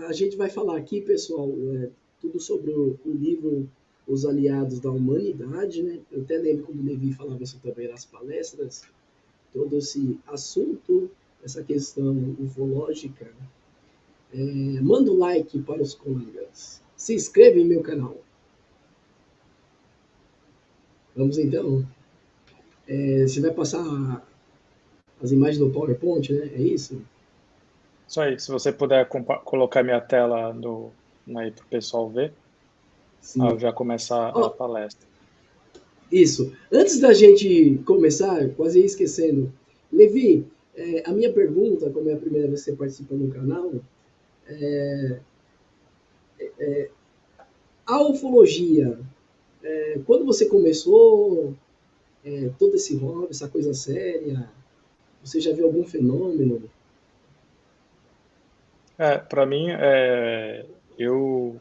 A gente vai falar aqui, pessoal, tudo sobre o livro Os Aliados da Humanidade, né? Eu até lembro quando o Levi falava isso também nas palestras, todo esse assunto, essa questão ufológica. Manda um like para os colegas. Se inscreva em meu canal. Vamos então. Você vai passar as imagens do PowerPoint, né? É isso? Isso aí, se você puder colocar minha tela aí para o pessoal ver, Sim. eu já começar a Ó, palestra. isso. Antes da gente começar, quase ia esquecendo. Levi, a minha pergunta, como é a primeira vez que você participa no canal, a ufologia, quando você começou todo esse hobby, essa coisa séria, você já viu algum fenômeno? Para mim, eu,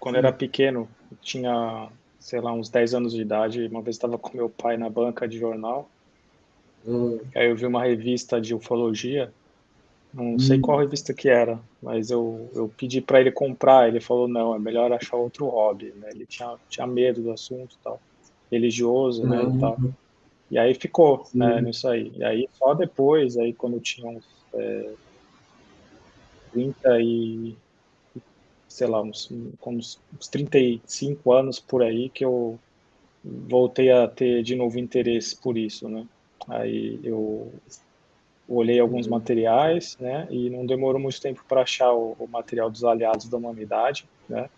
quando era Sim. pequeno, tinha, sei lá, uns 10 anos de idade, uma vez estava com meu pai na banca de jornal, Ah, aí eu vi uma revista de ufologia, não sei qual hum, revista que era, mas eu pedi para ele comprar, ele falou, não, é melhor achar outro hobby, né? Ele tinha medo do assunto e tal, religioso, né, e tal. ah, E aí ficou, né, sim. nisso aí. E aí só depois, aí quando eu tinha uns 30 e, sei lá, com uns 35 anos por aí, que eu voltei a ter de novo interesse por isso, né. Aí eu olhei alguns materiais, né, e não demorou muito tempo para achar o material dos Aliados da Humanidade, né,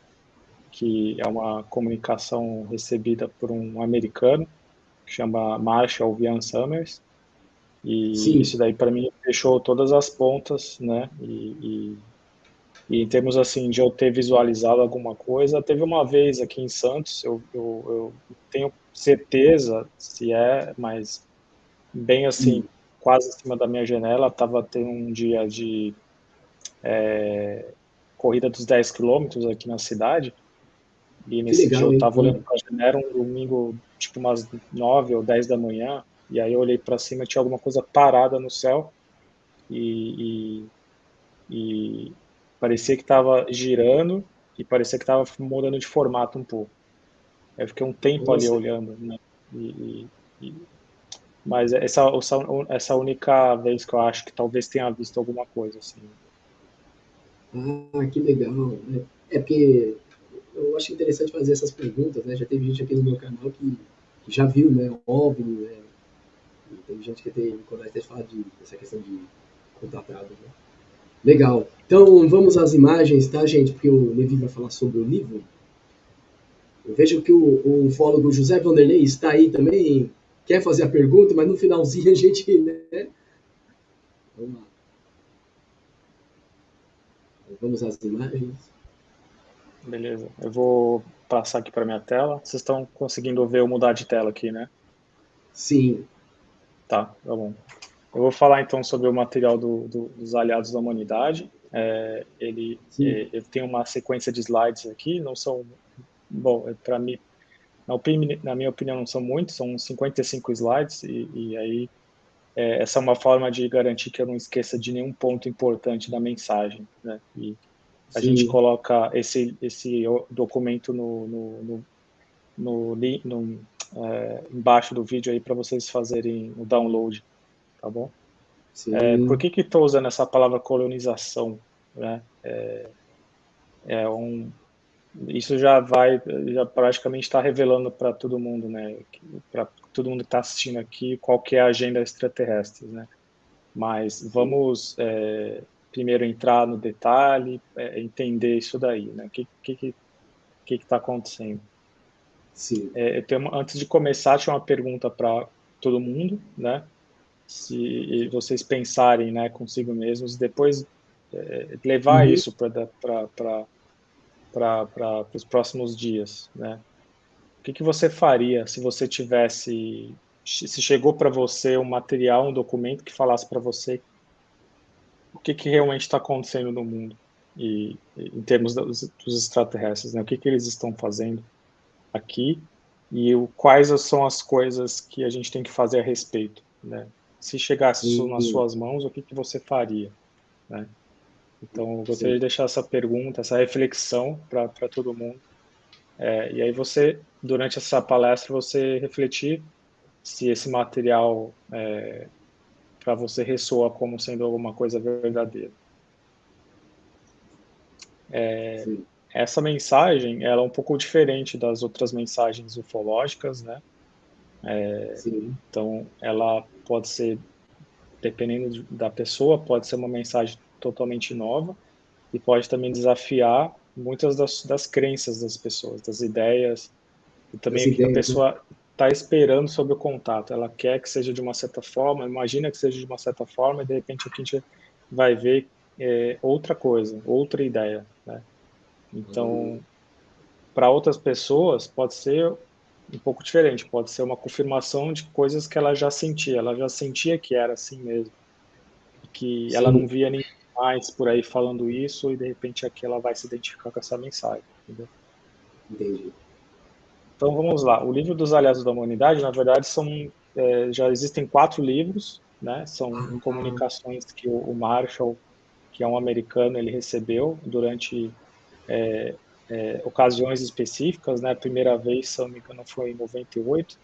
que é uma comunicação recebida por um americano, que chama Marshall Vian Summers, e Sim. isso daí para mim fechou todas as pontas, né, e em termos assim de eu ter visualizado alguma coisa, teve uma vez aqui em Santos, eu tenho certeza se é, mas bem assim, Hum. quase em cima da minha janela, estava tendo um dia de corrida dos 10 quilômetros aqui na cidade, e Que nesse dia legal, eu hein? estava olhando para a janela, era um domingo, tipo umas 9 ou 10 da manhã, e aí eu olhei para cima e tinha alguma coisa parada no céu, e, e parecia que estava girando e parecia que estava mudando de formato um pouco. Aí eu fiquei um tempo ali Nossa. olhando, né? E, mas essa única vez que eu acho que talvez tenha visto alguma coisa assim. Ah, que legal. É porque eu acho interessante fazer essas perguntas, né? Já teve gente aqui no meu canal que já viu, né? OVNI, né? E tem gente que tem coragem de falar dessa questão de contatado, né? Legal. Então vamos às imagens, tá, gente? Porque o Levi vai falar sobre o livro. Eu vejo que o ufólogo José Vanderlei está aí também, quer fazer a pergunta, mas no finalzinho a gente, né? Vamos lá. Vamos às imagens. Beleza. Eu vou passar aqui para minha tela. Vocês estão conseguindo ver eu mudar de tela aqui, né? Sim, Tá bom. Eu vou falar então sobre o material dos Aliados da Humanidade. sim. Eu tenho uma sequência de slides aqui, não são, bom, para mim, na minha opinião, não são muitos, são 55 slides, e aí essa é uma forma de garantir que eu não esqueça de nenhum ponto importante da mensagem, né? E a gente Sim. coloca esse documento embaixo do vídeo aí para vocês fazerem o download, tá bom? Por Sim. que estou usando essa palavra colonização, né? É um, isso já praticamente está revelando para todo mundo, né? Para todo mundo que está assistindo aqui, qual que é a agenda extraterrestre, né? Mas Sim. vamos primeiro entrar no detalhe, entender isso daí, né? O que está acontecendo? Sim. Antes de começar, tinha uma pergunta para todo mundo, né? Se vocês pensarem, né, consigo mesmos, depois levar Uhum. isso para os próximos dias, né? O que você faria se você tivesse, se chegou para você um material, um documento que falasse para você o que realmente está acontecendo no mundo e em termos dos extraterrestres, né? O que eles estão fazendo aqui e quais são as coisas que a gente tem que fazer a respeito, né? Se chegasse isso nas Sim. suas mãos, o que você faria, né? Então, eu gostaria sim, de deixar essa pergunta, essa reflexão para todo mundo. E aí você, durante essa palestra, você refletir se esse material para você ressoa como sendo alguma coisa verdadeira. sim, Essa mensagem, ela é um pouco diferente das outras mensagens ufológicas, né? sim, Então, ela pode ser, dependendo da pessoa, pode ser uma mensagem totalmente nova e pode também desafiar muitas das crenças das pessoas, das ideias e também das o que a ideias, né? pessoa está esperando sobre o contato. Ela quer que seja de uma certa forma, imagina que seja de uma certa forma e de repente a gente vai ver outra coisa, outra ideia, né? Então, para outras pessoas pode ser um pouco diferente, pode ser uma confirmação de coisas que ela já sentia que era assim mesmo, e que ela não Sim, via ninguém mais por aí falando isso e de repente aqui ela vai se identificar com essa mensagem, entendeu? entendi. Então vamos lá, o livro dos Aliados da Humanidade, na verdade, já existem 4 livros, né? São Ah, comunicações que o Marshall, que é um americano, ele recebeu durante ocasiões específicas, né? A primeira vez, se eu não me engano, foi em 98.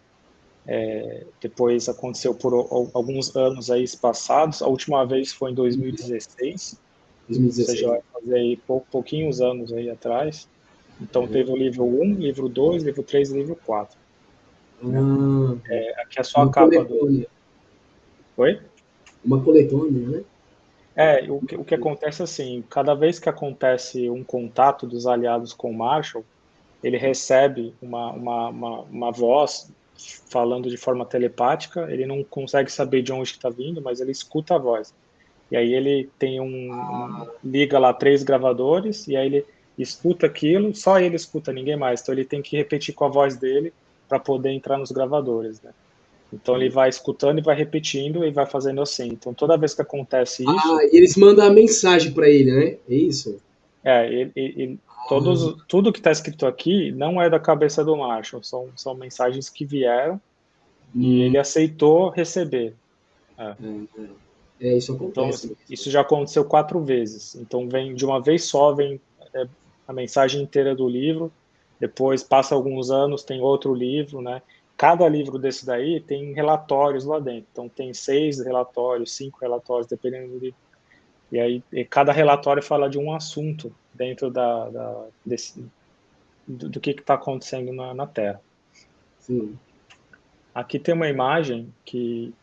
Depois aconteceu por alguns anos aí passados. A última vez foi em 2016, ou seja, 2016. vai fazer aí pouquinhos anos aí atrás. Então teve o livro 1, livro 2, livro 3 e livro 4, né? Ah, Aqui é só a uma capa do... coletânea. Oi? Uma coletânea, né? O que acontece assim, cada vez que acontece um contato dos aliados com o Marshall, ele recebe uma voz falando de forma telepática, ele não consegue saber de onde está vindo, mas ele escuta a voz. E aí ele tem liga lá 3 gravadores, e aí ele escuta aquilo, só ele escuta, ninguém mais. Então ele tem que repetir com a voz dele para poder entrar nos gravadores, né? Então ele vai escutando e vai repetindo e vai fazendo assim. Então toda vez que acontece Ah, isso, e eles mandam a mensagem para ele, né? É isso? Ah, tudo que está escrito aqui não é da cabeça do Marshall, são mensagens que vieram e hum, ele aceitou receber. É. isso Então, acontece mesmo. isso já aconteceu 4 vezes. Então, vem de uma vez só, vem a mensagem inteira do livro, depois passa alguns anos, tem outro livro, né? Cada livro desse daí tem relatórios lá dentro. Então, tem 6 relatórios, 5 relatórios, dependendo do livro. E aí, cada relatório fala de um assunto dentro do que está acontecendo na Terra. Sim. Aqui tem uma imagem que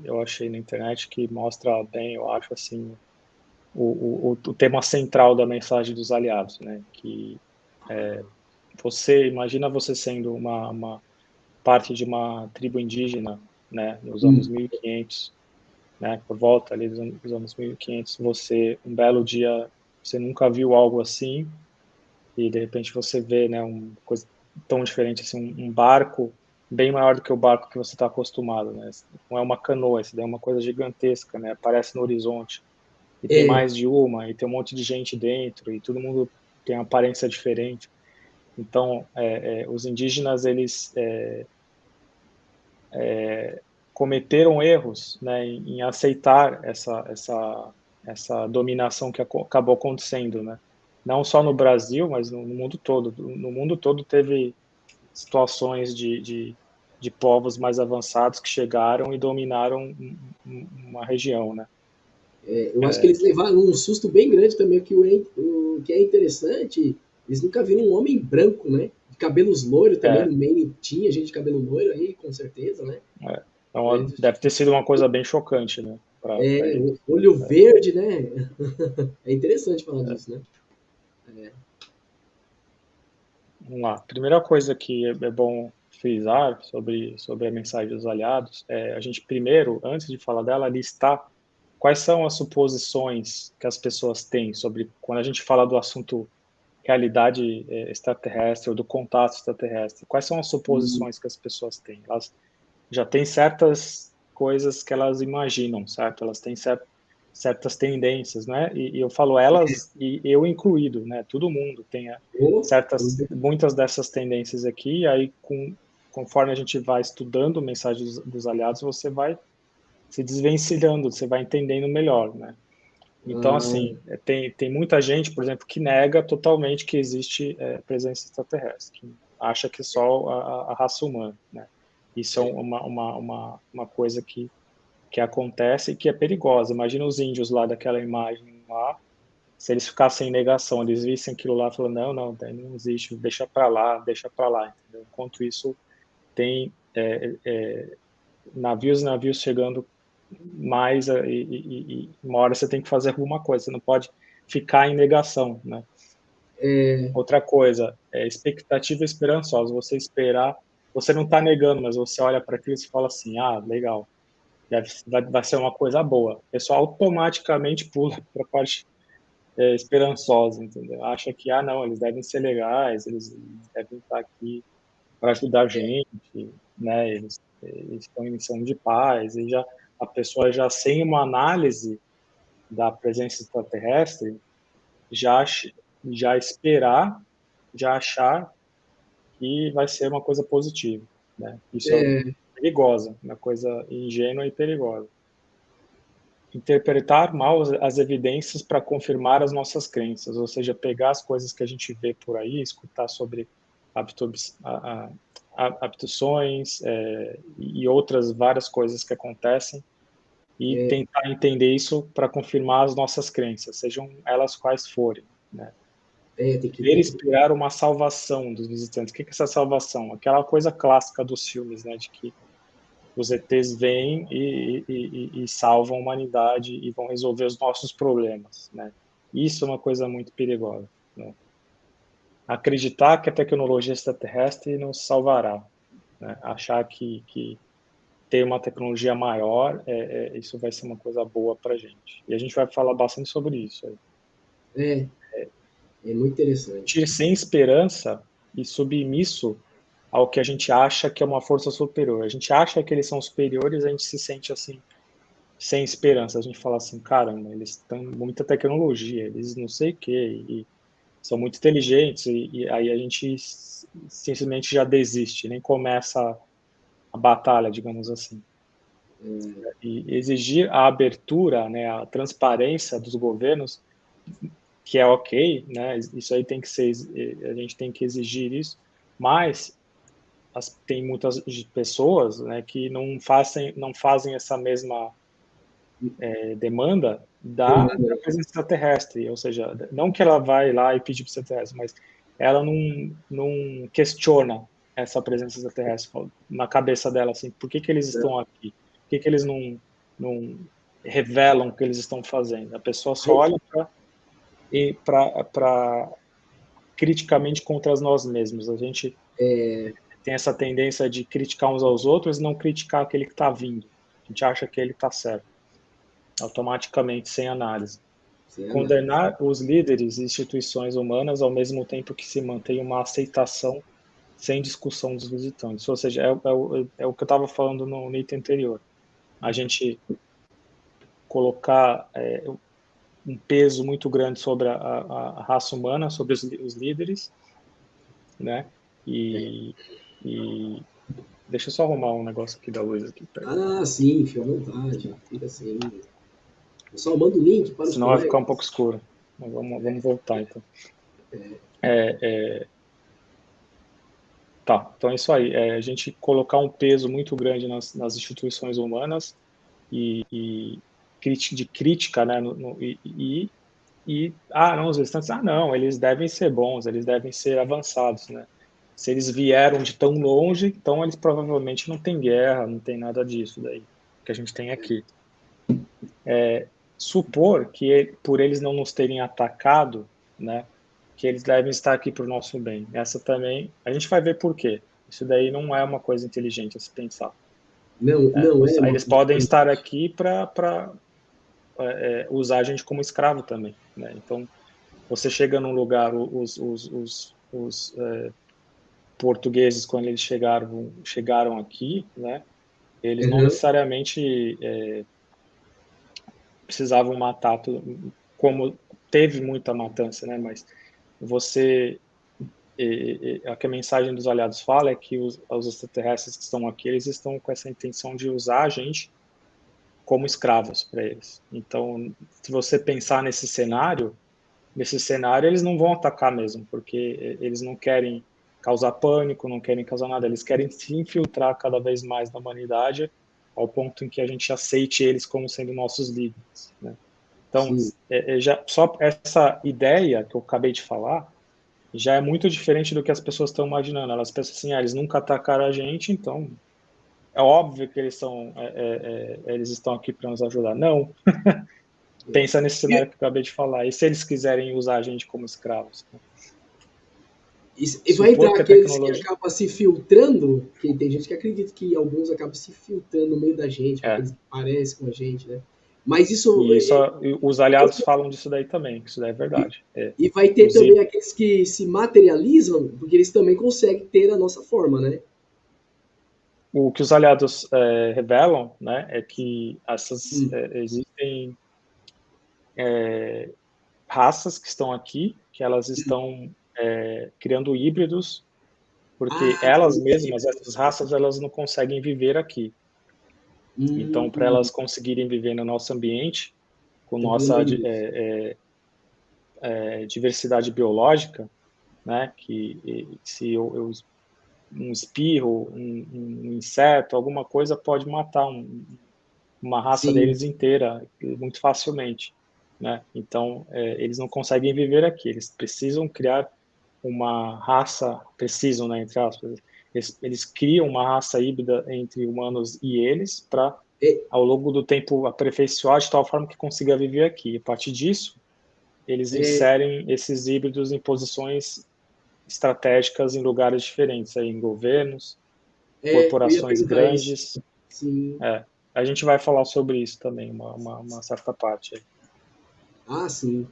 eu achei na internet que mostra bem, eu acho, assim, o tema central da mensagem dos aliados, né? Que imagina você sendo uma parte de uma tribo indígena, né? Nos anos Hum, 1500, né? Por volta ali dos anos 1500, você, um belo dia, você nunca viu algo assim e de repente você vê, né? Uma coisa tão diferente assim, um barco bem maior do que o barco que você está acostumado, né? Não é uma canoa, isso daí é uma coisa gigantesca, né? Aparece no horizonte e tem é, mais de uma, e tem um monte de gente dentro, e todo mundo tem uma aparência diferente. Então, os indígenas, eles cometeram erros, né, em aceitar essa dominação que acabou acontecendo, né? Não só no Brasil, mas no mundo todo. No mundo todo teve situações de povos mais avançados que chegaram e dominaram uma região, né? eu acho que eles levaram um susto bem grande também, que o que é interessante, eles nunca viram um homem branco, né? De cabelos loiros também, É, no meio tinha gente de cabelo loiro aí, com certeza, né? Né? então, deve ter sido uma coisa bem chocante, né, para eles. Olho verde, né? É interessante falar disso, né? Vamos lá. Primeira coisa que é bom frisar sobre a mensagem dos aliados é a gente primeiro, antes de falar dela, listar quais são as suposições que as pessoas têm sobre quando a gente fala do assunto realidade extraterrestre ou do contato extraterrestre. Quais são as Hum, suposições que as pessoas têm? Elas já têm certas coisas que elas imaginam, certo? Elas têm certas tendências, né? E eu falo elas e eu incluído, né? Todo mundo tem oh, tudo muitas dessas tendências aqui. E aí, conforme a gente vai estudando mensagens dos aliados, você vai se desvencilhando, você vai entendendo melhor, né? Então, Ah, assim, tem muita gente, por exemplo, que nega totalmente que existe presença extraterrestre, que acha que é só a raça humana, né? Isso é uma coisa que acontece e que é perigosa. Imagina os índios lá daquela imagem lá, se eles ficassem em negação, eles vissem aquilo lá, falando, não, não, daí não existe, deixa para lá, entendeu? Enquanto isso, tem navios chegando mais e uma hora você tem que fazer alguma coisa, você não pode ficar em negação, né? é, Outra coisa, expectativa esperançosa, você esperar, você não está negando, mas você olha para aquilo e fala assim, ah, legal, vai ser uma coisa boa. O pessoal automaticamente pula para a parte esperançosa, entendeu? Acha que, ah, não, eles devem ser legais, eles devem estar aqui para ajudar a gente, né? Eles estão em missão de paz, e já a pessoa já sem uma análise da presença extraterrestre, já já esperar, já achar que vai ser uma coisa positiva, né? Isso é é, perigosa, uma coisa ingênua e perigosa. Interpretar mal as evidências para confirmar as nossas crenças, ou seja, pegar as coisas que a gente vê por aí, escutar sobre abduções e outras várias coisas que acontecem e tentar entender isso para confirmar as nossas crenças, sejam elas quais forem, né? tem que Ver e ver. esperar uma salvação dos visitantes. O que é essa salvação? Aquela coisa clássica dos filmes, né, de que os ETs vêm e salvam a humanidade e vão resolver os nossos problemas, né? Isso é uma coisa muito perigosa, né? Acreditar que a tecnologia extraterrestre nos salvará, né? Achar que ter uma tecnologia maior, isso vai ser uma coisa boa para a gente. E a gente vai falar bastante sobre isso aí. É, é muito interessante. Sentir sem esperança e submisso ao que a gente acha que é uma força superior. A gente acha que eles são superiores, a gente se sente assim, sem esperança. A gente fala assim, caramba, eles têm muita tecnologia, eles não sei o quê, e são muito inteligentes, e aí a gente simplesmente já desiste, nem começa a batalha, digamos assim. E exigir a abertura, né, a transparência dos governos, que é ok, né, isso aí tem que ser, a gente tem que exigir isso, mas tem muitas pessoas, né, que não fazem essa mesma demanda da Demanda. presença extraterrestre, ou seja, não que ela vai lá e pedir para extraterrestre, mas ela não questiona essa presença extraterrestre na cabeça dela, assim, por que eles estão aqui? Por que eles não revelam o que eles estão fazendo? A pessoa só Aí, olha para criticamente contra nós mesmos. A gente tem essa tendência de criticar uns aos outros e não criticar aquele que está vindo. A gente acha que ele está certo, automaticamente, sem análise. sem análise. Condenar os líderes e instituições humanas ao mesmo tempo que se mantém uma aceitação sem discussão dos visitantes. Ou seja, é o que eu estava falando no item anterior. A gente colocar um peso muito grande sobre a raça humana, sobre os líderes, né? E, e deixa eu só arrumar um negócio aqui da luz aqui, peraí. Ah, sim, fica à vontade. Fica assim. Pessoal, manda o link para os Senão vai ficar um pouco colegas. escuro. Mas vamos voltar então. Tá, então é isso aí. A gente colocar um peso muito grande nas instituições humanas e de crítica, né? Não, os restantes, não, eles devem ser bons, eles devem ser avançados, né? Se eles vieram de tão longe, então eles provavelmente não têm guerra, não tem nada disso daí que a gente tem aqui. Supor que por eles não nos terem atacado, né, que eles devem estar aqui para o nosso bem. Essa também, a gente vai ver por quê. Isso daí não é uma coisa inteligente a se pensar. Não, não é uma Eles coisa podem estar inteligente. aqui para usar a gente como escravo também, né? Então, você chega num lugar, os portugueses, quando eles chegaram aqui, né, eles não Uhum. necessariamente precisavam matar tudo, como teve muita matança, né? Mas você, a que a mensagem dos aliados fala é que os extraterrestres que estão aqui, eles estão com essa intenção de usar a gente como escravos para eles. Então, se você pensar nesse cenário eles não vão atacar mesmo, porque eles não querem causar pânico, não querem causar nada, eles querem se infiltrar cada vez mais na humanidade, ao ponto em que a gente aceite eles como sendo nossos líderes, né? Então, Sim. já só essa ideia que eu acabei de falar já é muito diferente do que as pessoas estão imaginando. Elas pensam assim, eles nunca atacaram a gente, então é óbvio que eles estão aqui para nos ajudar. Não, pensa nesse cenário que eu acabei de falar. E se eles quiserem usar a gente como escravos? Né? E vai Supor entrar que a aqueles que tecnologia... acabam se filtrando, que tem gente que acredita que alguns acabam se filtrando no meio da gente, que aqueles que parecem com a gente, né? Mas isso. E isso, os aliados falam disso daí também, que isso daí é verdade. E vai ter também aqueles que se materializam, porque eles também conseguem ter a nossa forma, né? O que os aliados revelam, né, é que existem raças que estão aqui, que elas estão criando híbridos, porque Ah, elas criando mesmas, essas híbridos, né? raças, elas não conseguem viver aqui. Então, para elas conseguirem viver no nosso ambiente, com Estão criando nossa híbridos. diversidade biológica, né, que se um espirro, um inseto, alguma coisa pode matar uma raça Sim. deles inteira muito facilmente, né? Então, eles não conseguem viver aqui, eles precisam criar uma raça, precisam, né, entre aspas, eles criam uma raça híbrida entre humanos e eles para, É, ao longo do tempo, aperfeiçoar de tal forma que consiga viver aqui. A partir disso, eles é, inserem esses híbridos em posições estratégicas em lugares diferentes, aí, em governos, eu ia corporações perguntar isso. grandes. Sim. A gente vai falar sobre isso também, uma certa parte. Aí. Ah, sim.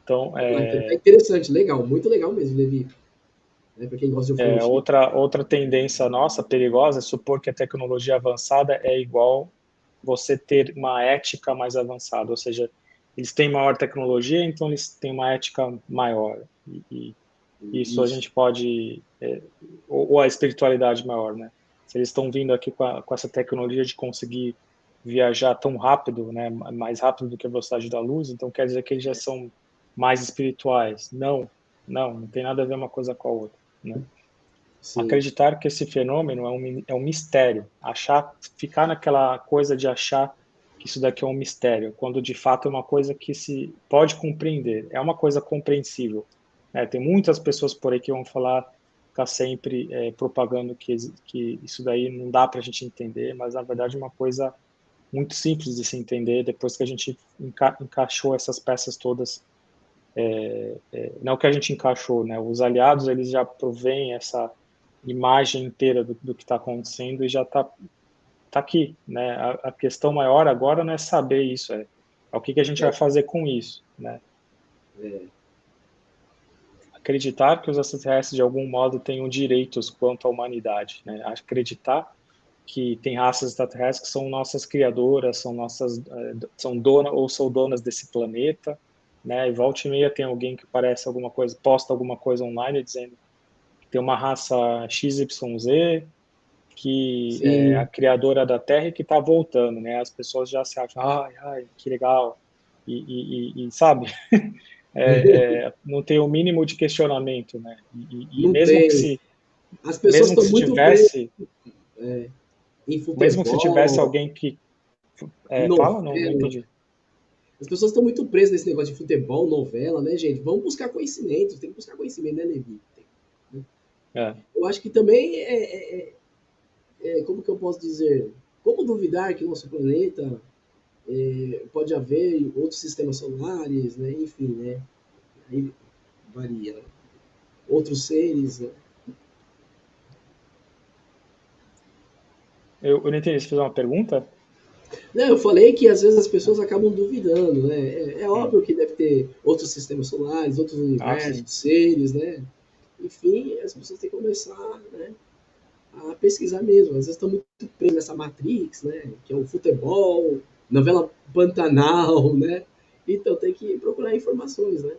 Então, É interessante, legal, muito legal mesmo, Levi. Né, para quem gosta de ufologia. outra tendência nossa perigosa é supor que a tecnologia avançada é igual você ter uma ética mais avançada, ou seja, eles têm maior tecnologia, então eles têm uma ética maior. E isso a Isso. gente pode, ou a espiritualidade maior, né? Se eles estão vindo aqui com essa tecnologia de conseguir viajar tão rápido, né, mais rápido do que a velocidade da luz, então quer dizer que eles já são mais espirituais. Não tem nada a ver uma coisa com a outra, né? Sim. Acreditar que esse fenômeno é um mistério, ficar naquela coisa de achar que isso daqui é um mistério, quando de fato é uma coisa que se pode compreender, é uma coisa compreensível. Tem muitas pessoas por aí que vão ficar sempre propagando que isso daí não dá para a gente entender, mas na verdade é uma coisa muito simples de se entender depois que a gente encaixou essas peças todas. Não que a gente encaixou, né? Os aliados eles já provêm essa imagem inteira do que está acontecendo e já está aqui, né? A questão maior agora não é saber isso, é o que a gente vai fazer com isso, né? Acreditar que os extraterrestres de algum modo tenham direitos quanto à humanidade, né? Acreditar que tem raças extraterrestres que são nossas criadoras, são donas ou são donas desse planeta, né? E volta e meia tem alguém que parece alguma coisa, posta alguma coisa online dizendo que tem uma raça XYZ que é a Sim. criadora da Terra e que está voltando, né? As pessoas já se acham, ai, que legal, e sabe, não tem o mínimo de questionamento, né? E Não tem. As pessoas mesmo que estão se muito presas tivesse, em mesmo que se tivesse futebol, alguém que fala, não novela. entendi. As pessoas estão muito presas nesse negócio de futebol, novela, né, gente? Vamos buscar conhecimento, tem que buscar conhecimento, né, Levi? É. Eu acho que também como que eu posso dizer? Como duvidar que o nosso planeta pode haver outros sistemas solares, né? Enfim, né? Aí varia. Né? Outros seres, né? Eu não entendi, você fez uma pergunta? Não, eu falei que às vezes as pessoas acabam duvidando, né? É Hum. óbvio que deve ter outros sistemas solares, outros universos, Sim. seres, né? Enfim, as pessoas têm que começar, né, a pesquisar mesmo. Às vezes estão muito presas nessa Matrix, né? Que é o futebol, novela Pantanal, né? Então tem que procurar informações, né?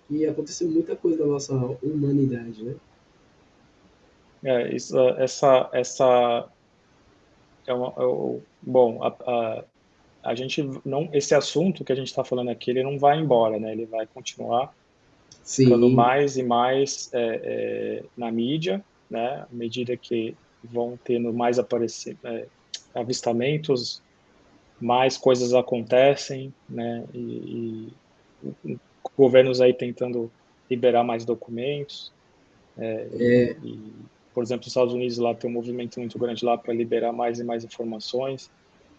E aconteceu muita coisa na nossa humanidade, né? Essa é Bom, a gente não, esse assunto que a gente está falando aqui, ele não vai embora, né? Ele vai continuar ficando Sim, mais e mais na mídia, né? À medida que vão tendo mais avistamentos, mais coisas acontecem, né? Governos aí tentando liberar mais documentos, por exemplo, os Estados Unidos lá tem um movimento muito grande lá para liberar mais e mais informações.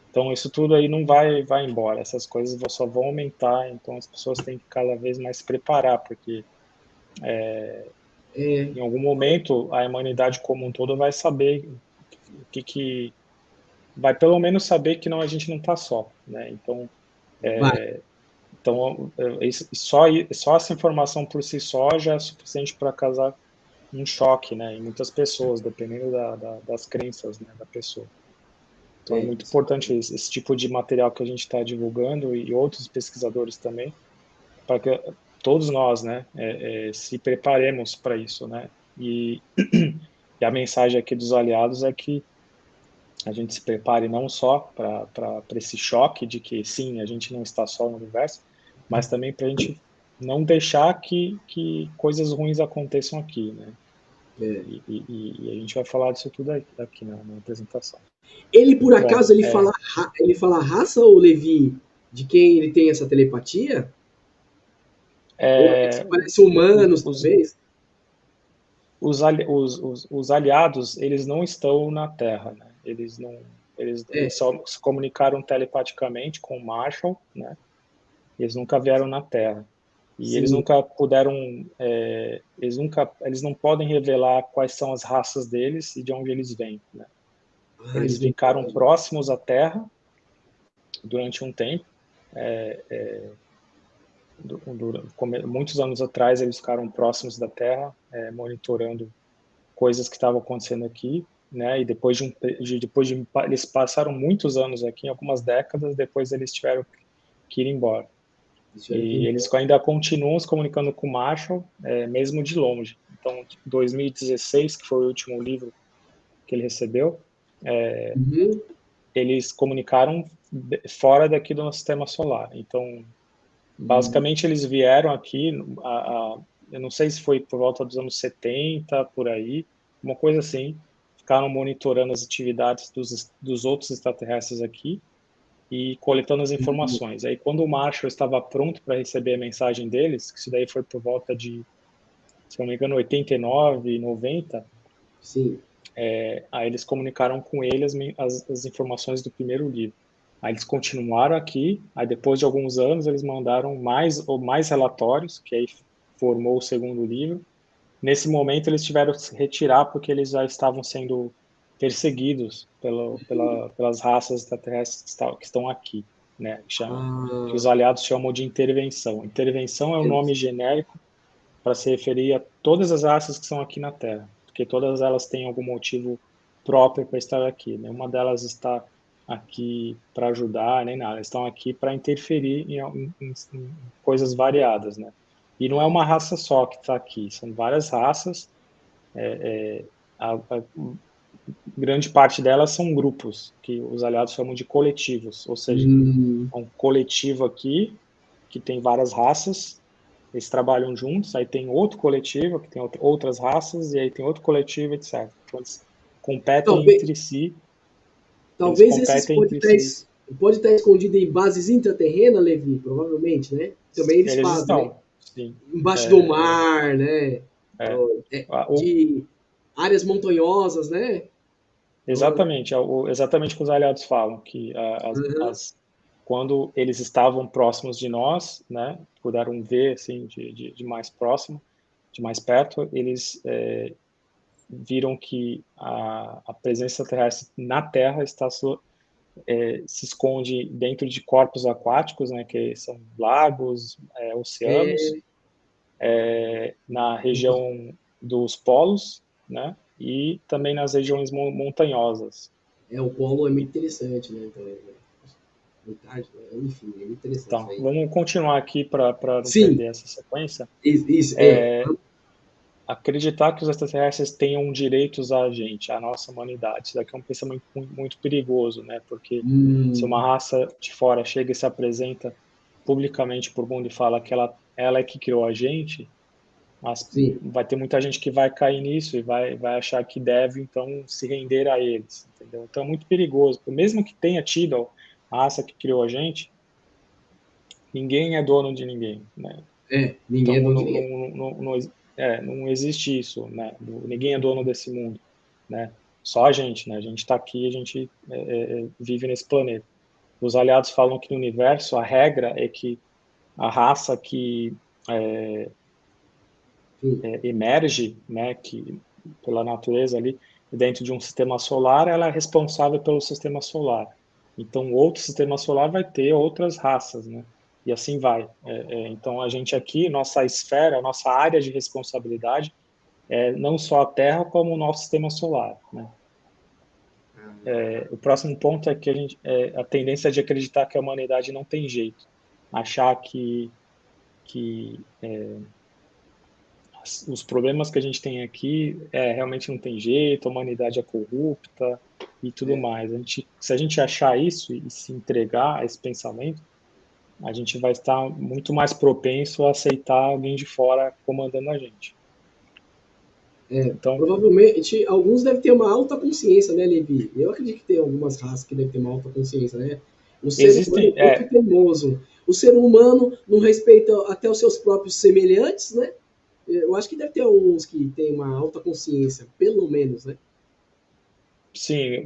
Então, isso tudo aí não vai embora, essas coisas só vão aumentar, então as pessoas têm que cada vez mais se preparar, porque é, em algum momento a humanidade como um todo vai saber o que vai pelo menos saber que não, a gente não está só, né? vai. Então só essa informação por si só já é suficiente para causar um choque, né, em muitas pessoas, dependendo das crenças, né, da pessoa. Então é muito Isso é importante verdade. esse tipo de material que a gente está divulgando e outros pesquisadores também, para que todos nós, né, se preparemos para isso, né? E, e a mensagem aqui dos aliados é que a gente se prepare não só para esse choque de que sim, a gente não está só no universo, mas também para a gente não deixar que coisas ruins aconteçam aqui, né? É. E a gente vai falar disso tudo aqui na apresentação. Ele, por Bom, acaso, ele fala a raça, ou Levi, de quem ele tem essa telepatia? Ou eles é, parecem humanos, os, talvez? os aliados, eles não estão na Terra, né? Eles É, só se comunicaram telepaticamente com o Marshall, né? Eles nunca vieram na Terra. E eles sim. nunca puderam, eles não podem revelar quais são as raças deles e de onde eles vêm, né? Ah, Eles eles não ficaram podem. próximos à Terra durante um tempo. Muitos anos atrás, eles ficaram próximos da Terra, monitorando coisas que estavam acontecendo aqui, né? E eles passaram muitos anos aqui, algumas décadas, depois eles tiveram que ir embora. Eles tiveram que ir E eles embora. ainda continuam se comunicando com o Marshall, mesmo de longe. Então, 2016, que foi o último livro que ele recebeu, Uhum. eles comunicaram fora daqui do nosso sistema solar. Então, Uhum. basicamente, eles vieram aqui, eu não sei se foi por volta dos anos 70, por aí, uma coisa assim, ficaram monitorando as atividades dos outros extraterrestres aqui e coletando as informações. Aí, quando o Marshall estava pronto para receber a mensagem deles, que isso daí foi por volta de, se não me engano, 89, 90, Sim. aí eles comunicaram com ele as informações do primeiro livro. Aí eles continuaram aqui, aí depois de alguns anos eles mandaram mais relatórios, que aí formou o segundo livro. Nesse momento eles tiveram que se retirar porque eles já estavam sendo perseguidos pelas raças extraterrestres que estão aqui, né? Que os Ah, aliados chamam de intervenção. Intervenção é um nome eles- genérico para se referir a todas as raças que são aqui na Terra, porque todas elas têm algum motivo próprio para estar aqui. Nenhuma delas está aqui para ajudar, nem nada. Elas estão aqui para interferir em coisas variadas, né? E não é uma raça só que está aqui, são várias raças. A grande parte delas são grupos, que os aliados chamam de coletivos, ou seja, hum, é um coletivo aqui que tem várias raças, eles trabalham juntos, aí tem outro coletivo que tem outras raças, e aí tem outro coletivo, etc. Então eles competem talvez, entre si, eles talvez esses competem entre si. pode estar escondido em bases intraterrenas, Levi, provavelmente, né? Também eles Eles fazem, né? estão, sim. Embaixo do É, mar, né? é, Ó, o, de áreas montanhosas, né? Ó, exatamente, exatamente o que os aliados falam, que aham, quando eles estavam próximos de nós, né, puderam ver assim de mais próximo, de mais perto, eles viram que a presença terrestre na Terra se esconde dentro de corpos aquáticos, né, que são lagos, oceanos, é, na região dos polos, né, e também nas regiões montanhosas. o polo é muito interessante, né? Então, Antártida, enfim, é muito interessante isso Então, aí. vamos continuar aqui para não Sim, perder essa sequência. isso, acreditar que os extraterrestres tenham direitos a gente, a nossa humanidade. Isso daqui é um pensamento muito perigoso, né? Porque se uma raça de fora chega e se apresenta publicamente por mundo e fala que ela é que criou a gente, sim. vai ter muita gente que vai cair nisso e vai achar que deve, então, se render a eles, entendeu? Então é muito perigoso. Mesmo que tenha tido a raça que criou a gente, ninguém é dono de ninguém, né? Ninguém é Então, dono de ninguém. não existe isso, né? Ninguém é dono desse mundo, né? Só a gente, né? A gente está aqui, a gente vive nesse planeta. Os aliados falam que no universo a regra é que a raça que emerge, né? Que pela natureza ali dentro de um sistema solar, ela é responsável pelo sistema solar. Então, outro sistema solar vai ter outras raças, né? E assim vai. Então, a gente aqui, nossa esfera, nossa área de responsabilidade é não só a Terra, como o nosso sistema solar, né? O próximo ponto é que a tendência de acreditar que a humanidade não tem jeito, achar que os problemas que a gente tem aqui realmente não tem jeito, a humanidade é corrupta e tudo mais. Se a gente achar isso e se entregar a esse pensamento, a gente vai estar muito mais propenso a aceitar alguém de fora comandando a gente. Então, Provavelmente, alguns devem ter uma alta consciência, né, Levi? Eu acredito que tem algumas raças que devem ter uma alta consciência, né? O ser humano existem, é muito teimoso. O ser humano não respeita até os seus próprios semelhantes, né? Eu acho que deve ter alguns que têm uma alta consciência, pelo menos, né? sim,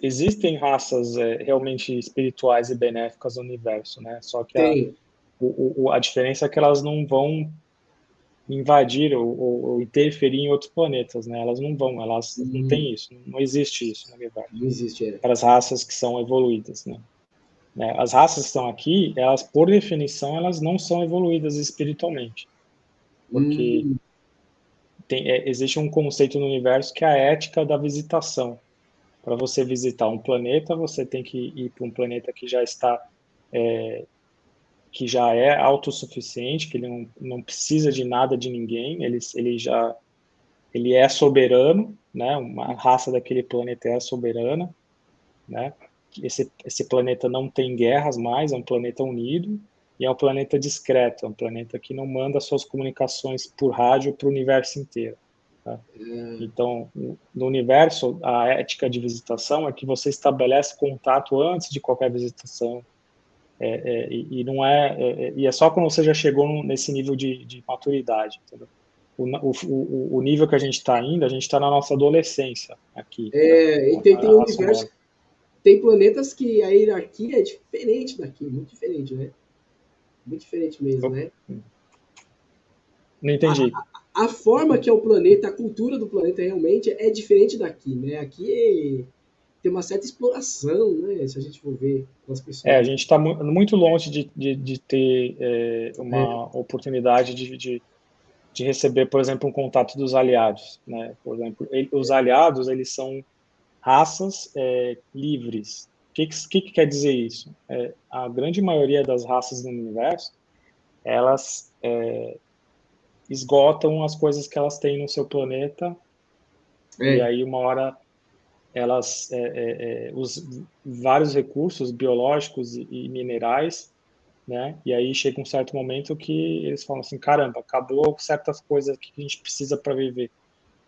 existem raças realmente espirituais e benéficas no universo, né? Só que Tem. a diferença é que elas não vão invadir ou interferir em outros planetas, né? Elas não vão, elas não têm isso, não existe isso no universo. Não existe, Para as raças que são evoluídas, né? As raças que estão aqui, elas, por definição, elas não são evoluídas espiritualmente, porque Hum, existe um conceito no universo que é a ética da visitação. Para você visitar um planeta, você tem que ir para um planeta que já está que já é autossuficiente, que ele não precisa de nada de ninguém, ele é soberano, né? Uma raça daquele planeta é soberana, né? Esse planeta não tem guerras mais, é um planeta unido e é um planeta discreto, é um planeta que não manda suas comunicações por rádio para o universo inteiro. Tá? Então, no universo, a ética de visitação é que você estabelece contato antes de qualquer visitação, e não e é só quando você já chegou nesse nível de maturidade, entendeu? O nível que a gente está ainda, a gente está na nossa adolescência aqui, né? e tem A raça universo, humana. tem planetas que a hierarquia é diferente daqui, muito diferente, né? Muito diferente mesmo, Eu né? não A, entendi. a forma que é o planeta, a cultura do planeta realmente é diferente daqui, né? Aqui tem uma certa exploração, né? Se a gente for ver as A pessoas. gente está muito longe de ter É, uma oportunidade de receber, por exemplo, um contato dos aliados, né? Por exemplo, os aliados, eles são raças livres. O que quer dizer isso? A grande maioria das raças no universo, elas esgotam as coisas que elas têm no seu planeta e é, aí uma hora elas os vários recursos biológicos e minerais, né? E aí chega um certo momento que eles falam assim, caramba, acabou certas coisas que a gente precisa para viver.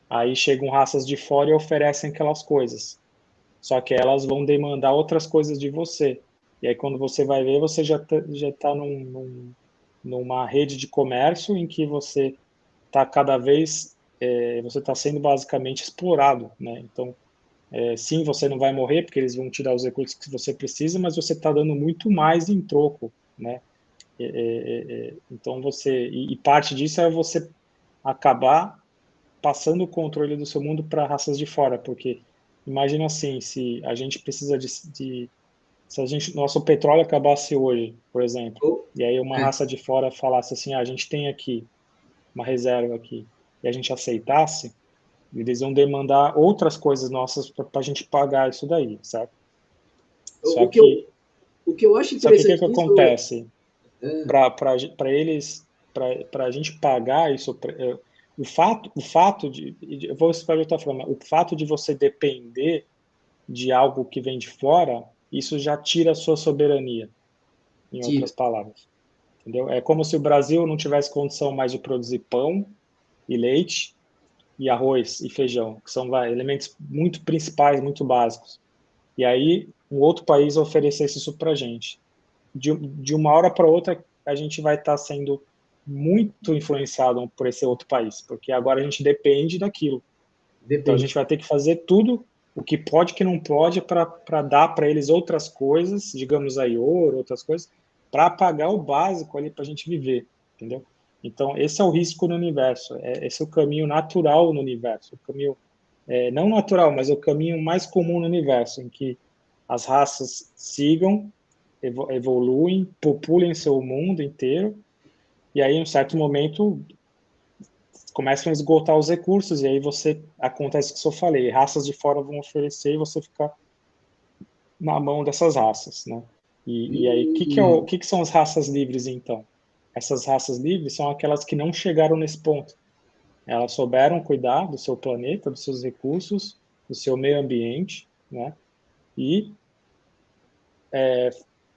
Aí chegam raças de fora e oferecem aquelas coisas. Só que elas vão demandar outras coisas de você. E aí quando você vai ver, você já tá numa rede de comércio em que você está cada vez você está sendo basicamente explorado, né? Então sim, você não vai morrer porque eles vão te dar os recursos que você precisa, mas você está dando muito mais em troco, né? Então e parte disso é você acabar passando o controle do seu mundo para raças de fora, porque imagina assim, se a gente precisa se nosso petróleo acabasse hoje, por exemplo, ou, e aí uma é, raça de fora falasse assim, a gente tem aqui uma reserva aqui, e a gente aceitasse, eles iam demandar outras coisas nossas para a gente pagar isso daí, certo? Só o, que eu, que, o que eu acho só que o que, interessante que disso acontece? Para eles, para a gente pagar isso, eu vou explicar de outra forma, o fato de você depender de algo que vem de fora, isso já tira a sua soberania, em Tira. outras palavras, entendeu? É como se o Brasil não tivesse condição mais de produzir pão e leite e arroz e feijão, que são elementos muito principais, muito básicos. E aí um outro país oferecesse isso para a gente. De uma hora para outra, a gente vai estar sendo muito influenciado por esse outro país, porque agora a gente depende daquilo. Então a Depende. gente vai ter que fazer tudo o que pode e que não pode para dar para eles outras coisas, digamos aí ouro, outras coisas, para pagar o básico ali para a gente viver, entendeu? Então esse é o risco no universo, esse é o caminho natural no universo, o caminho não natural, mas o caminho mais comum no universo, em que as raças sigam, evoluem, populem seu mundo inteiro, e aí em um certo momento começam a esgotar os recursos, e aí acontece o que eu falei, raças de fora vão oferecer e você fica na mão dessas raças, né? E aí, Hum, que são as raças livres, então? Essas raças livres são aquelas que não chegaram nesse ponto. Elas souberam cuidar do seu planeta, dos seus recursos, do seu meio ambiente, né? E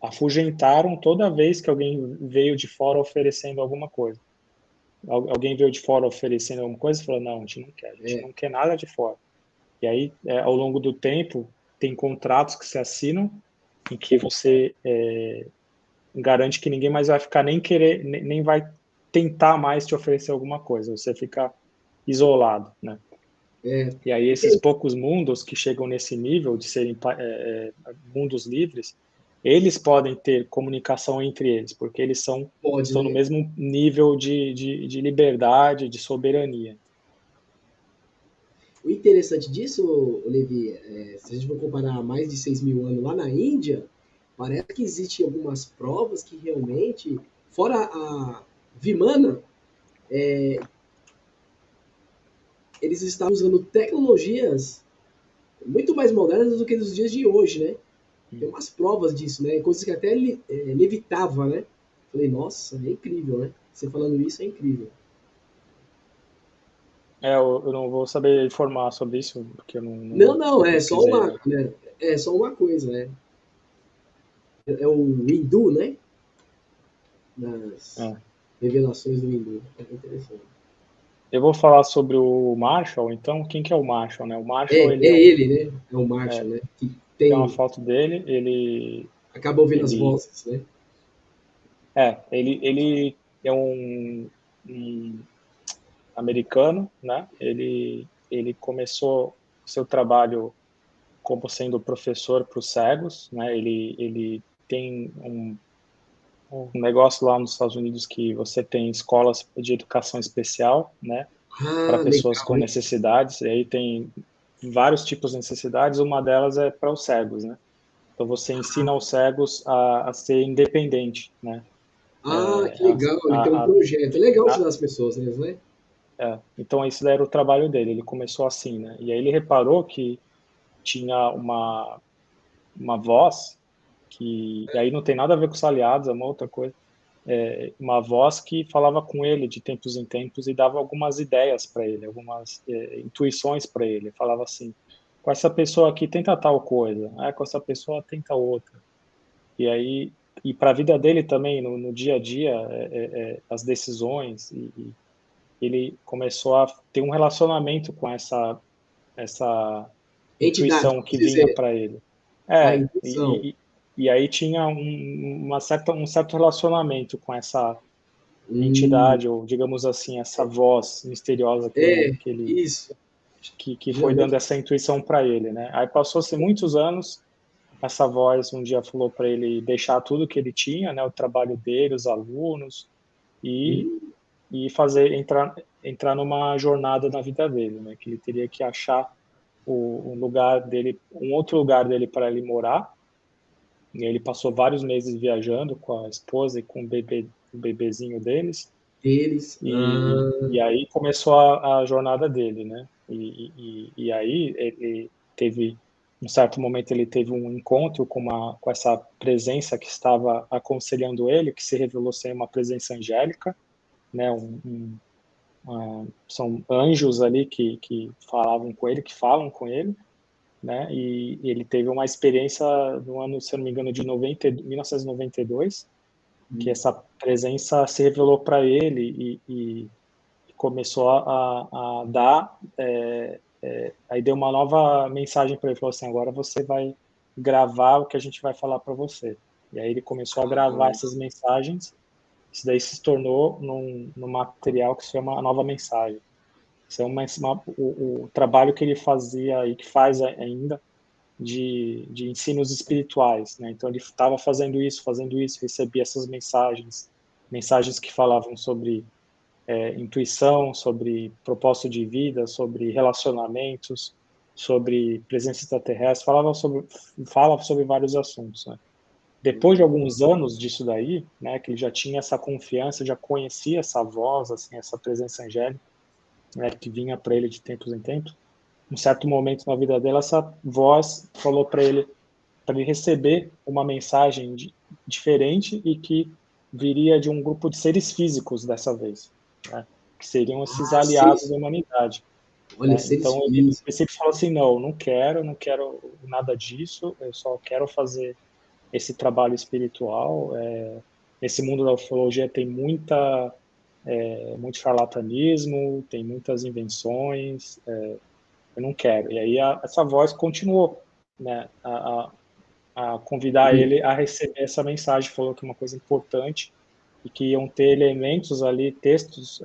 afugentaram toda vez que alguém veio de fora oferecendo alguma coisa. Alguém veio de fora oferecendo alguma coisa e falou, não, a gente é, não quer nada de fora. E aí, ao longo do tempo, tem contratos que se assinam em que você garante que ninguém mais vai ficar nem querer, nem vai tentar mais te oferecer alguma coisa. Você fica isolado, né? é. E aí esses poucos mundos que chegam nesse nível de serem mundos livres, eles podem ter comunicação entre eles, porque eles Pode, estão no né? mesmo nível de liberdade, de soberania. O interessante disso, Levi, se a gente for comparar mais de 6 mil anos lá na Índia, parece que existem algumas provas que realmente, fora a Vimana, eles estavam usando tecnologias muito mais modernas do que nos dias de hoje, né? Tem umas provas disso, né? Coisas que até levitava, né? Falei, nossa, é incrível, né? Você falando isso é incrível. Eu não vou saber informar sobre isso, porque eu Não, não, não é só pesquisei, uma, né? né? É só uma coisa, né? É o hindu, né? Nas É. revelações do hindu. É interessante. Eu vou falar sobre o Marshall, então. Quem que é o Marshall, né? O Marshall, É, ele é ele, né? É o Marshall, né? Que tem uma tem. foto dele, Acaba ouvindo as ele, vozes, né? ele é um americano, né? Ele começou seu trabalho como sendo professor para os cegos, né? Ele tem um negócio lá nos Estados Unidos que você tem escolas de educação especial, né? Para Ah, pessoas legal, com né? necessidades, e aí tem vários tipos de necessidades, uma delas é para os cegos, né? Então você ensina os cegos a ser independente, né? Ah, que A, legal. Ele tem um a, projeto. É legal a, ajudar as pessoas, né? então esse daí era o trabalho dele, ele começou assim, né? E aí ele reparou que tinha uma voz que, e aí não tem nada a ver com os aliados, é uma outra coisa, uma voz que falava com ele de tempos em tempos e dava algumas ideias para ele, algumas intuições para ele. Falava assim: com essa pessoa aqui tenta tal coisa, com essa pessoa tenta outra. E aí, e para a vida dele também, no dia a dia, as decisões, e ele começou a ter um relacionamento com essa Entidade, intuição vamos que vinha dizer. para ele. A É, intuição. e aí tinha um certo relacionamento com essa Hum, entidade, ou digamos assim, essa voz misteriosa é, isso. que foi dando Geralmente. essa intuição para ele, né? Aí passou-se muitos anos, essa voz um dia falou para ele deixar tudo que ele tinha, né, o trabalho dele, os alunos, e, Hum, e entrar numa jornada na vida dele, né? Que ele teria que achar um lugar dele, um outro lugar dele para ele morar. E ele passou vários meses viajando com a esposa e com o bebezinho deles. deles. E aí começou a jornada dele, né? E aí ele teve, um certo momento, ele teve um encontro com essa presença que estava aconselhando ele, que se revelou ser uma presença angélica, né? são anjos ali que falavam com ele, que falam com ele, né? E ele teve uma experiência no ano, se eu não me engano, de 1992, que essa presença se revelou para ele e começou a dar, aí deu uma nova mensagem para ele, falou assim, agora você vai gravar o que a gente vai falar para você. E aí ele começou a gravar essas mensagens, isso daí se tornou num material que se chama A Nova Mensagem. Isso é o trabalho que ele fazia e que faz ainda de ensinos espirituais, né? Então ele estava fazendo isso, recebia essas mensagens que falavam sobre intuição, sobre propósito de vida, sobre relacionamentos, sobre presença extraterrestre, fala sobre vários assuntos, né? Depois de alguns anos disso daí, né, que ele já tinha essa confiança, já conhecia essa voz, assim, essa presença angélica, né, que vinha para ele de tempos em tempos, um certo momento na vida dele, essa voz falou para ele receber uma mensagem diferente e que viria de um grupo de seres físicos dessa vez, né, que seriam esses aliados da humanidade. Olha, Né? seres Então ele, no físicos. princípio, falou assim, não quero nada disso, eu só quero fazer esse trabalho espiritual. Esse mundo da ufologia tem muito charlatanismo, tem muitas invenções, eu não quero. E aí essa voz continuou, né, a convidar ele a receber essa mensagem, falou que é uma coisa importante e que iam ter elementos ali, textos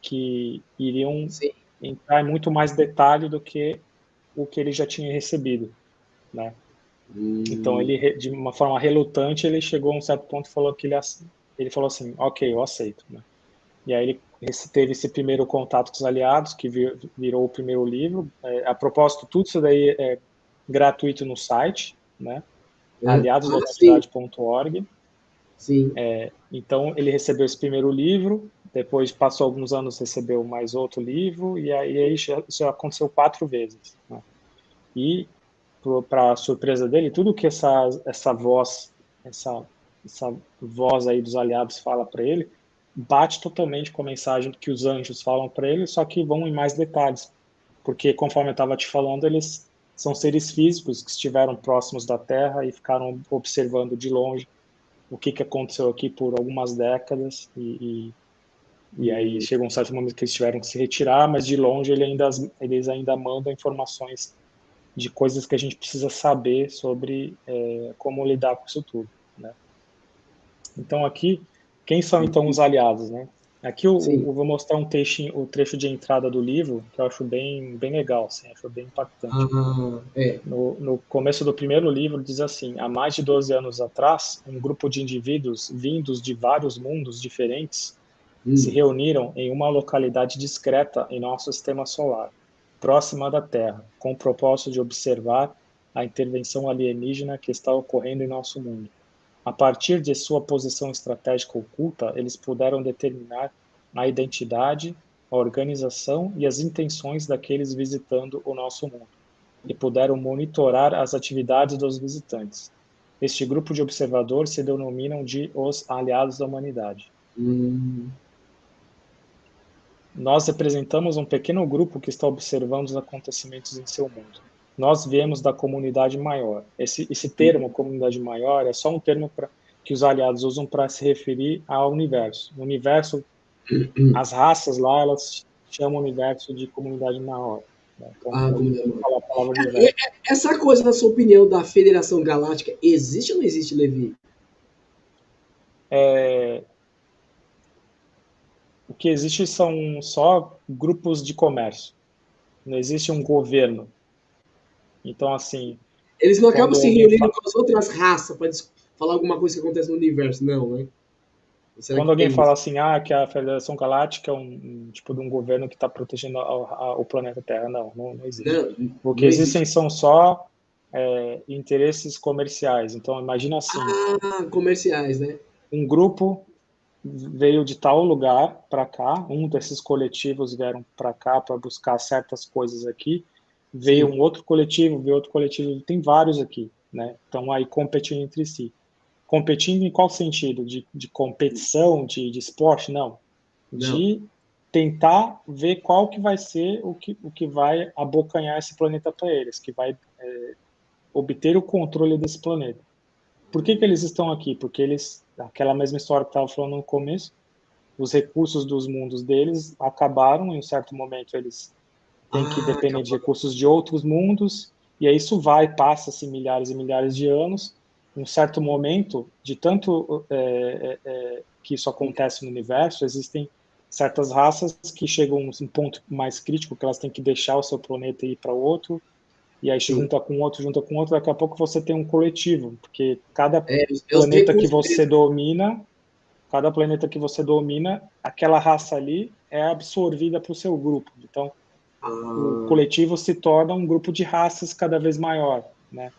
que iriam Sim. entrar em muito mais detalhe do que o que ele já tinha recebido, né? Então ele, de uma forma relutante, ele chegou a um certo ponto e falou que ele falou assim, ok, eu aceito, né? E aí ele teve esse primeiro contato com os aliados, que virou o primeiro livro. A propósito, tudo isso daí é gratuito no site, né? Sim. aliadosdahumanidade.org. Sim. Então ele recebeu esse primeiro livro, depois passou alguns anos, recebeu mais outro livro, e aí isso aconteceu 4 vezes, né? E para surpresa dele, tudo que essa voz aí dos aliados fala para ele bate totalmente com a mensagem que os anjos falam para ele, só que vão em mais detalhes, porque conforme eu estava te falando, eles são seres físicos que estiveram próximos da Terra e ficaram observando de longe o que aconteceu aqui por algumas décadas e aí chegou um certo momento que eles tiveram que se retirar, mas de longe eles ainda mandam informações de coisas que a gente precisa saber sobre como lidar com isso tudo, né? Então aqui, quem são então os aliados, né? Aqui eu Sim. vou mostrar o trecho de entrada do livro, que eu acho bem legal, assim, acho bem impactante. No começo do primeiro livro diz assim, há mais de 12 anos atrás, um grupo de indivíduos vindos de vários mundos diferentes se reuniram em uma localidade discreta em nosso sistema solar, próxima da Terra, com o propósito de observar a intervenção alienígena que está ocorrendo em nosso mundo. A partir de sua posição estratégica oculta, eles puderam determinar a identidade, a organização e as intenções daqueles visitando o nosso mundo, e puderam monitorar as atividades dos visitantes. Este grupo de observadores se denominam de os aliados da humanidade. Nós representamos um pequeno grupo que está observando os acontecimentos em seu mundo. Nós viemos da comunidade maior. Esse termo, comunidade maior, é só um termo que os aliados usam para se referir ao universo. O universo, as raças lá, elas chamam o universo de comunidade maior. Né? Então, a gente fala a palavra universo. Essa coisa, na sua opinião, da Federação Galáctica, existe ou não existe, Levi? O que existe são só grupos de comércio. Não existe um governo. Então, assim... Eles não acabam se reunindo com as outras raças para falar alguma coisa que acontece no universo, não, né? Será Quando que alguém tem fala isso? assim, que a Federação Galáctica é um tipo de um governo que está protegendo o planeta Terra, não existe. Não, O que não existem existe. são só interesses comerciais. Então, imagina assim, Comerciais, né? um grupo veio de tal lugar para cá, um desses coletivos vieram para cá para buscar certas coisas aqui, veio Sim. um outro coletivo, veio outro coletivo, tem vários aqui, né? Então, aí competindo entre si. Competindo em qual sentido? De competição, de esporte? Não. Não. De tentar ver qual que vai ser o que vai abocanhar esse planeta para eles, que vai obter o controle desse planeta. Por que eles estão aqui? Porque eles, aquela mesma história que eu estava falando no começo, os recursos dos mundos deles acabaram, em um certo momento eles têm que depender de recursos de outros mundos, e aí isso passa-se milhares e milhares de anos, em um certo momento, de tanto que isso acontece no universo, existem certas raças que chegam a um ponto mais crítico, que elas têm que deixar o seu planeta e ir para outro, e aí junta com outro, daqui a pouco você tem um coletivo, porque cada planeta que você domina, aquela raça ali é absorvida para o seu grupo. Então, o coletivo se torna um grupo de raças cada vez maior, né?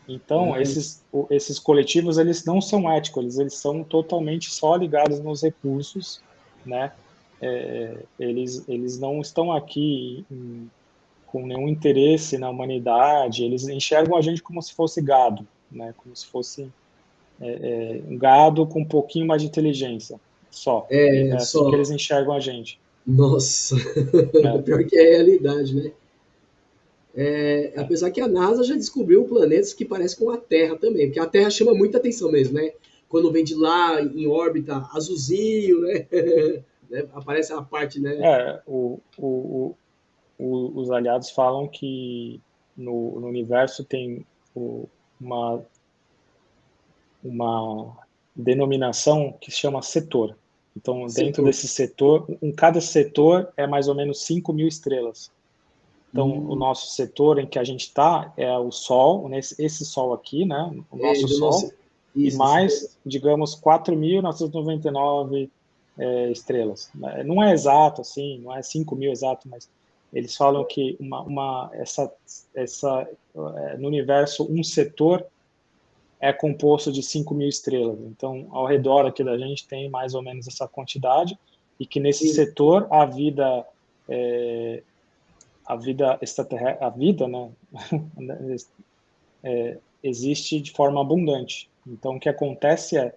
Então, esses coletivos, eles não são éticos, eles são totalmente só ligados nos recursos, né? Eles não estão aqui com nenhum interesse na humanidade, eles enxergam a gente como se fosse gado, né? Como se fosse um gado com um pouquinho mais de inteligência, só. É assim que eles enxergam a gente. Nossa, pior que é a realidade, né? Apesar que a NASA já descobriu planetas que parecem com a Terra também, porque a Terra chama muita atenção mesmo, né? Quando vem de lá em órbita azulzinho, né? Aparece a parte, né? Os aliados falam que no universo tem uma denominação que se chama setor. Então, dentro desse setor, cada setor é mais ou menos 5.000 estrelas. Então, o nosso setor em que a gente está é o Sol, esse Sol aqui, né? O nosso Sol, e mais, digamos, 4.999 estrelas. Não é exato, assim, não é 5.000 exato, mas eles falam que no universo, um setor é composto de 5.000 estrelas. Então, ao redor aqui da gente tem mais ou menos essa quantidade, e que nesse setor a vida extraterrestre, a vida, né, existe de forma abundante. Então, o que acontece é,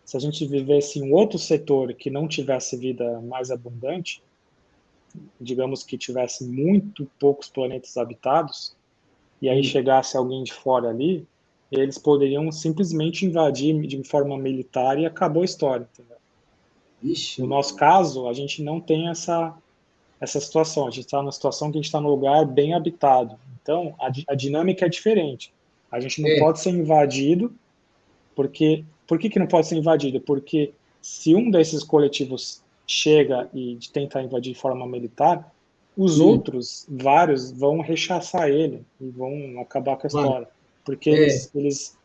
se a gente vivesse em outro setor que não tivesse vida mais abundante, digamos que tivesse muito poucos planetas habitados, e aí chegasse alguém de fora ali, eles poderiam simplesmente invadir de forma militar e acabou a história. Entendeu? No nosso caso, a gente não tem essa situação. A gente está numa situação que a gente está num lugar bem habitado. Então, a dinâmica é diferente. A gente não pode ser invadido, porque... Por que não pode ser invadido? Porque se um desses coletivos chega e tenta invadir de forma militar, os outros, vários, vão rechaçar ele e vão acabar com a história. Porque eles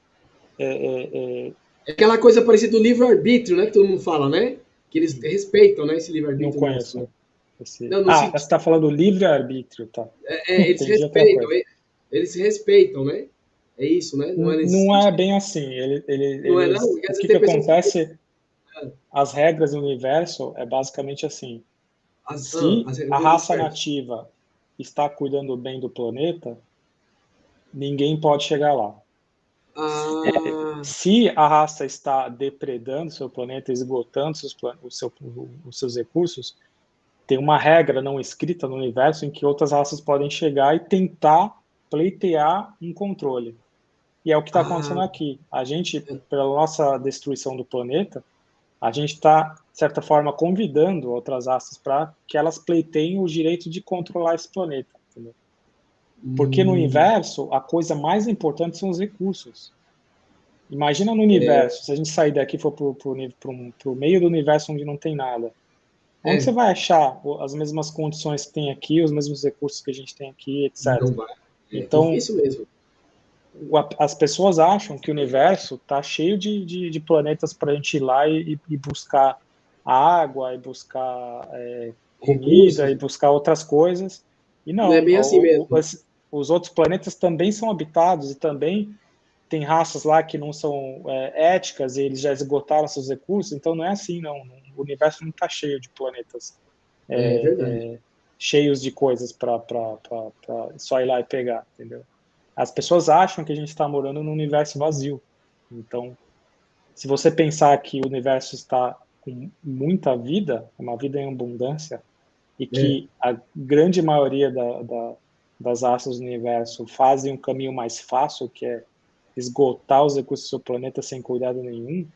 é aquela coisa parecida do livre-arbítrio, né? Que todo mundo fala, né? Que eles respeitam, né? Esse livre-arbítrio. Não conheço. Nosso, né? Você está falando do livre-arbítrio, tá? Eles respeitam. Eles se respeitam, né? É isso, né? Não é bem assim. Não é, não? O que acontece? As regras do universo é basicamente assim. Se a raça nativa está cuidando bem do planeta, ninguém pode chegar lá. Se a raça está depredando seu planeta, esgotando os seus recursos, tem uma regra não escrita no universo em que outras raças podem chegar e tentar pleitear um controle. E é o que está acontecendo aqui. A gente, pela nossa destruição do planeta, a gente está, de certa forma, convidando outras raças para que elas pleiteiem o direito de controlar esse planeta. Entendeu? Porque no universo, a coisa mais importante são os recursos. Imagina no universo, se a gente sair daqui e for para o meio do universo onde não tem nada. Onde você vai achar as mesmas condições que tem aqui, os mesmos recursos que a gente tem aqui, etc. Não vai. Então, difícil mesmo. As pessoas acham que o universo está cheio de planetas para a gente ir lá e buscar água, e buscar comida, e buscar outras coisas. E não é bem assim mesmo. Os outros planetas também são habitados e também tem raças lá que não são éticas e eles já esgotaram seus recursos, então não é assim, não. O universo não está cheio de planetas cheios de coisas para só ir lá e pegar, entendeu? As pessoas acham que a gente está morando num universo vazio. Então, se você pensar que o universo está com muita vida, uma vida em abundância, e que a grande maioria das raças do universo fazem um caminho mais fácil, que é esgotar os recursos do seu planeta sem cuidado nenhum,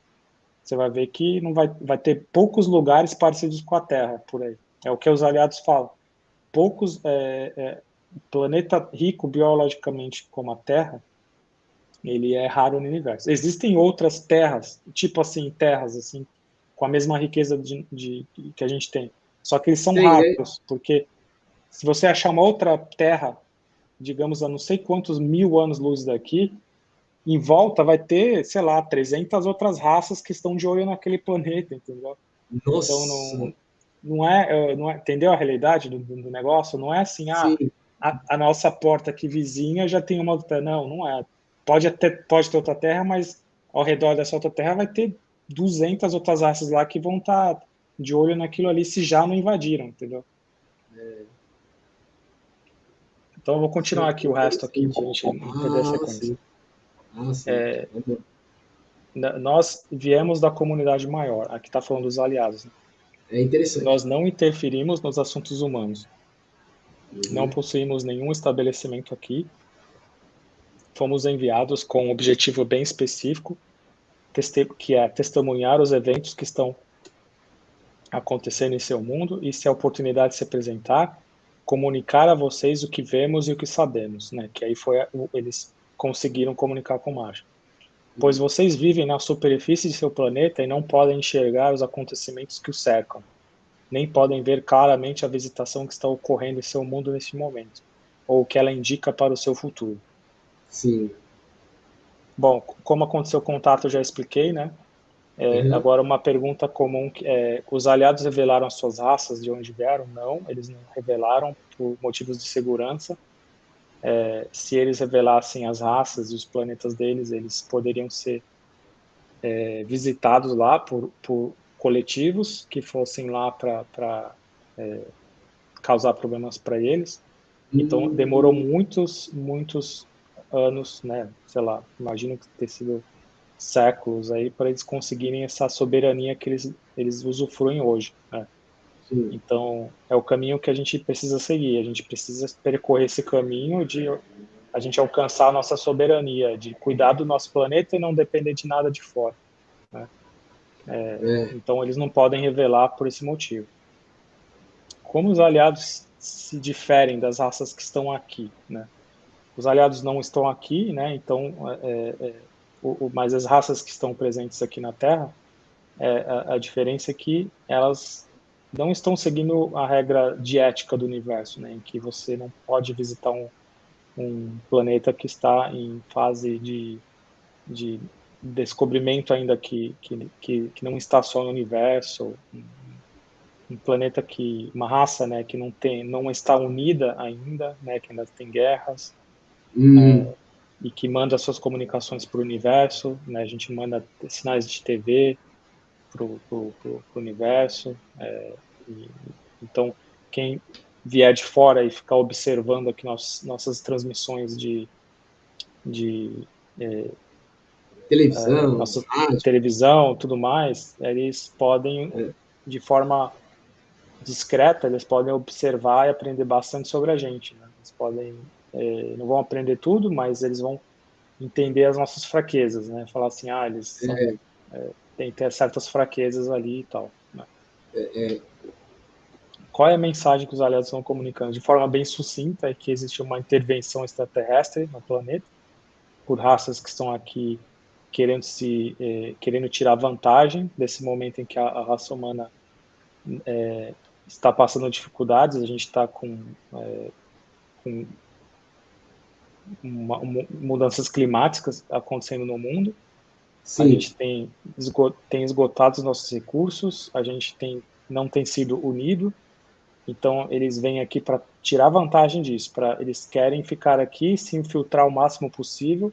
você vai ver que não vai ter poucos lugares parecidos com a Terra por aí. É o que os aliados falam. Poucos planeta rico biologicamente como a Terra, ele é raro no universo. Existem outras terras, tipo assim, terras assim, com a mesma riqueza que a gente tem. Só que eles são raros, porque se você achar uma outra terra, digamos, a não sei quantos mil anos-luz daqui, em volta vai ter, sei lá, 300 outras raças que estão de olho naquele planeta, entendeu? Nossa. Então, não é, entendeu a realidade do negócio? Não é assim, a nossa porta aqui vizinha já tem uma outra. Não é. Pode ter outra terra, mas ao redor dessa outra terra vai ter 200 outras raças lá que vão estar de olho naquilo ali se já não invadiram, entendeu? Então eu vou continuar aqui o resto aqui para a gente não perder a sequência. Nós viemos da comunidade maior. Aqui está falando dos aliados. Né? É interessante. Nós não interferimos nos assuntos humanos. Não possuímos nenhum estabelecimento aqui. Fomos enviados com um objetivo bem específico, que é testemunhar os eventos que estão acontecendo em seu mundo e, se a oportunidade se apresentar, comunicar a vocês o que vemos e o que sabemos, né? Que aí eles conseguiram comunicar com o Marja. Pois vocês vivem na superfície de seu planeta e não podem enxergar os acontecimentos que o cercam, nem podem ver claramente a visitação que está ocorrendo em seu mundo neste momento, ou o que ela indica para o seu futuro. Sim. Bom, como aconteceu o contato, eu já expliquei, né? Agora, uma pergunta comum, os aliados revelaram as suas raças, de onde vieram? Não, eles não revelaram por motivos de segurança. Se eles revelassem as raças e os planetas deles, eles poderiam ser visitados lá por coletivos que fossem lá para causar problemas para eles. Então, demorou muitos anos, né? Sei lá, imagino que ter sido séculos aí para eles conseguirem essa soberania que eles usufruem hoje. Né? Então, é o caminho que a gente precisa seguir. A gente precisa percorrer esse caminho de a gente alcançar a nossa soberania, de cuidar do nosso planeta e não depender de nada de fora. Né? Então, eles não podem revelar por esse motivo. Como os aliados se diferem das raças que estão aqui? Né? Os aliados não estão aqui, né? Então, mas as raças que estão presentes aqui na Terra, a diferença é que elas não estão seguindo a regra de ética do universo, né? Em que você não pode visitar um planeta que está em fase de descobrimento ainda que não está só no universo, um planeta uma raça, né, que não está unida ainda, né, que ainda tem guerras, e que manda suas comunicações para o universo, né, a gente manda sinais de TV para o universo, então quem vier de fora e ficar observando aqui nossas transmissões de televisão, nossa televisão, tudo mais, eles podem, de forma discreta, eles podem observar e aprender bastante sobre a gente. Né? Eles podem, não vão aprender tudo, mas eles vão entender as nossas fraquezas, né? Falar assim, eles têm certas fraquezas ali e tal. Né? Qual é a mensagem que os aliados estão comunicando? De forma bem sucinta, é que existe uma intervenção extraterrestre no planeta por raças que estão aqui querendo tirar vantagem desse momento em que a raça humana está passando dificuldades. A gente está com mudanças climáticas acontecendo no mundo. Sim. A gente tem esgotado os nossos recursos, a gente não tem sido unido. Então, eles vêm aqui para tirar vantagem disso. Eles querem ficar aqui, se infiltrar o máximo possível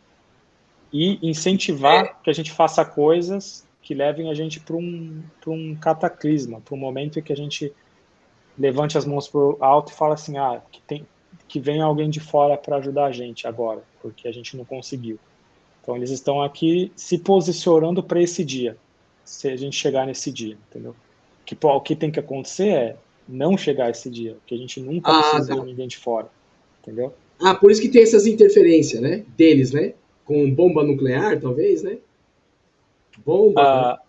e incentivar que a gente faça coisas que levem a gente para um cataclisma, para um momento em que a gente levante as mãos para o alto e fala assim, que venha alguém de fora para ajudar a gente agora, porque a gente não conseguiu. Então, eles estão aqui se posicionando para esse dia, se a gente chegar nesse dia, entendeu? O que tem que acontecer não chegar esse dia, que a gente nunca Ah, precisou tá. ninguém de fora, entendeu? Ah, por isso que tem essas interferências, né? Deles, né? Com bomba nuclear, talvez, né? Bomba, né? Ah,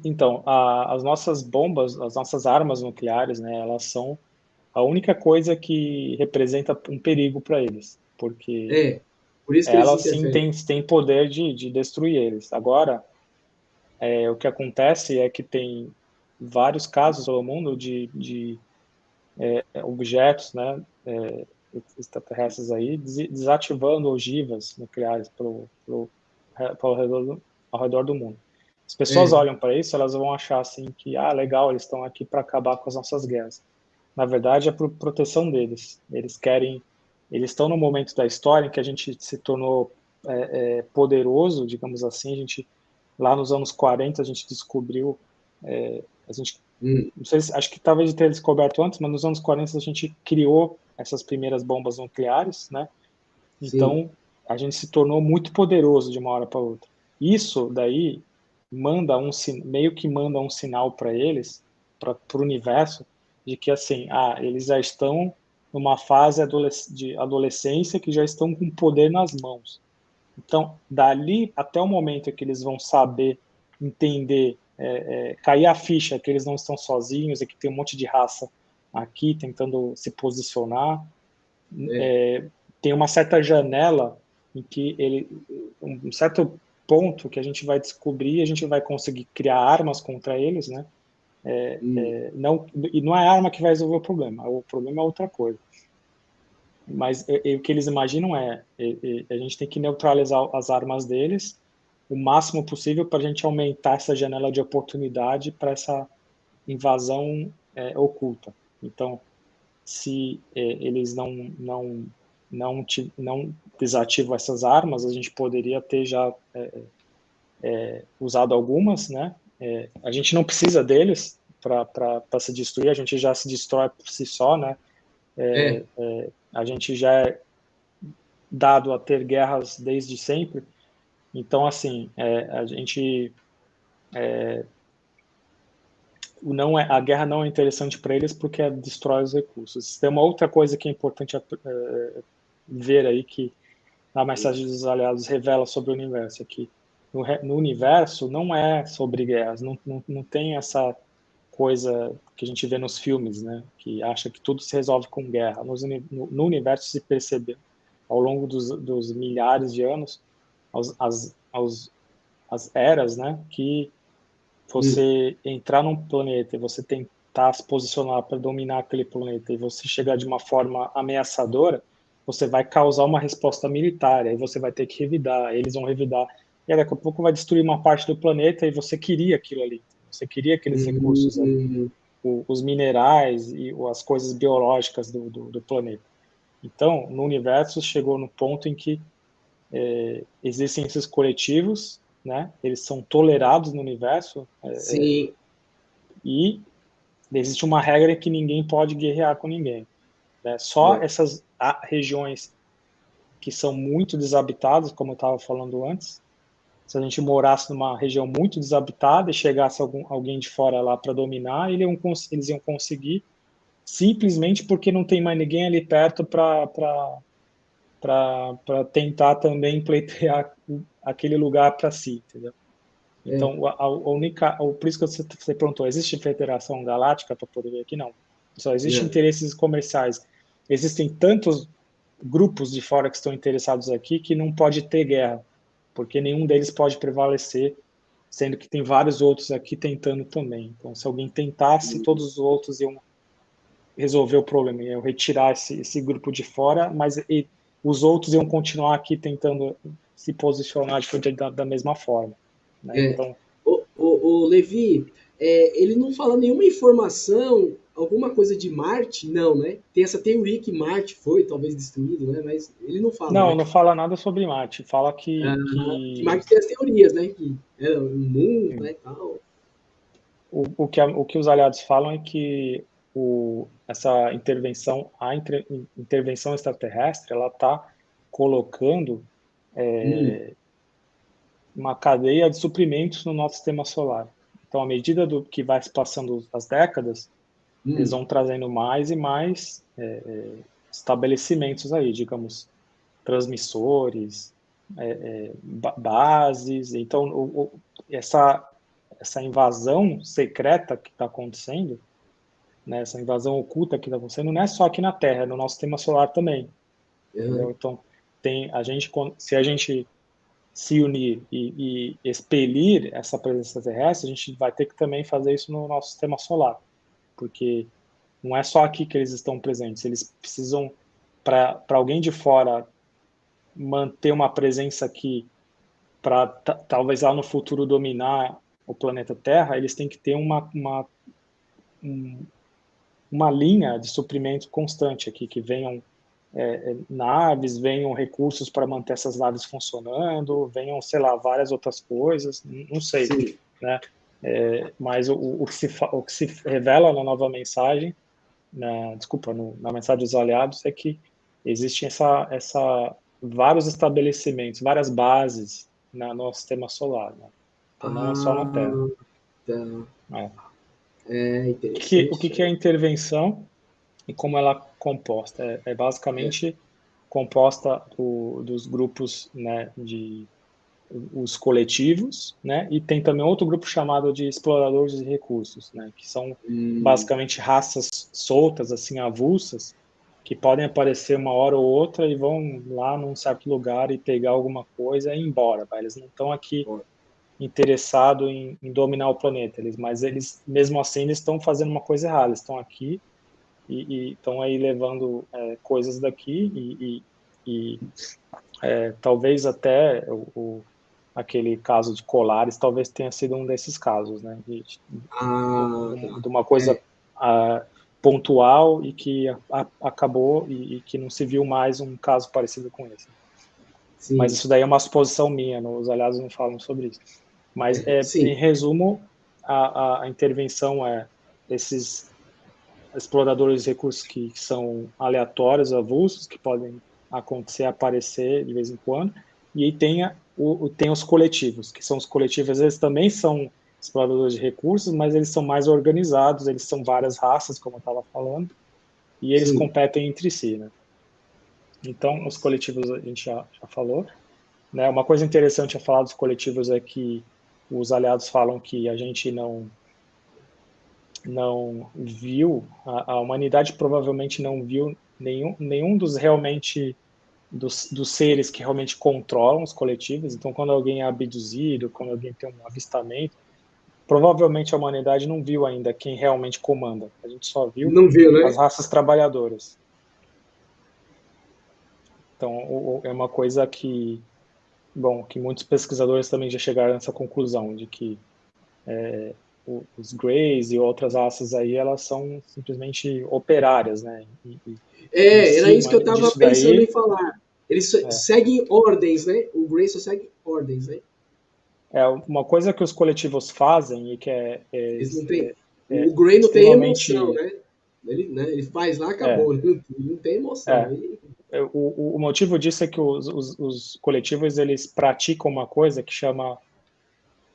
então, as nossas bombas, as nossas armas nucleares, né, elas são a única coisa que representa um perigo para eles, porque É. Por isso que eles elas sim interferem. têm poder de destruir eles. Agora, o que acontece é que tem vários casos pelo mundo de objetos, né, extraterrestres aí, desativando ogivas nucleares ao redor do mundo. As pessoas É. olham para isso, elas vão achar assim que, legal, eles estão aqui para acabar com as nossas guerras. Na verdade, é por proteção deles. Eles estão no momento da história em que a gente se tornou poderoso, digamos assim. A gente, lá nos anos 40, a gente descobriu, a gente Hum, não sei, acho que talvez tenha descoberto antes, mas nos anos 40 a gente criou essas primeiras bombas nucleares, né? sim. Então, a gente se tornou muito poderoso de uma hora para outra. Isso daí meio que manda um sinal para eles, para o universo, de que assim, eles já estão numa fase de adolescência que já estão com poder nas mãos. Então, dali até o momento que eles vão saber entender, cair a ficha que eles não estão sozinhos e que tem um monte de raça aqui tentando se posicionar, É. tem uma certa janela em que um certo ponto que a gente vai descobrir, a gente vai conseguir criar armas contra eles, né? Hum, Não, e não é a arma que vai resolver o problema é outra coisa. Mas o que eles imaginam a gente tem que neutralizar as armas deles o máximo possível para a gente aumentar essa janela de oportunidade para essa invasão oculta. Então, se eles não desativam essas armas, a gente poderia ter já usado algumas, né? A gente não precisa deles para se destruir, a gente já se destrói por si só, né? é. A gente já é dado a ter guerras desde sempre, então assim, a gente a guerra não é interessante para eles porque destrói os recursos. Tem uma outra coisa que é importante ver aí que a mensagem dos aliados revela sobre o universo aqui. No universo não é sobre guerras, não tem essa coisa que a gente vê nos filmes, né? Que acha que tudo se resolve com guerra. No universo se percebeu ao longo dos milhares de anos, as eras, né? Que Hum, você entrar num planeta e você tentar se posicionar para dominar aquele planeta e você chegar de uma forma ameaçadora, você vai causar uma resposta militar, aí você vai ter que revidar, eles vão revidar, e aí daqui a pouco vai destruir uma parte do planeta e você queria aquilo ali, você queria aqueles recursos ali, hum, os minerais e as coisas biológicas do planeta. Então, no universo chegou no ponto em que existem esses coletivos, né? Eles são tolerados no universo, sim. e existe uma regra que ninguém pode guerrear com ninguém, né? Só É. essas regiões que são muito desabitadas, como eu estava falando antes, se a gente morasse numa região muito desabitada e chegasse alguém de fora lá para dominar, eles iam conseguir simplesmente porque não tem mais ninguém ali perto para tentar também pleitear aquele lugar para si, entendeu? É. Então, a única, por isso que você perguntou, existe federação galáctica para poder ver aqui? Não. Só existem É. interesses comerciais. Existem tantos grupos de fora que estão interessados aqui que não pode ter guerra, porque nenhum deles pode prevalecer, sendo que tem vários outros aqui tentando também. Então, se alguém tentasse, todos os outros iam resolver o problema, iam retirar esse grupo de fora, mas os outros iam continuar aqui tentando se posicionar da mesma forma, né? É. Então, O Levi, ele não fala nenhuma informação, alguma coisa de Marte? Não, né? Tem essa teoria que Marte foi talvez destruído, né? Mas ele não fala, não, né? não fala nada sobre Marte. Fala Ah, que que Marte tem as teorias, né? Que era um mundo, né? Tal. o que os aliados falam é que essa intervenção, intervenção extraterrestre, ela está colocando Hum, uma cadeia de suprimentos no nosso sistema solar. Então, à medida do que vai se passando as décadas, Eles vão trazendo mais e mais estabelecimentos aí, digamos, transmissores, bases. Então, essa invasão secreta que está acontecendo, né, essa invasão oculta que está acontecendo, não é só aqui na Terra, é no nosso sistema solar também. Entendeu? Então, se a gente se unir e expelir essa presença terrestre, a gente vai ter que também fazer isso no nosso sistema solar, porque não é só aqui que eles estão presentes, eles precisam, para alguém de fora manter uma presença aqui, para talvez lá no futuro dominar o planeta Terra, eles têm que ter uma linha de suprimento constante aqui, que venham naves, venham recursos para manter essas naves funcionando, venham, sei lá, várias outras coisas, não sei, sim, né? Mas o que se revela na nova mensagem, na mensagem dos aliados, é que existem vários estabelecimentos, várias bases no nosso sistema solar, né? Então não é só na Terra. Tá. Interessante. O que é a intervenção e como ela é composta? É basicamente composta dos grupos, né, os coletivos, né, e tem também outro grupo chamado de exploradores de recursos, né, que são basicamente raças soltas, assim, avulsas, que podem aparecer uma hora ou outra e vão lá num certo lugar e pegar alguma coisa e ir embora, tá? Eles não estão aqui interessados em dominar o planeta, mas eles, mesmo assim, eles estão fazendo uma coisa errada, eles estão aqui e estão aí levando coisas daqui e talvez até aquele caso de Colares talvez tenha sido um desses casos, né? De uma coisa pontual e que acabou e que não se viu mais um caso parecido com esse. Sim. Mas isso daí é uma suposição minha, os aliados não falam sobre isso. Mas, em resumo, a intervenção é esses exploradores de recursos que são aleatórios, avulsos, que podem acontecer, aparecer de vez em quando, e aí tem os coletivos, que são os coletivos, às vezes também são exploradores de recursos, mas eles são mais organizados, eles são várias raças, como eu estava falando, e eles competem entre si, né? Então, os coletivos a gente já falou, né? Uma coisa interessante a falar dos coletivos é que os aliados falam que a gente não viu, a humanidade provavelmente não viu nenhum dos seres que realmente controlam os coletivos. Então, quando alguém é abduzido, quando alguém tem um avistamento, provavelmente a humanidade não viu ainda quem realmente comanda. A gente só viu, né? as raças trabalhadoras. Então, é uma coisa que muitos pesquisadores também já chegaram a essa conclusão, de que os Greys e outras raças aí, elas são simplesmente operárias, né? Era isso que eu estava pensando em falar. Eles seguem ordens, né? O Grey só segue ordens, né? Uma coisa que os coletivos fazem e que eles não têm, o Grey não tem emoção, né? Ele faz lá, acabou. Ele não tem emoção. O motivo disso é que os coletivos, eles praticam uma coisa que chama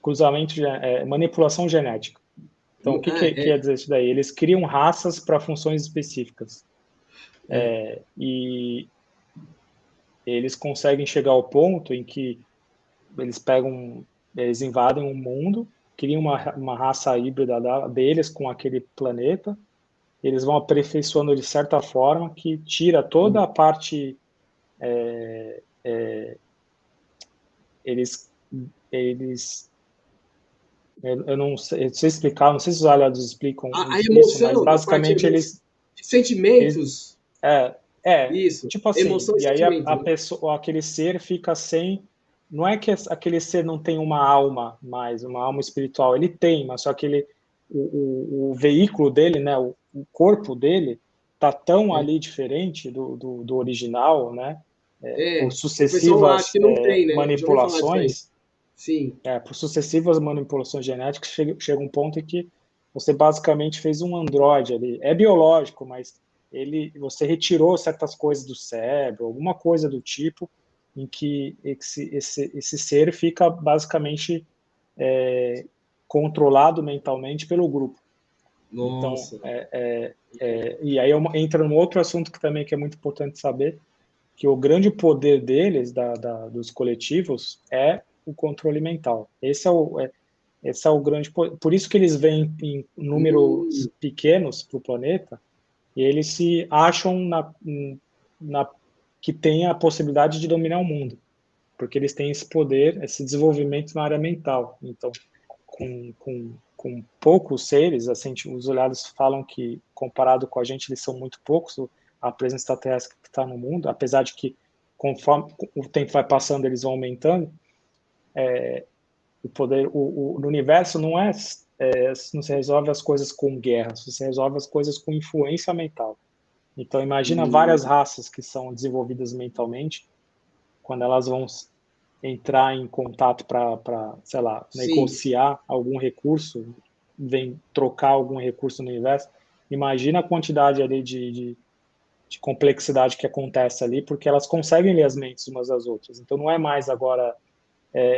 cruzamento, manipulação genética. Então, o que quer dizer isso daí? Eles criam raças para funções específicas. E eles conseguem chegar ao ponto em que eles invadem um mundo, criam uma raça híbrida deles com aquele planeta, eles vão aperfeiçoando de certa forma que tira toda a parte eles eu não sei explicar, não sei se os aliados explicam emoção, isso, mas basicamente eles sentimentos. Isso. Tipo assim, emoção e aí a pessoa, aquele ser fica sem, não é que aquele ser não tem uma alma mais, uma alma espiritual, ele tem, mas só que o veículo dele, né, o corpo dele tá tão ali diferente do original, né, por sucessivas manipulações. Sim. Por sucessivas manipulações genéticas, chega um ponto em que você basicamente fez um androide ali. É biológico, mas você retirou certas coisas do cérebro, alguma coisa do tipo, em que esse ser fica basicamente controlado mentalmente pelo grupo. Então, Nossa. e aí entra num outro assunto que também que é muito importante saber, que o grande poder deles, dos coletivos, é o controle mental. Esse é o grande poder. Por isso que eles vêm em números Hum, pequenos para o planeta, e eles se acham na, que tem a possibilidade de dominar o mundo, porque eles têm esse poder, esse desenvolvimento na área mental. Então, com poucos seres, assim, os olhados falam que, comparado com a gente, eles são muito poucos, a presença extraterrestre que está no mundo, apesar de que, conforme o tempo vai passando, eles vão aumentando, o poder, no universo não se resolve as coisas com guerra, se resolve as coisas com influência mental. Então, imagina várias hum, raças que são desenvolvidas mentalmente, quando elas vão entrar em contato para, sei lá, sim, negociar algum recurso, vem trocar algum recurso no universo, imagina a quantidade ali de complexidade que acontece ali, porque elas conseguem ler as mentes umas das outras. Então não é mais agora,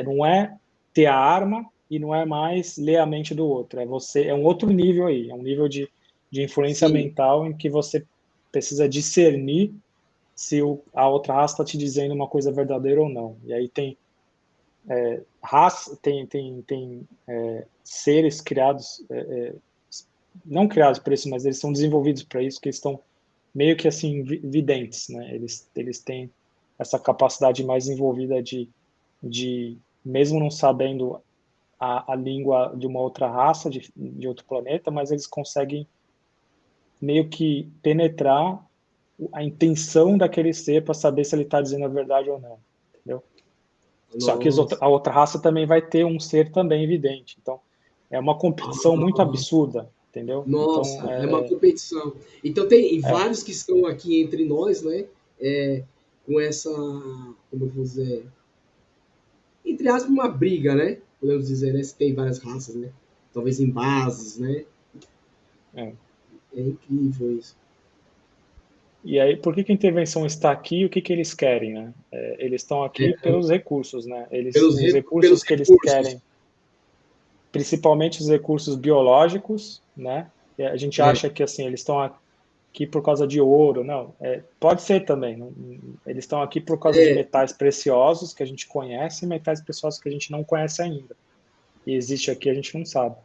não é ter a arma e não é mais ler a mente do outro, é um outro nível aí, é um nível de influência sim, mental em que você precisa discernir se a outra raça está te dizendo uma coisa verdadeira ou não. E aí tem raça, tem seres criados, não criados para isso, mas eles são desenvolvidos para isso, que estão meio que assim videntes, né? Eles têm essa capacidade mais envolvida de mesmo não sabendo a língua de uma outra raça, de outro planeta, mas eles conseguem meio que penetrar a intenção daquele ser para saber se ele está dizendo a verdade ou não, entendeu? Só que nossa. a outra raça também vai ter um ser também evidente. Então, é uma competição muito Ah, absurda, entendeu? nossa, Então, é uma competição. Então tem é, vários que estão aqui entre nós, né? É, com essa, como eu vou dizer, entre aspas, uma briga, né? Podemos dizer, né? Se tem várias raças, né? Talvez em bases, né? é. É incrível isso. E aí, por que que a intervenção está aqui e o que que eles querem, né? Eles estão aqui É, pelos recursos, né? pelos, Os pelos recursos que eles recursos. querem, principalmente os recursos biológicos, né? E a gente É, acha que, assim, eles estão aqui por causa de ouro, não. Pode ser também. Eles estão aqui por causa de é, metais preciosos que a gente conhece e metais preciosos que a gente não conhece ainda. E existe aqui, a gente não sabe.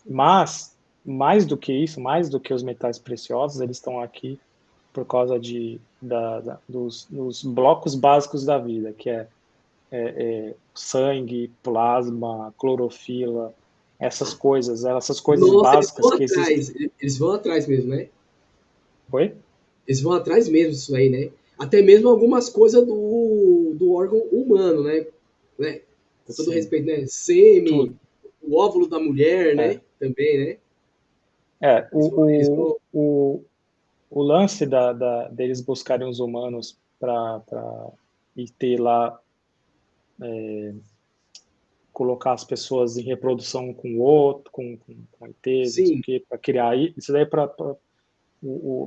Mas, mais do que isso, mais do que os metais preciosos, eles estão aqui por causa dos blocos básicos da vida, que sangue, plasma, clorofila, essas coisas nossa, eles básicas vão que existem. atrás, eles vão atrás mesmo, né? Oi? Eles vão atrás mesmo disso aí, né? Até mesmo algumas coisas do órgão humano, né? Com todo Sim, respeito, né? Sêmen, tudo. o óvulo da mulher, né? É, Também, né? é Eles vão o lance deles buscarem os humanos para e ter lá colocar as pessoas em reprodução com o outro, com ETs, não sei o sim, quê, para criar isso daí é para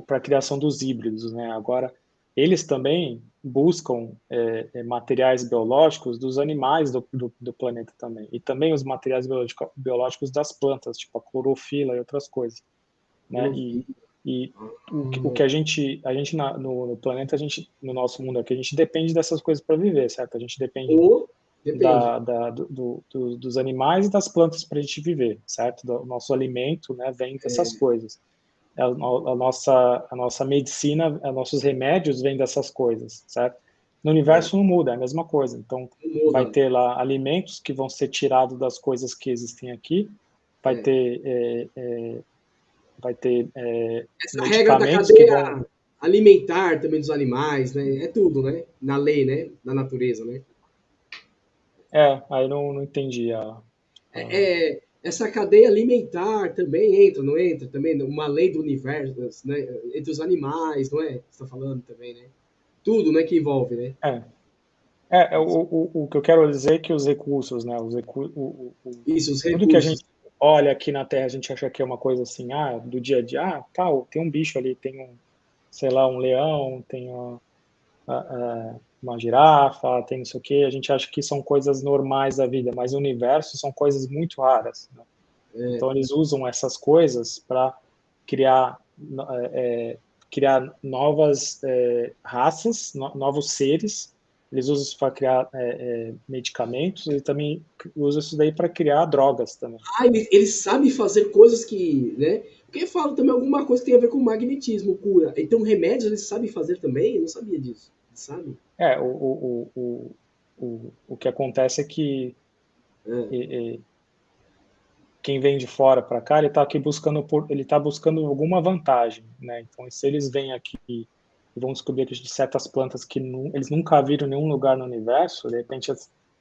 a criação dos híbridos, né? Agora, eles também buscam materiais biológicos dos animais do planeta também, e também os materiais biológicos das plantas, tipo a clorofila e outras coisas, né? clorofila. E o que Ah, a gente no planeta, no nosso mundo aqui, a gente depende dessas coisas para viver, certo? A gente depende ou, depende. dos animais e das plantas para a gente viver, certo? O nosso alimento, né, vem dessas coisas. A nossa medicina, nossos remédios vêm dessas coisas, certo? No É, universo não muda, é a mesma coisa. Então, não vai muda. ter lá alimentos que vão ser tirados das coisas que existem aqui, vai É. ter, vai ter Essa regra da medicamentos que vão. cadeia alimentar também dos animais, né? É tudo, né? Na lei, né? Na natureza, né? Aí não entendi a- Essa cadeia alimentar também entra, não entra? Também uma lei do universo, né? Entre os animais, não é? Você está falando também, né? Tudo, né? Que envolve, né? é, o que eu quero dizer é que os recursos, né, Isso, os tudo que a recursos. gente olha aqui na Terra, a gente acha que é uma coisa assim, do dia a dia, tal, tem um bicho ali, tem sei lá, um leão, tem uma girafa, tem não sei o quê, a gente acha que são coisas normais da vida, mas o universo são coisas muito raras, né? Então, eles usam essas coisas para criar, criar novas raças, novos seres. Eles usam isso para criar medicamentos e também usam isso daí para criar drogas também. Ele sabe fazer coisas que, né? Porque fala também alguma coisa que tem a ver com magnetismo, cura. Então, remédios eles sabem fazer também? Eu não sabia disso. Sabe? O que acontece é que É. Quem vem de fora para cá, ele está aqui buscando alguma vantagem, né? Então, se eles vêm aqui e vão descobrir que de certas plantas que eles nunca viram em nenhum lugar no universo, de repente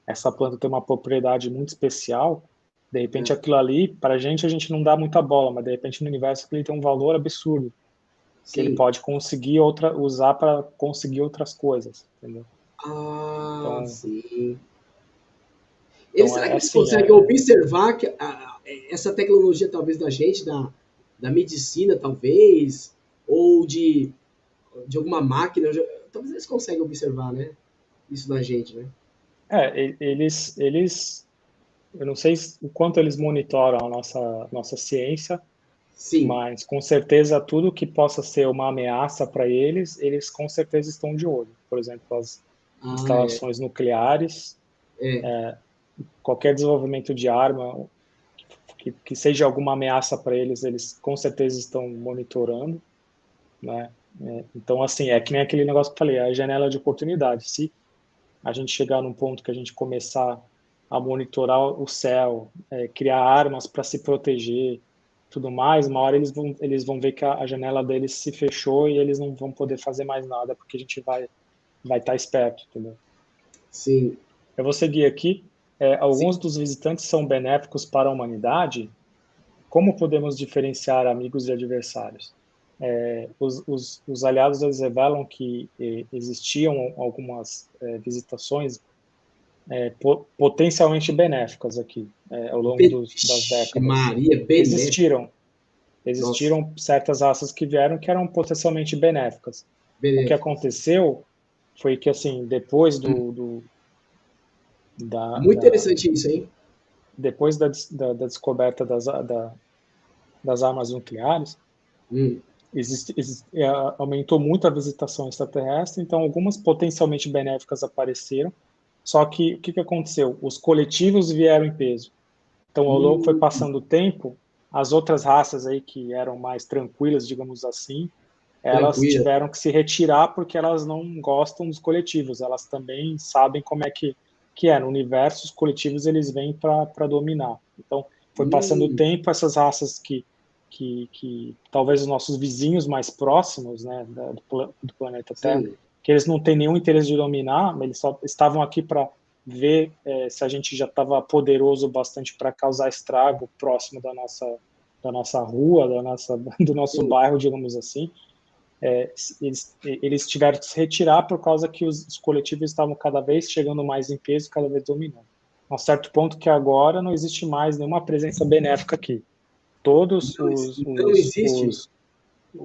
essa planta tem uma propriedade muito especial, de repente aquilo ali, para a gente não dá muita bola, mas de repente no universo ele tem um valor absurdo, que ele pode conseguir usar para conseguir outras coisas, entendeu? Sim. Será que eles assim, conseguem observar que essa tecnologia, talvez, da gente, da medicina, talvez, ou de alguma máquina, talvez eles conseguem observar, né? Isso na gente, né? Eu não sei o quanto eles monitoram a nossa ciência, Sim. Mas, com certeza, tudo que possa ser uma ameaça para eles com certeza estão de olho. Por exemplo, as instalações nucleares, qualquer desenvolvimento de arma que seja alguma ameaça para eles com certeza estão monitorando, né? Então, assim, é que nem aquele negócio que eu falei, a janela de oportunidade. Se a gente chegar num ponto que a gente começar a monitorar o céu, criar armas para se proteger, tudo mais, uma hora eles vão ver que a janela deles se fechou e eles não vão poder fazer mais nada, porque a gente vai estar esperto, entendeu? Sim. Eu vou seguir aqui. Alguns dos visitantes são benéficos para a humanidade. Como podemos diferenciar amigos e adversários? Os aliados eles revelam que existiam algumas visitações potencialmente benéficas aqui ao longo das décadas. Maria, benéfica. Existiram certas raças que vieram que eram potencialmente benéficas. O que aconteceu foi que, assim, depois Muito interessante isso, hein? Depois da descoberta das armas nucleares, aumentou muito a visitação extraterrestre, então algumas potencialmente benéficas apareceram, só que o que aconteceu? Os coletivos vieram em peso. Então, ao longo foi passando o tempo, as outras raças aí que eram mais tranquilas, digamos assim, elas tiveram que se retirar porque elas não gostam dos coletivos. Elas também sabem como é que é. No universo, os coletivos eles vêm para dominar. Então, foi passando o tempo, essas raças que talvez os nossos vizinhos mais próximos, né, do planeta Terra, que eles não têm nenhum interesse de dominar, eles só estavam aqui para ver se a gente já estava poderoso bastante para causar estrago próximo da nossa rua, do nosso bairro, digamos assim. Eles tiveram que se retirar por causa que os coletivos estavam cada vez chegando mais em peso, cada vez dominando. A um certo ponto que agora não existe mais nenhuma presença benéfica aqui. Todos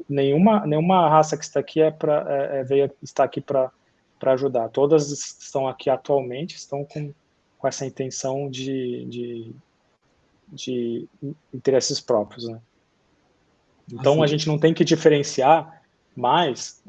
nenhuma raça que está aqui está aqui para ajudar. Todas estão aqui atualmente, estão com essa intenção de interesses próprios, né? Então, a gente não tem que diferenciar mais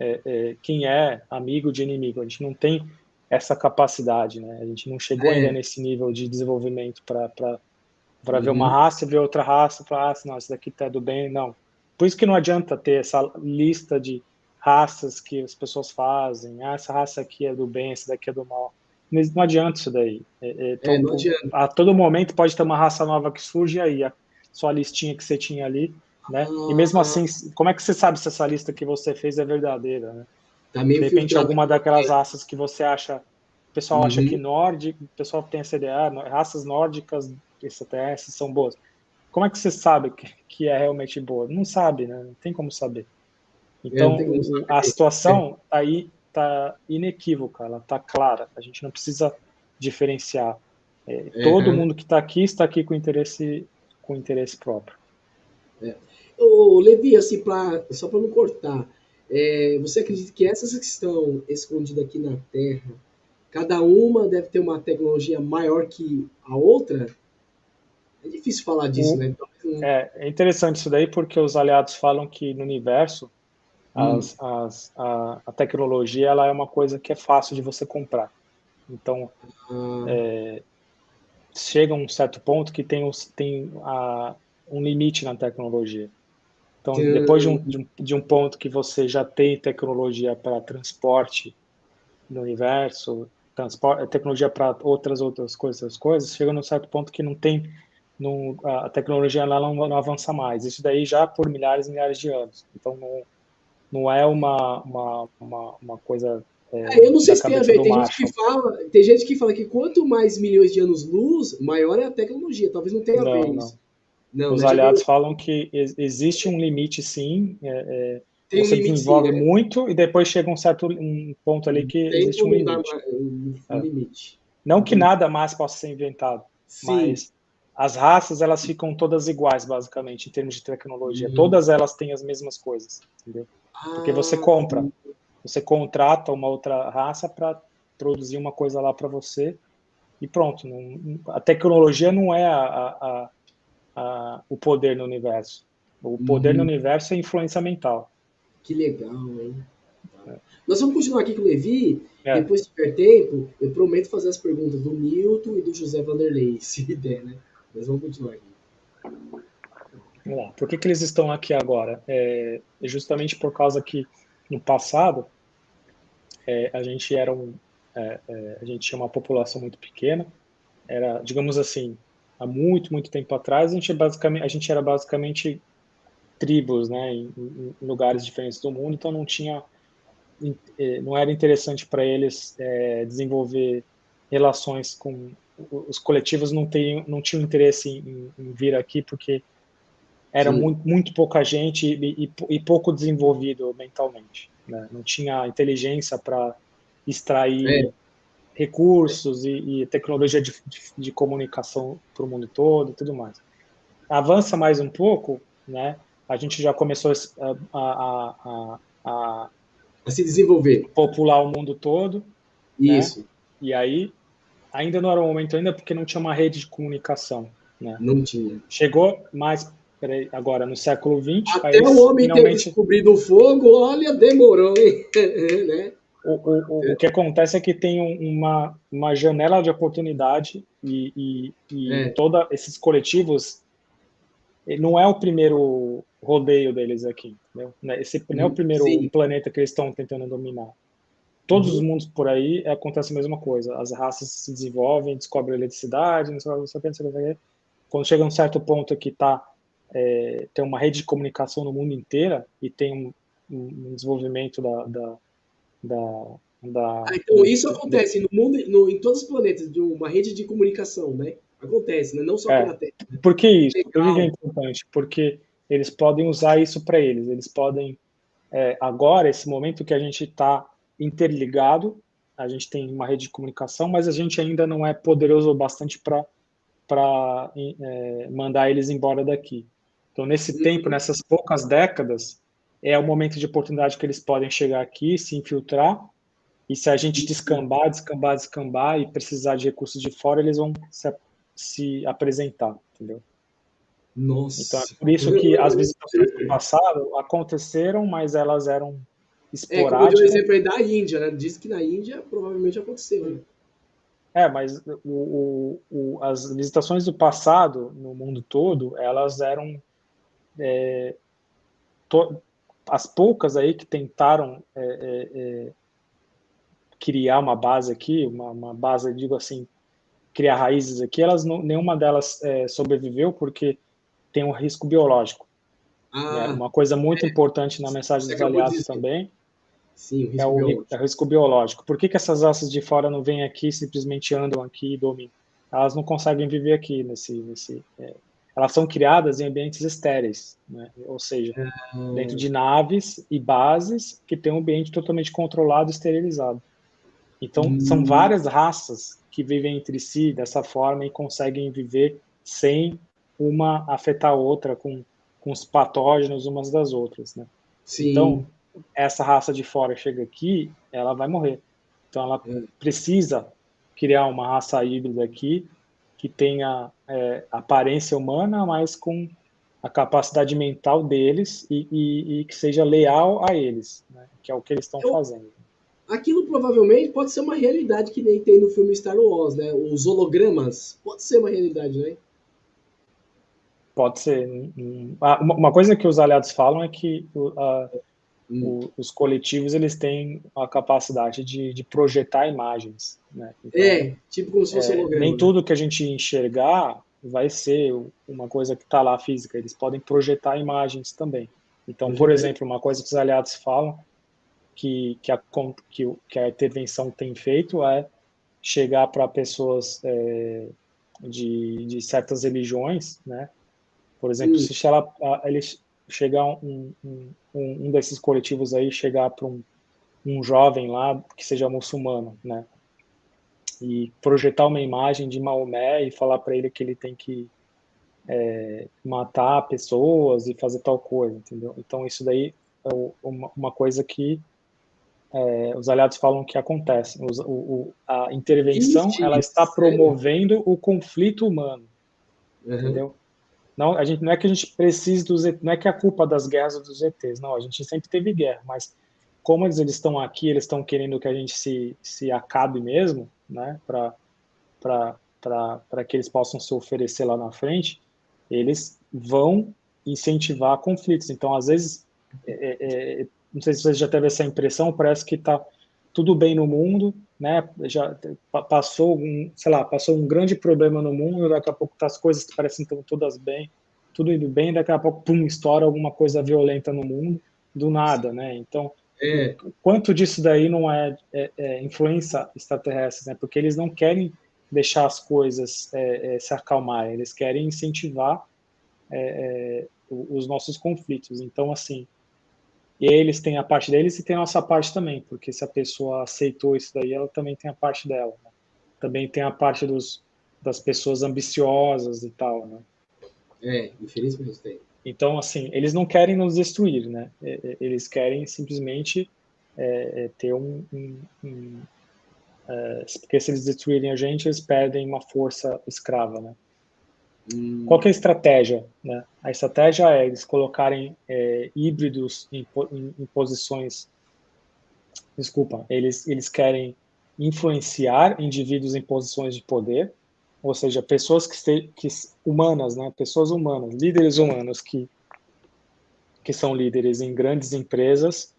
quem é amigo de inimigo. A gente não tem essa capacidade, né? A gente não chegou ainda nesse nível de desenvolvimento para ver uma raça e ver outra raça e falar, não, esse daqui tá do bem. Não. Por isso que não adianta ter essa lista de raças que as pessoas fazem. Essa raça aqui é do bem, essa daqui é do mal. Não adianta isso daí. Não adianta. A todo momento pode ter uma raça nova que surge aí, a sua listinha que você tinha ali, né? E mesmo assim, como é que você sabe se essa lista que você fez é verdadeira, né? Tá meio de repente, filtrado. alguma daquelas raças que você acha, o pessoal acha que nórdico, o pessoal tem essa ideia, raças nórdicas extraterrestres são boas. Como é que você sabe que é realmente boa? Não sabe, né? Não tem como saber. Então, a situação aí tá inequívoca, ela tá clara. A gente não precisa diferenciar. Todo mundo que está aqui com interesse próprio. Ô, Levi, assim, só para não cortar, você acredita que essas que estão escondidas aqui na Terra, cada uma deve ter uma tecnologia maior que a outra? É difícil falar disso, né? É interessante isso daí, porque os aliados falam que no universo a tecnologia ela é uma coisa que é fácil de você comprar. Então, chega a um certo ponto que tem um limite na tecnologia. Então, depois de um ponto que você já tem tecnologia para transporte no universo, tecnologia para outras coisas, chega num certo ponto que não tem, a tecnologia ela não avança mais. Isso daí já por milhares e milhares de anos. Então, não é uma coisa Eu não sei da se tem a cabeça ver. do macho. Tem gente que fala que quanto mais milhões de anos-luz, maior é a tecnologia. Talvez não tenha a ver Não, não. isso. Não, Os né? Já tem, aliados falam que existe um limite, sim. tem um Você limite sim, desenvolve né? muito e depois chega um ponto ali que Tem existe um como dar limite. um limite. Não que Entendi. nada mais possa ser inventado, Sim. mas as raças elas ficam todas iguais, basicamente, em termos de tecnologia. Hum. Todas elas têm as mesmas coisas, entendeu? Porque Ah, sim. você contrata uma outra raça para produzir uma coisa lá para você e pronto. A tecnologia não é o poder no universo. O poder no Uhum. universo é influência mental. Que legal, hein? Nós vamos continuar aqui com o Levi. É, Depois, se tiver tempo, eu prometo fazer as perguntas do Milton e do José Vanderlei, se der, né? Mas vamos continuar aqui. vamos lá. Por que eles estão aqui agora? É justamente por causa que no passado a gente a gente tinha uma população muito pequena. Era, digamos assim, há muito tempo atrás a gente era basicamente tribos, né, em lugares diferentes do mundo. Então não era interessante para eles desenvolver relações com os coletivos. Não tinham interesse em vir aqui porque era Sim. muito pouca gente e pouco desenvolvido mentalmente, né? Não tinha inteligência para É. extrair recursos e tecnologia de comunicação para o mundo todo e tudo mais. Avança mais um pouco, né? A gente já começou a A se desenvolver. popular o mundo todo, né? Isso. E aí ainda não era o momento ainda porque não tinha uma rede de comunicação, né? Não tinha. Chegou mais agora no século XX, aí Até o eles homem ter finalmente descobrido o fogo, olha, demorou, hein? Né? o que acontece é que tem uma janela de oportunidade e É. todos esses coletivos não é o primeiro rodeio deles aqui, entendeu? Esse não é o primeiro Sim. planeta que eles estão tentando dominar. Todos os Uhum. mundos por aí acontece a mesma coisa. As raças se desenvolvem, descobrem eletricidade, não sei o que, não sei o que. Quando chega a um certo ponto que tem uma rede de comunicação no mundo inteiro e tem um desenvolvimento da, da, Então, isso acontece no mundo, em todos os planetas, de uma rede de comunicação, né? Acontece, né? Não só aqui é, na Terra. por que isso? Por que é Legal. importante? Porque eles podem usar isso para eles. Eles podem, agora, esse momento que a gente está interligado, a gente tem uma rede de comunicação, mas a gente ainda não é poderoso o bastante para mandar eles embora daqui. Então, nesse tempo, nessas poucas décadas, é o momento de oportunidade que eles podem chegar aqui, se infiltrar, e se a gente descambar e precisar de recursos de fora, eles vão se apresentar, entendeu? Então, é Nossa. por isso que as visitações do passado aconteceram, mas elas eram Como eu dei o esporádicas. exemplo aí da Índia, né? Diz que na Índia provavelmente aconteceu, né? Mas as visitações do passado no mundo todo, elas eram as poucas aí que tentaram criar uma base aqui, uma base, digo assim, criar raízes aqui, nenhuma delas sobreviveu porque tem um risco biológico, né? Ah, Uma coisa muito importante na mensagem você dos acabou de aliados dizer. também Sim, o é risco é o biológico. risco biológico. Por que essas raças de fora não vêm aqui, simplesmente andam aqui e dominam? Elas não conseguem viver aqui elas são criadas em ambientes estéreis, né? Ou seja, dentro de naves e bases que têm um ambiente totalmente controlado e esterilizado. Então, são Hum, várias raças que vivem entre si dessa forma e conseguem viver sem uma afetar a outra, com os patógenos umas das outras, né? Então, sim. essa raça de fora chega aqui, ela vai morrer. Então, ela É. precisa criar uma raça híbrida aqui que tenha aparência humana, mas com a capacidade mental deles e que seja leal a eles, né? Que é o que eles estão fazendo. Aquilo provavelmente pode ser uma realidade que nem tem no filme Star Wars, né? Os hologramas. Pode ser uma realidade, né? Pode ser. Uma coisa que os aliados falam é que os coletivos eles têm a capacidade de projetar imagens, né? Então, Tipo como se fosse nem holograma, né? tudo que a gente enxergar vai ser uma coisa que está lá física, eles podem projetar imagens também. Então, por exemplo, uma coisa que os aliados falam que a intervenção tem feito é chegar para pessoas de certas religiões, né? Por exemplo, se eles chegar um desses coletivos aí chegar para um jovem lá que seja muçulmano, né? E projetar uma imagem de Maomé e falar para ele que ele tem que matar pessoas e fazer tal coisa, entendeu? Então isso daí é uma coisa que os aliados falam que acontece. A intervenção ela está promovendo o conflito humano, entendeu? Não, não é que a gente precise dos ETs, não é que é a culpa das guerras dos ETs, não, a gente sempre teve guerra, mas como eles estão aqui, eles estão querendo que a gente se acabe mesmo, né, para que eles possam se oferecer lá na frente, eles vão incentivar conflitos. Então, às vezes, não sei se você já teve essa impressão, parece que está tudo bem no mundo, né? Já passou passou um grande problema no mundo, daqui a pouco as coisas parecem que estão todas bem, tudo indo bem, daqui a pouco, pum, estoura alguma coisa violenta no mundo, do nada, né? Então, quanto disso daí não é influência extraterrestre, né? Porque eles não querem deixar as coisas se acalmarem, eles querem incentivar os nossos conflitos. Então, assim, eles têm a parte deles e tem a nossa parte também, porque se a pessoa aceitou isso daí, ela também tem a parte dela, né? Também tem a parte das pessoas ambiciosas e tal, né? Infelizmente tem. Então, assim, eles não querem nos destruir, né? Eles querem simplesmente ter porque se eles destruírem a gente, eles perdem uma força escrava, né? Qual que é a estratégia, né? A estratégia é eles colocarem híbridos em posições. Desculpa, eles querem influenciar indivíduos em posições de poder, ou seja, pessoas humanas, né? Pessoas humanas, líderes humanos que são líderes em grandes empresas,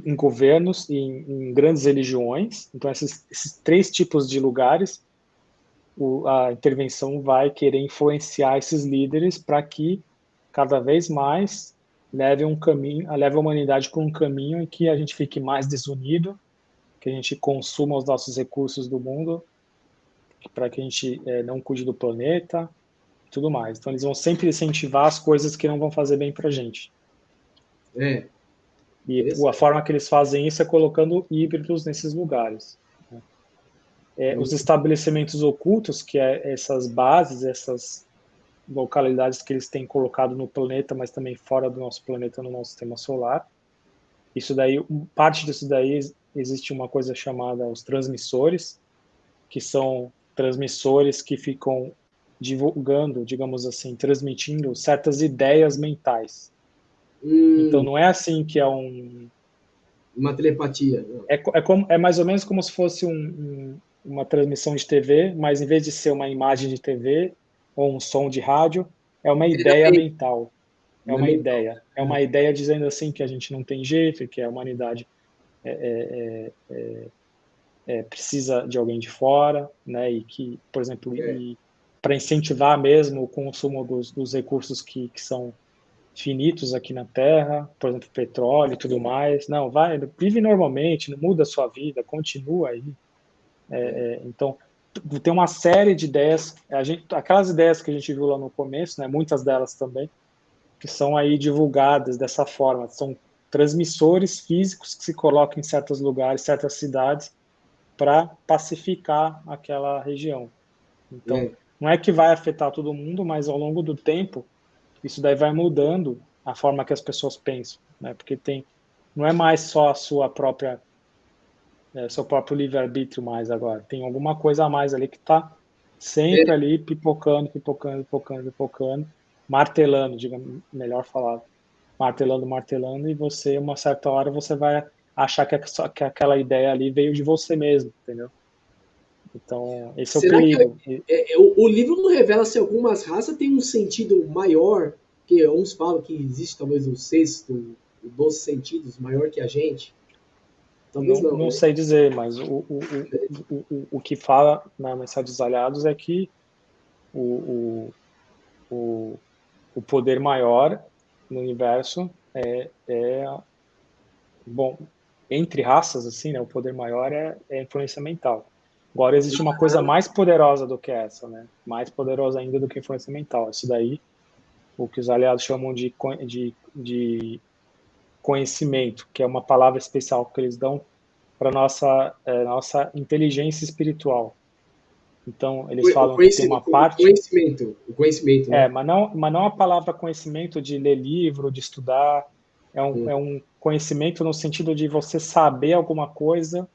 em governos e em grandes religiões. Então, esses três tipos de lugares, a intervenção vai querer influenciar esses líderes para que cada vez mais leve a humanidade por um caminho em que a gente fique mais desunido, que a gente consuma os nossos recursos do mundo, para que a gente não cuide do planeta, e tudo mais. Então, eles vão sempre incentivar as coisas que não vão fazer bem para a gente. E a forma que eles fazem isso é colocando híbridos nesses lugares. Os estabelecimentos ocultos, que essas bases, essas localidades que eles têm colocado no planeta, mas também fora do nosso planeta, no nosso sistema solar. Isso daí, parte disso daí, existe uma coisa chamada os transmissores, que são transmissores que ficam divulgando, digamos assim, transmitindo certas ideias mentais. Então não é assim que é uma telepatia. É mais ou menos como se fosse uma transmissão de TV, mas em vez de ser uma imagem de TV ou um som de rádio, é uma ideia mental. É uma ideia. É uma ideia dizendo assim que a gente não tem jeito, que a humanidade precisa de alguém de fora, né? E que, por exemplo, para incentivar mesmo o consumo dos recursos que são finitos aqui na Terra, por exemplo, petróleo e tudo mais. Não, vive normalmente, não muda a sua vida, continua aí. Então, tem uma série de ideias, aquelas ideias que a gente viu lá no começo, né, muitas delas também, que são aí divulgadas dessa forma, são transmissores físicos que se colocam em certos lugares, certas cidades, para pacificar aquela região. Então, não é que vai afetar todo mundo, mas ao longo do tempo, isso daí vai mudando a forma que as pessoas pensam, né? Porque não é mais só a sua seu próprio livre-arbítrio mais agora, tem alguma coisa a mais ali que está sempre ali pipocando, pipocando, pipocando, pipocando, martelando, digamos, melhor falado, martelando, martelando, e você, uma certa hora, você vai achar que aquela ideia ali veio de você mesmo, entendeu? Então, esse é o Será que perigo. o livro não revela se algumas raças têm um sentido maior, que uns falam que existe talvez um sexto, o 12 sentidos maior que a gente? Talvez Não, não, não né? sei dizer, mas o que fala na Mensagem dos Aliados é que o, o, o poder maior no universo bom, entre raças, assim, né, o poder maior é a influência mental. Agora, existe uma coisa mais poderosa do que essa, né? Mais poderosa ainda do que a influência mental. Isso daí, o que os aliados chamam de conhecimento, que é uma palavra especial que eles dão para nossa inteligência espiritual. Então, eles falam que tem uma parte, O conhecimento, né? mas não a palavra conhecimento de ler livro, de estudar, Hum. é um conhecimento no sentido de você saber alguma coisa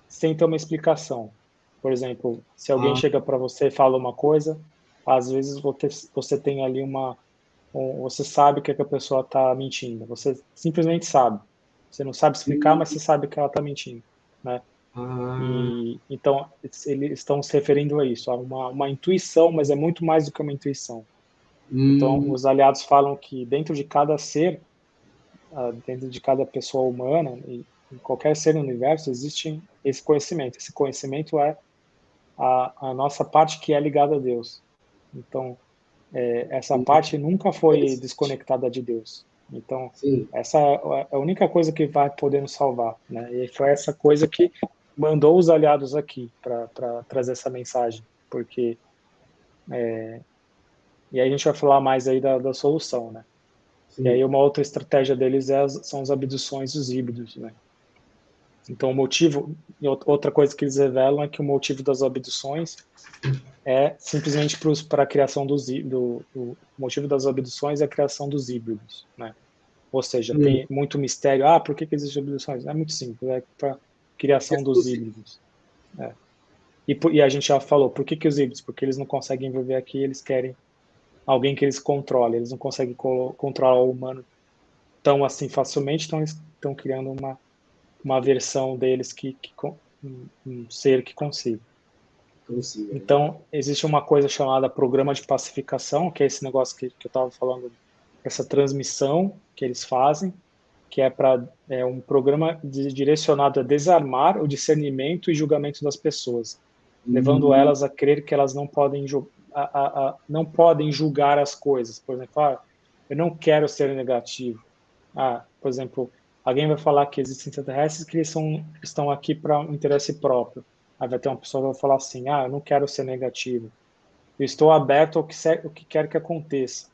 sem ter uma explicação. Por exemplo, se alguém Ah, chega para você e fala uma coisa, às vezes você tem ali você sabe que a pessoa está mentindo. Você simplesmente sabe. Você não sabe explicar, mas hum, você sabe que ela está mentindo, né? ah, E então eles estão se referindo a isso, a uma intuição, mas é muito mais do que uma intuição. Então, hum, os aliados falam que dentro de cada ser, dentro de cada pessoa humana, e em qualquer ser no universo, existe esse conhecimento. Esse conhecimento é a nossa parte que é ligada a Deus. Então, essa hum, parte nunca foi interessante. desconectada de Deus. Então, Sim. essa é a única coisa que vai poder nos salvar, né? E foi essa coisa que mandou os aliados aqui para trazer essa mensagem, porque e aí a gente vai falar mais aí da solução, né? E Sim. aí uma outra estratégia deles são as abduções dos híbridos, né? Então o motivo, outra coisa que eles revelam é que o motivo das abduções é simplesmente para a criação o motivo das abduções é a criação dos híbridos, né? Ou seja, Hum, tem muito mistério. Por que existem abduções? É muito simples, é para é criação dos exclusivo. híbridos. É. E a gente já falou, por que os híbridos? Porque eles não conseguem viver aqui, eles querem alguém que eles controlem. Eles não conseguem controlar o humano tão assim facilmente, então eles estão criando uma versão deles um ser que consiga. Consiga, né? Então, existe uma coisa chamada programa de pacificação, que é esse negócio que eu estava falando, essa transmissão que eles fazem, que é um programa direcionado a desarmar o discernimento e julgamento das pessoas, levando Hum, elas a crer que elas não podem, não podem julgar as coisas. Por exemplo, eu não quero ser negativo. Por exemplo, alguém vai falar que existem extraterrestres que estão aqui para um interesse próprio. Aí vai ter uma pessoa que vai falar assim, eu não quero ser negativo. Eu estou aberto o que quer que aconteça.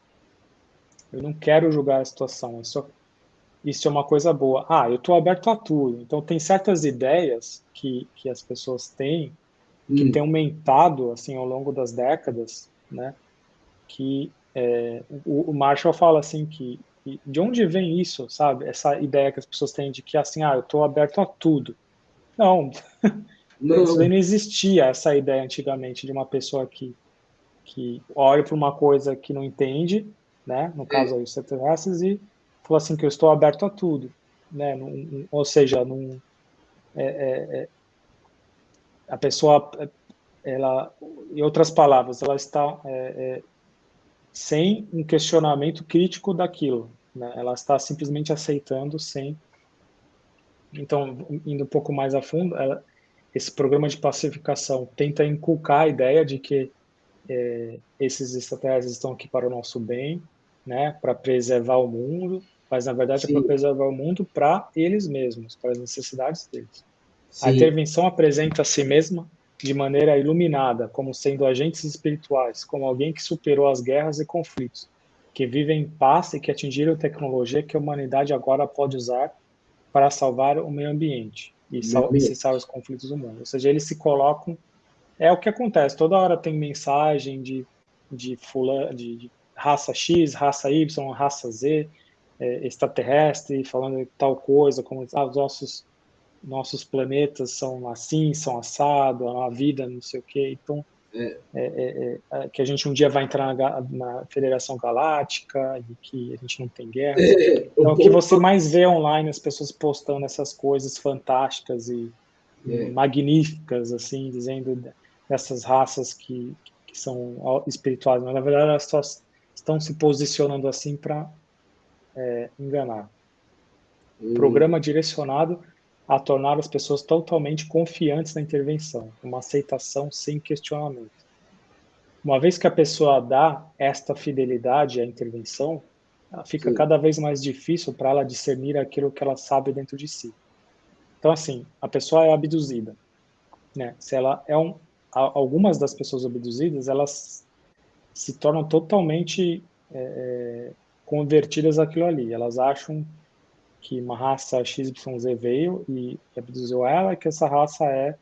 Eu não quero julgar a situação. Isso é uma coisa boa. Eu estou aberto a tudo. Então, tem certas ideias que as pessoas têm, que têm hum, aumentado assim ao longo das décadas, né? Que o Marshall fala assim que de onde vem isso, sabe? Essa ideia que as pessoas têm de que assim, eu estou aberto a tudo. Não, isso daí não. não existia, essa ideia antigamente de uma pessoa que olha para uma coisa que não entende, né? No caso É, aí, os extraterrestres, e fala assim que eu estou aberto a tudo, né? Ou seja, a pessoa, ela, em outras palavras, ela está sem um questionamento crítico daquilo, né? Ela está simplesmente aceitando sem. Então, indo um pouco mais a fundo, esse programa de pacificação tenta inculcar a ideia de que esses extraterrestres estão aqui para o nosso bem, né, para preservar o mundo, mas na verdade é para sim, preservar o mundo para eles mesmos, para as necessidades deles. A sim. intervenção apresenta a si mesma de maneira iluminada, como sendo agentes espirituais, como alguém que superou as guerras e conflitos, que vive em paz e que atingiram tecnologia que a humanidade agora pode usar para salvar o meio ambiente Meio e cessar ambiente. os conflitos do mundo. Ou seja, eles se colocam é o que acontece, toda hora tem mensagem de raça X, raça Y, raça Z, extraterrestre, falando de tal coisa, como os nossos planetas são assim, são assado, a vida, não sei o quê. Então, que a gente um dia vai entrar na Federação Galáctica e que a gente não tem guerra. Então, O o que você povo- mais vê online, as pessoas postando essas coisas fantásticas e magníficas, assim, dizendo dessas raças que são espirituais, mas na verdade elas só estão se posicionando assim para enganar. Programa direcionado a tornar as pessoas totalmente confiantes na intervenção, uma aceitação sem questionamento. Uma vez que a pessoa dá esta fidelidade à intervenção, fica Sim, cada vez mais difícil para ela discernir aquilo que ela sabe dentro de si. Então, assim, a pessoa é abduzida, né? Se ela é algumas das pessoas abduzidas, elas se tornam totalmente convertidas àquilo ali. Elas acham que uma raça XYZ veio e abduziu ela, e que essa raça é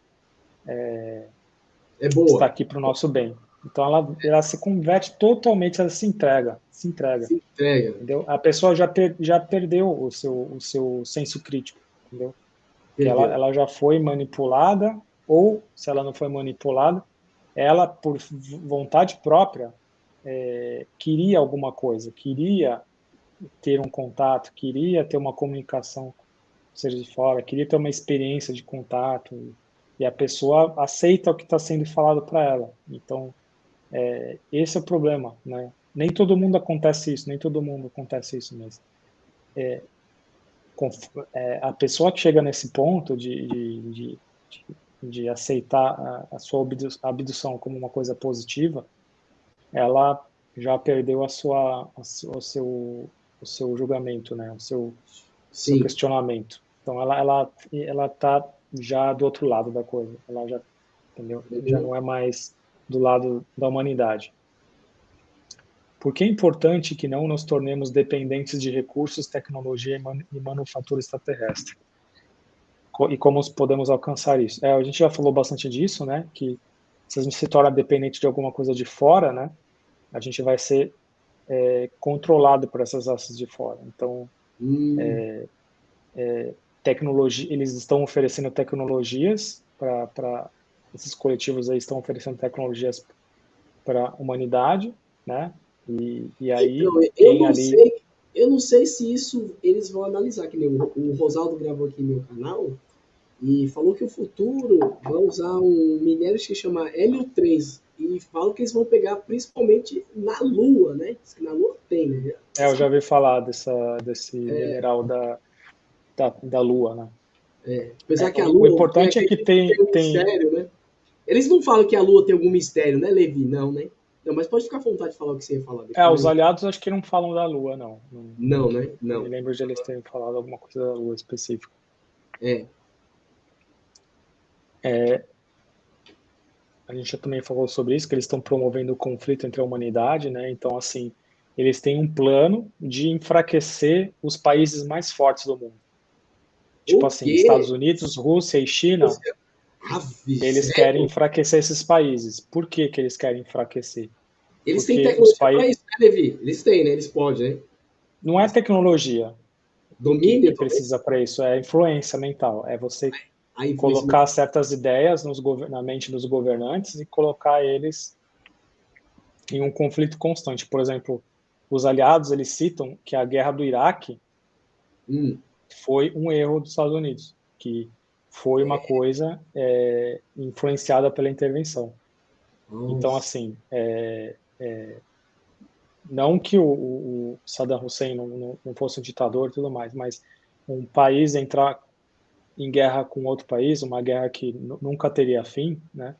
está boa. aqui para o nosso bem. Então ela se converte totalmente, ela se entrega, Se entrega. entendeu? A pessoa já perdeu o seu senso crítico, entendeu? Que Perdeu. ela já foi manipulada, ou se ela não foi manipulada, ela, por vontade própria, queria alguma coisa, queria ter um contato, queria ter uma comunicação com seres de fora, queria ter uma experiência de contato, e a pessoa aceita o que está sendo falado para ela. Então, esse é o problema, né? Nem todo mundo acontece isso, nem todo mundo acontece isso, mas a pessoa que chega nesse ponto de aceitar a sua abdução como uma coisa positiva, ela já perdeu o seu julgamento, né? O seu Sim. questionamento. Então ela tá já do outro lado da coisa. Ela já, entendeu? Já não é mais do lado da humanidade. Por que é importante que não nos tornemos dependentes de recursos, tecnologia e manufatura extraterrestre? E como podemos alcançar isso? A gente já falou bastante disso, né? Que se a gente se torna dependente de alguma coisa de fora, né? A gente vai ser controlado por essas raças de fora. Então, tecnologia, eles estão oferecendo tecnologias para esses coletivos aí estão oferecendo tecnologias para a humanidade, né? E Então, aí eu quem não ali sei, eu não sei se isso eles vão analisar, que nem o Rosaldo gravou aqui no meu canal e falou que o futuro vai usar um minério que chama hélio-3 e falam que eles vão pegar principalmente na Lua, né? Diz que na Lua tem, né? eu já ouvi falar desse mineral da Lua, né? Apesar que a O Lua tem importante é que aquele que tem um tem mistério, né? Eles não falam que a Lua tem algum mistério, né, Levi? Não, né? Não, mas pode ficar à vontade de falar o que você ia falar os depois. aliados acho que não falam da Lua, não. Não, né? Não me Não. lembro de eles terem falado alguma coisa da Lua específica. É. A gente já também falou sobre isso, que eles estão promovendo o conflito entre a humanidade, né? Então, assim, eles têm um plano de enfraquecer os países mais fortes do mundo. Tipo O assim, Estados quê? Unidos, Rússia e China, Ave, eles querem sério? enfraquecer esses países. Por que que eles querem enfraquecer? Eles têm Porque os tecnologia para países... isso, né, Levi? Eles têm, né? Eles podem, né? Não é tecnologia que Domínio, talvez? precisa para isso, é influência mental. É você A influência. colocar certas ideias na mente dos governantes e colocar eles em um conflito constante. Por exemplo, os aliados eles citam que a guerra do Iraque foi um erro dos Estados Unidos, que foi uma coisa influenciada pela intervenção. Então, Nossa. assim, não que o Saddam Hussein não fosse um ditador e tudo mais, mas um país entrar em guerra com outro país, uma guerra que nunca teria fim, né?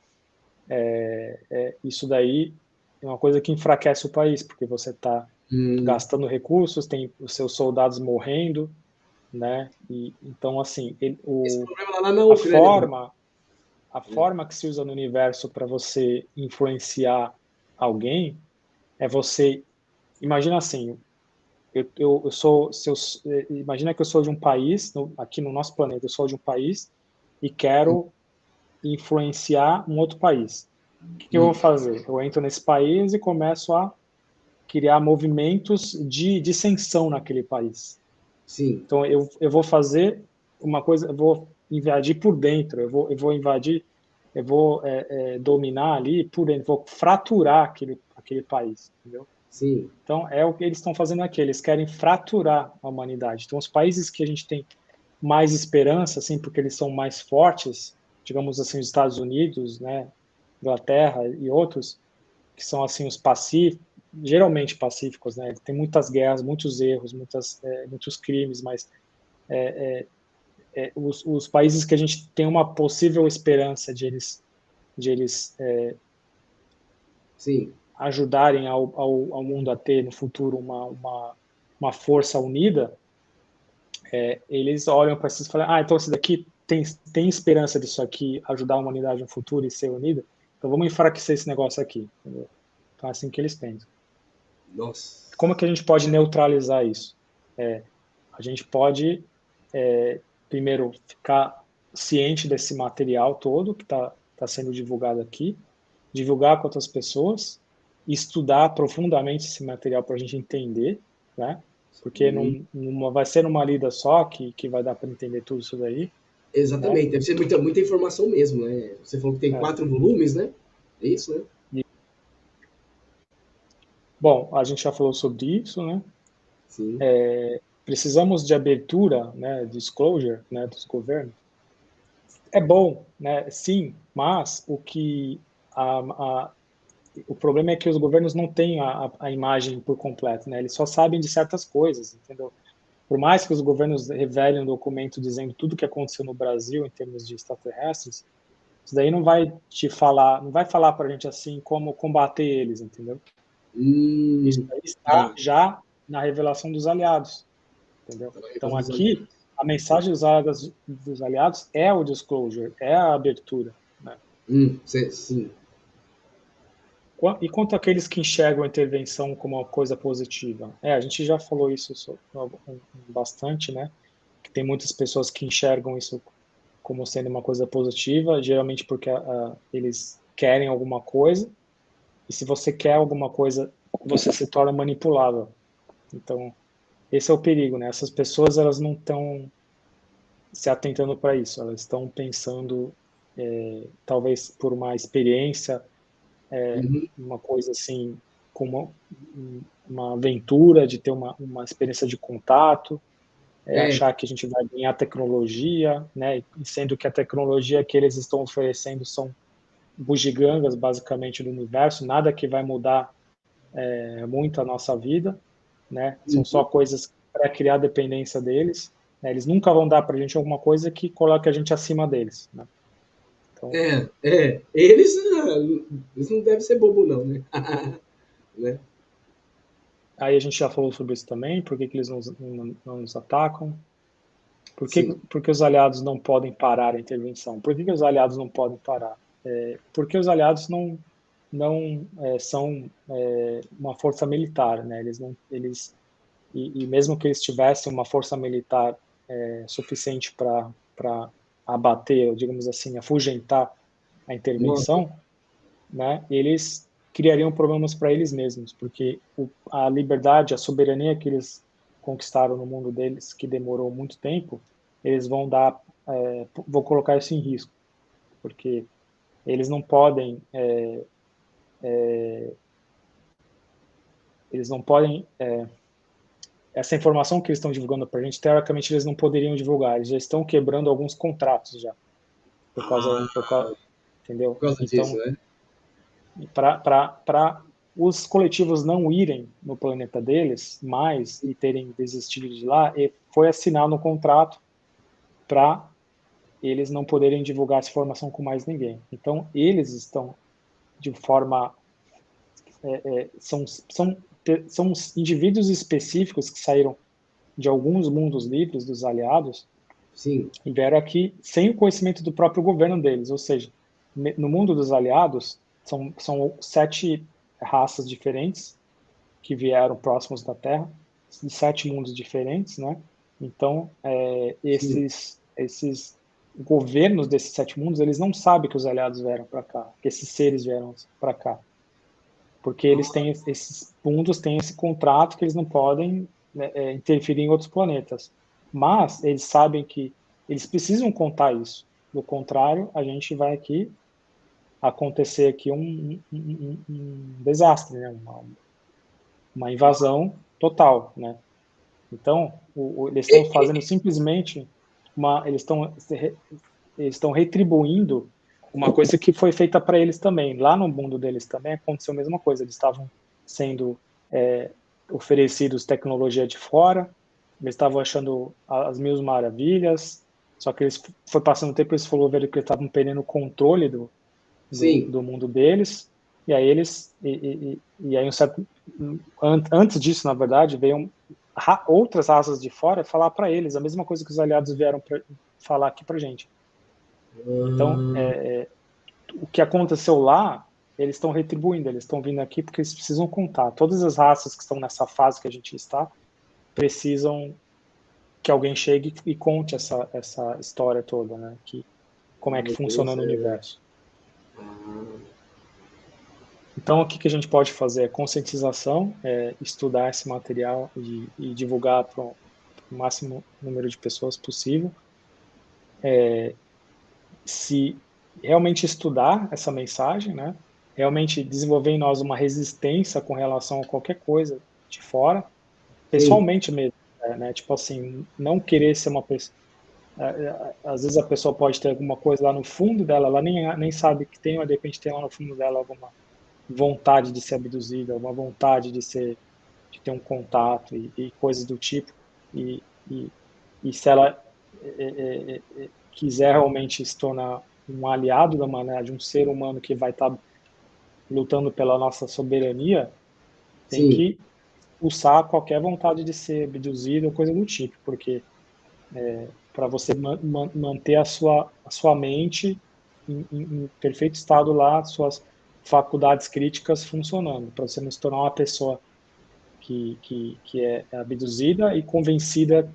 Isso daí é uma coisa que enfraquece o país, porque você está gastando recursos, tem os seus soldados morrendo, né? E então assim, Esse problema lá na a Ucrânia também. forma a forma que se usa no universo para você influenciar alguém é você imagina assim, eu sou se eu, imagina que eu sou de um país aqui no nosso planeta, eu sou de um país e quero influenciar um outro país. O que eu vou fazer? Eu entro nesse país e começo a criar movimentos de dissensão naquele país. Sim. Então, eu vou fazer uma coisa, eu vou invadir por dentro, eu vou invadir dominar ali por dentro, vou fraturar aquele país, entendeu? Sim. Então, é o que eles estão fazendo aqui, eles querem fraturar a humanidade. Então, os países que a gente tem mais esperança, assim, porque eles são mais fortes, digamos assim, os Estados Unidos, né, Inglaterra e outros, que são, assim, os pacíficos, geralmente pacíficos, né, tem muitas guerras, muitos erros, muitos crimes, mas os países que a gente tem uma possível esperança de eles Sim. ajudarem ao mundo a ter no futuro uma força unida, eles olham para isso e falam, então esse daqui tem esperança disso aqui ajudar a humanidade no futuro e ser unida, então vamos enfraquecer esse negócio aqui. Entendeu? Então é assim que eles pensam. Nossa. Como é que a gente pode neutralizar isso? A gente pode, primeiro, ficar ciente desse material todo que tá sendo divulgado aqui, divulgar com outras pessoas, estudar profundamente esse material para a gente entender, né? Porque não vai ser numa lida só que vai dar para entender tudo isso daí, né? Exatamente, deve ser muita, muita informação mesmo, né? Você falou que tem É. 4 volumes, né? É isso, né? Bom, a gente já falou sobre isso, né? Sim. Precisamos de abertura, né? Disclosure, né? Dos governos. É bom, né? Sim, mas o problema é que os governos não têm a imagem por completo, né? Eles só sabem de certas coisas, entendeu? Por mais que os governos revelem um documento dizendo tudo o que aconteceu no Brasil em termos de extraterrestres, isso daí não vai te falar, não vai falar para a gente assim como combater eles, entendeu? Isso Hum, daí está tá. já na revelação dos aliados, entendeu? Tá na Então revelação dos aqui aliados. a mensagem dos aliados é o disclosure, é a abertura, né? Sim. E quanto àqueles que enxergam a intervenção como uma coisa positiva? A gente já falou isso bastante, né? Que tem muitas pessoas que enxergam isso como sendo uma coisa positiva, geralmente porque eles querem alguma coisa, e se você quer alguma coisa, você se torna manipulável. Então, esse é o perigo, né? Essas pessoas, elas não estão se atentando para isso, elas estão pensando, talvez por uma experiência, Uhum. uma coisa assim, como uma aventura de ter uma experiência de contato, É, achar que a gente vai ganhar tecnologia, né? E sendo que a tecnologia que eles estão oferecendo são bugigangas, basicamente, do universo, nada que vai mudar muito a nossa vida, né? São só uhum. coisas para criar dependência deles. Né? Eles nunca vão dar para a gente alguma coisa que coloque a gente acima deles, né? Então, Eles não devem ser bobo, não, né? Né? aí a gente já falou sobre isso também, por que eles não nos atacam, Sim. por que os aliados não podem parar a intervenção? Por que os aliados não podem parar? Porque os aliados não são uma força militar, né? E mesmo que eles tivessem uma força militar suficiente para abater, digamos assim, afugentar a Nossa. intervenção, né? Eles criariam problemas para eles mesmos, porque a liberdade, a soberania que eles conquistaram no mundo deles, que demorou muito tempo, eles vão colocar isso em risco, porque eles não podem, eles não podem, essa informação que eles estão divulgando para a gente, teoricamente eles não poderiam divulgar, eles já estão quebrando alguns contratos já, Ah, por entendeu? causa disso, Então, né? para os coletivos não irem no planeta deles mais e terem desistido de lá, foi assinar no contrato para eles não poderem divulgar essa informação com mais ninguém. Então, eles estão de forma. São indivíduos específicos que saíram de alguns mundos livres dos aliados Sim. e vieram aqui sem o conhecimento do próprio governo deles. Ou seja, no mundo dos aliados, são 7 raças diferentes que vieram próximos da Terra, de 7 mundos diferentes, né? Então, Sim. esses governos desses 7 mundos, eles não sabem que os aliados vieram para cá, que esses seres vieram para cá, porque eles Ah, têm esses mundos têm esse contrato que eles não podem, né, interferir em outros planetas. Mas eles sabem que eles precisam contar isso. Do contrário, a gente vai aqui acontecer aqui um desastre, né? Uma invasão total, né? Então, eles estão fazendo simplesmente eles estão retribuindo uma coisa que foi feita para eles também. Lá no mundo deles também aconteceu a mesma coisa. Eles estavam sendo oferecidos tecnologia de fora, eles estavam achando as mil maravilhas, só que eles foi passando o tempo, eles falaram que eles estavam perdendo o controle Sim. do mundo deles, e aí aí antes disso, na verdade, veio outras raças de fora falar para eles a mesma coisa que os aliados vieram falar aqui para gente. Então, o que aconteceu lá, eles estão retribuindo, eles estão vindo aqui porque eles precisam contar. Todas as raças que estão nessa fase que a gente está precisam que alguém chegue e conte essa história toda, né? Como é que funciona no universo. Então, o que a gente pode fazer é conscientização, estudar esse material e divulgar para o máximo número de pessoas possível. Se realmente estudar essa mensagem, né? Realmente desenvolver em nós uma resistência com relação a qualquer coisa de fora, pessoalmente mesmo, né? Tipo assim, não querer ser uma pessoa. Às vezes a pessoa pode ter alguma coisa lá no fundo dela, ela nem sabe que tem, mas de repente tem lá no fundo dela alguma vontade de ser abduzida, uma vontade de ter um contato e coisas do tipo. E, e, e se ela quiser realmente se tornar um aliado da humanidade, um ser humano que vai estar lutando pela nossa soberania, tem Sim. que expulsar qualquer vontade de ser abduzido ou coisa do tipo, porque para você manter a sua mente em perfeito estado lá, suas faculdades críticas funcionando, para você não se tornar uma pessoa que é abduzida e convencida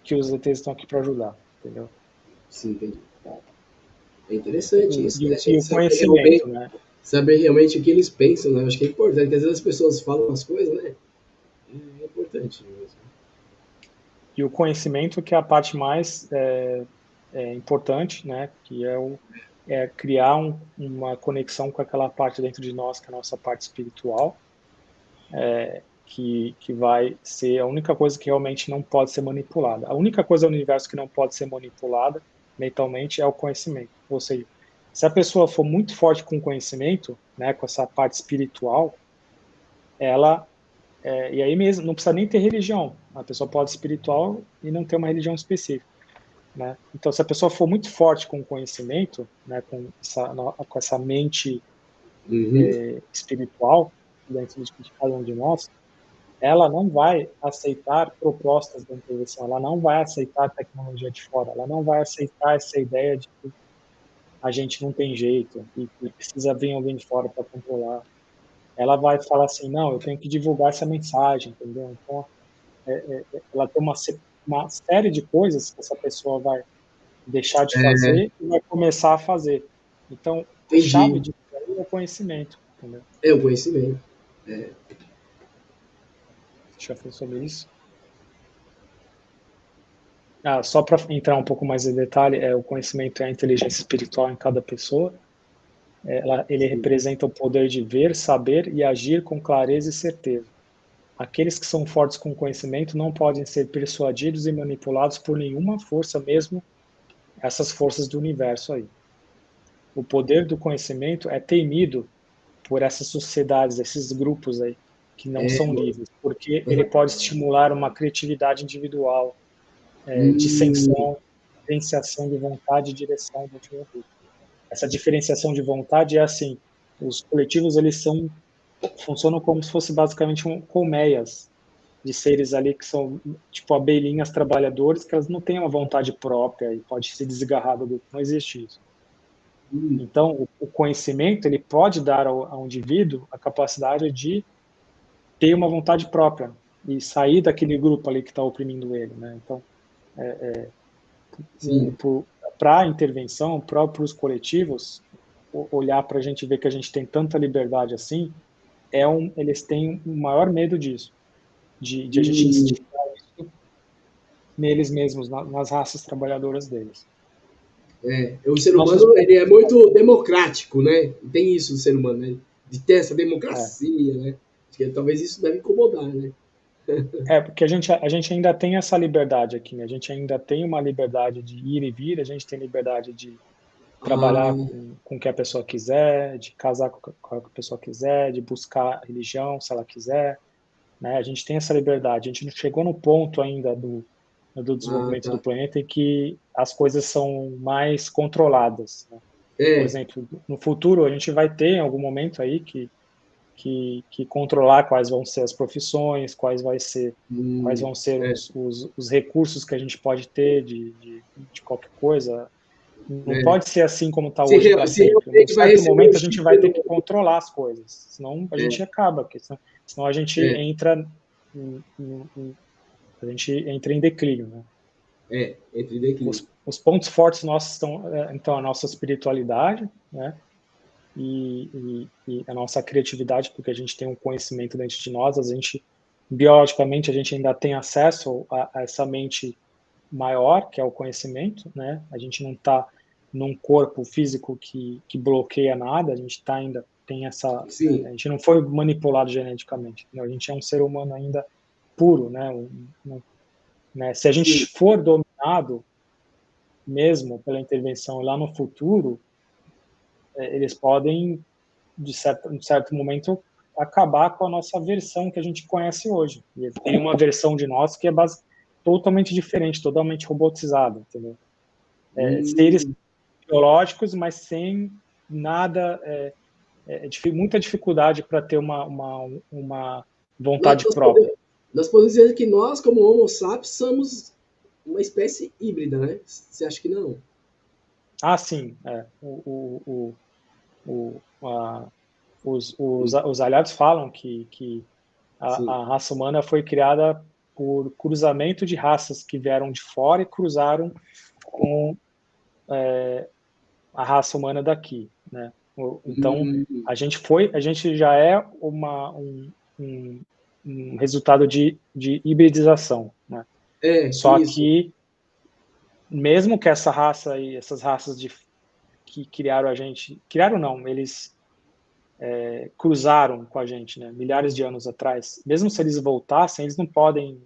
que os ETs estão aqui para ajudar, entendeu? Sim, entendi. É interessante isso, né? A E gente o conhecimento, né? saber realmente o que eles pensam, né? Eu acho que é importante, porque às vezes as pessoas falam as coisas, né? É importante mesmo. E o conhecimento que é a parte mais importante, né? Que é criar uma conexão com aquela parte dentro de nós, que é a nossa parte espiritual, que vai ser a única coisa que realmente não pode ser manipulada. A única coisa no universo que não pode ser manipulada mentalmente é o conhecimento. Ou seja, se a pessoa for muito forte com o conhecimento, né, com essa parte espiritual, ela e aí mesmo não precisa nem ter religião. A pessoa pode ser espiritual e não ter uma religião específica, né? Então, se a pessoa for muito forte com o conhecimento, né, com essa mente Uhum. espiritual dentro de cada um de nós, ela não vai aceitar propostas da intervenção, ela não vai aceitar tecnologia de fora, ela não vai aceitar essa ideia de que a gente não tem jeito e que precisa vir alguém de fora para controlar. Ela vai falar assim, não, eu tenho que divulgar essa mensagem, entendeu? Então, ela tem uma série de coisas que essa pessoa vai deixar de É, fazer e vai começar a fazer. Então, a chave entendi. de tudo é o conhecimento, entendeu? É o conhecimento. É, Você já falou sobre isso? Só para entrar um pouco mais em detalhe, o conhecimento é a inteligência espiritual em cada pessoa. Ele sim. representa o poder de ver, saber e agir com clareza e certeza. Aqueles que são fortes com conhecimento não podem ser persuadidos e manipulados por nenhuma força, mesmo essas forças do universo aí. O poder do conhecimento é temido por essas sociedades, esses grupos aí, que não É, são livres, porque ele pode estimular uma criatividade individual, hum, dissensão, diferenciação de vontade e direção dentro do grupo. Essa diferenciação de vontade é assim, os coletivos eles funcionam como se fosse basicamente colmeias de seres ali que são tipo abelhinhas trabalhadores que elas não têm uma vontade própria e pode se desgarrar do grupo, não existe isso. hum, Então, o conhecimento ele pode dar ao indivíduo a capacidade de ter uma vontade própria e sair daquele grupo ali que está oprimindo ele, né? Então, sim. para a intervenção, para os coletivos, olhar para a gente ver que a gente tem tanta liberdade assim, eles têm o maior medo disso, de a gente Hum, instigar isso neles mesmos, nas raças trabalhadoras deles. O ser Nossos humano, ele é muito democrático, né? Tem isso do ser humano, né? De ter essa democracia, né? Acho que talvez isso deve incomodar, né? porque a gente ainda tem essa liberdade aqui, né? A gente ainda tem uma liberdade de ir e vir, a gente tem liberdade de trabalhar Ah, com o que a pessoa quiser, de casar com a que a pessoa quiser, de buscar religião se ela quiser, né? A gente tem essa liberdade. A gente não chegou no ponto ainda do desenvolvimento do tá. planeta em que as coisas são mais controladas, né? Por É, exemplo, no futuro a gente vai ter em algum momento aí que controlar quais vão ser as profissões, quais vão ser é, os recursos que a gente pode ter de qualquer coisa. Não é. pode ser assim como está Se, hoje para se sempre. Num realmente vai certo receber um momento a gente chip vai ter que no... controlar as coisas, senão a gente É, acaba, porque senão a gente é, entra a gente entra em declínio, né? entre declínio. Os pontos fortes nossos estão, então, a nossa espiritualidade, né? E a nossa criatividade, porque a gente tem um conhecimento dentro de nós, biologicamente, a gente ainda tem acesso a essa mente maior, que é o conhecimento, né? A gente não está num corpo físico que bloqueia nada, a gente tá ainda tem essa, a Sim, gente não foi manipulado geneticamente, né? A gente é um ser humano ainda puro, né? Né? Se a gente sim. for dominado mesmo pela intervenção lá no futuro, eles podem de certo momento acabar com a nossa versão que a gente conhece hoje. E tem uma versão de nós que é totalmente diferente, totalmente robotizada, entendeu? Seres Hum, biológicos, mas sem nada, muita dificuldade para ter uma nós, vontade nós própria. podemos, nós podemos dizer que nós, como Homo sapiens, somos uma espécie híbrida, né? Você acha que não? Ah, sim, os aliados falam que Sim. a raça humana foi criada por cruzamento de raças que vieram de fora e cruzaram com a raça humana daqui, né? Então Hum, a gente já é um resultado de hibridização, né? Só isso. que mesmo que essa raça e essas raças que criaram a gente, criaram não, eles cruzaram com a gente, né? Milhares de anos atrás. Mesmo se eles voltassem, eles não podem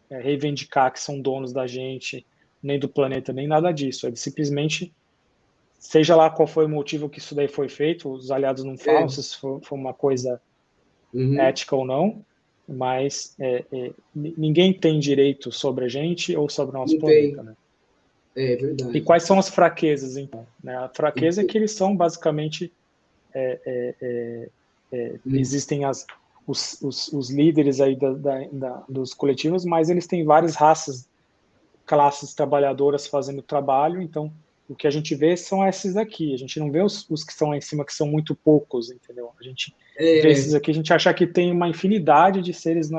reivindicar que são donos da gente, nem do planeta, nem nada disso. Eles simplesmente, seja lá qual foi o motivo que isso daí foi feito, os aliados não falam É. se isso foi uma coisa Uhum. ética ou não, mas ninguém tem direito sobre a gente ou sobre o nosso Não planeta, tem. né? É E verdade. quais são as fraquezas, então? Né? A fraqueza é que eles são basicamente Hum, existem os líderes aí dos coletivos, mas eles têm várias raças, classes trabalhadoras fazendo trabalho, então o que a gente vê são esses aqui, a gente não vê os que estão lá em cima, que são muito poucos, entendeu? A gente vê é, esses aqui, a gente acha que tem uma infinidade de seres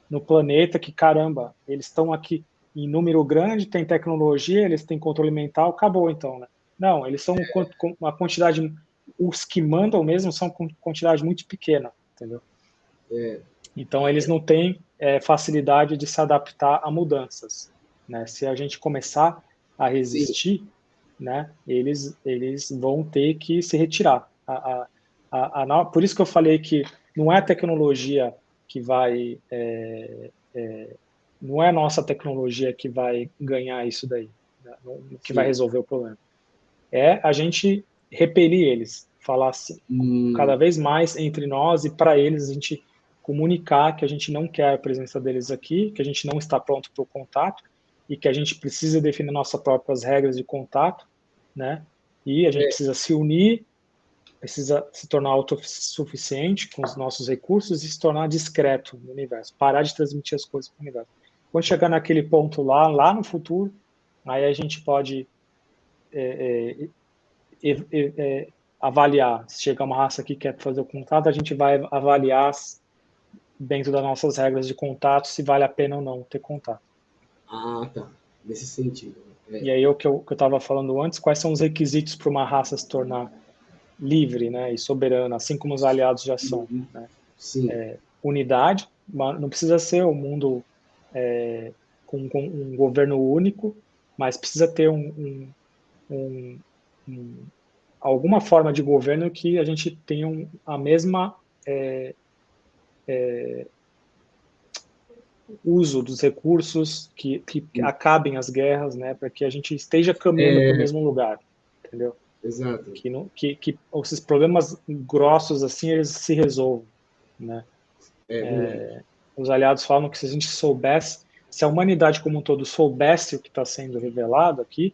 no planeta, que caramba, eles estão aqui em número grande, tem tecnologia, eles têm controle mental, acabou então, né? Não, eles são uma quantidade, os que mandam mesmo são quantidade muito pequena, entendeu? é, Então, eles não têm facilidade de se adaptar a mudanças, né? Se a gente começar a sim. resistir, né, eles vão ter que se retirar. Por isso que eu falei que não é a tecnologia que vai, não é a nossa tecnologia que vai ganhar isso daí, né, que vai Sim. resolver o problema. É a gente repelir eles, falar assim, cada Hum, vez mais entre nós e para eles a gente comunicar que a gente não quer a presença deles aqui, que a gente não está pronto para o contato e que a gente precisa definir nossas próprias regras de contato, né? E a gente é, precisa se unir, precisa se tornar autossuficiente com os nossos recursos e se tornar discreto no universo, parar de transmitir as coisas para o universo. Quando chegar naquele ponto lá no futuro, aí a gente pode avaliar. Se chegar uma raça que quer fazer o contato, a gente vai avaliar dentro das nossas regras de contato se vale a pena ou não ter contato. tá. Nesse sentido. É. E aí o que eu estava falando antes, quais são os requisitos para uma raça se tornar livre, né, e soberana, assim como os aliados já são, Uhum. né? Sim. Unidade, não precisa ser um mundo com um governo único, mas precisa ter alguma forma de governo que a gente tenha a mesma uso dos recursos, que acabem as guerras, né, para que a gente esteja caminhando para o mesmo lugar, entendeu? Exato. Que esses problemas grossos assim eles se resolvam, né? Os aliados falam que se a gente soubesse, se a humanidade como um todo soubesse o que está sendo revelado aqui,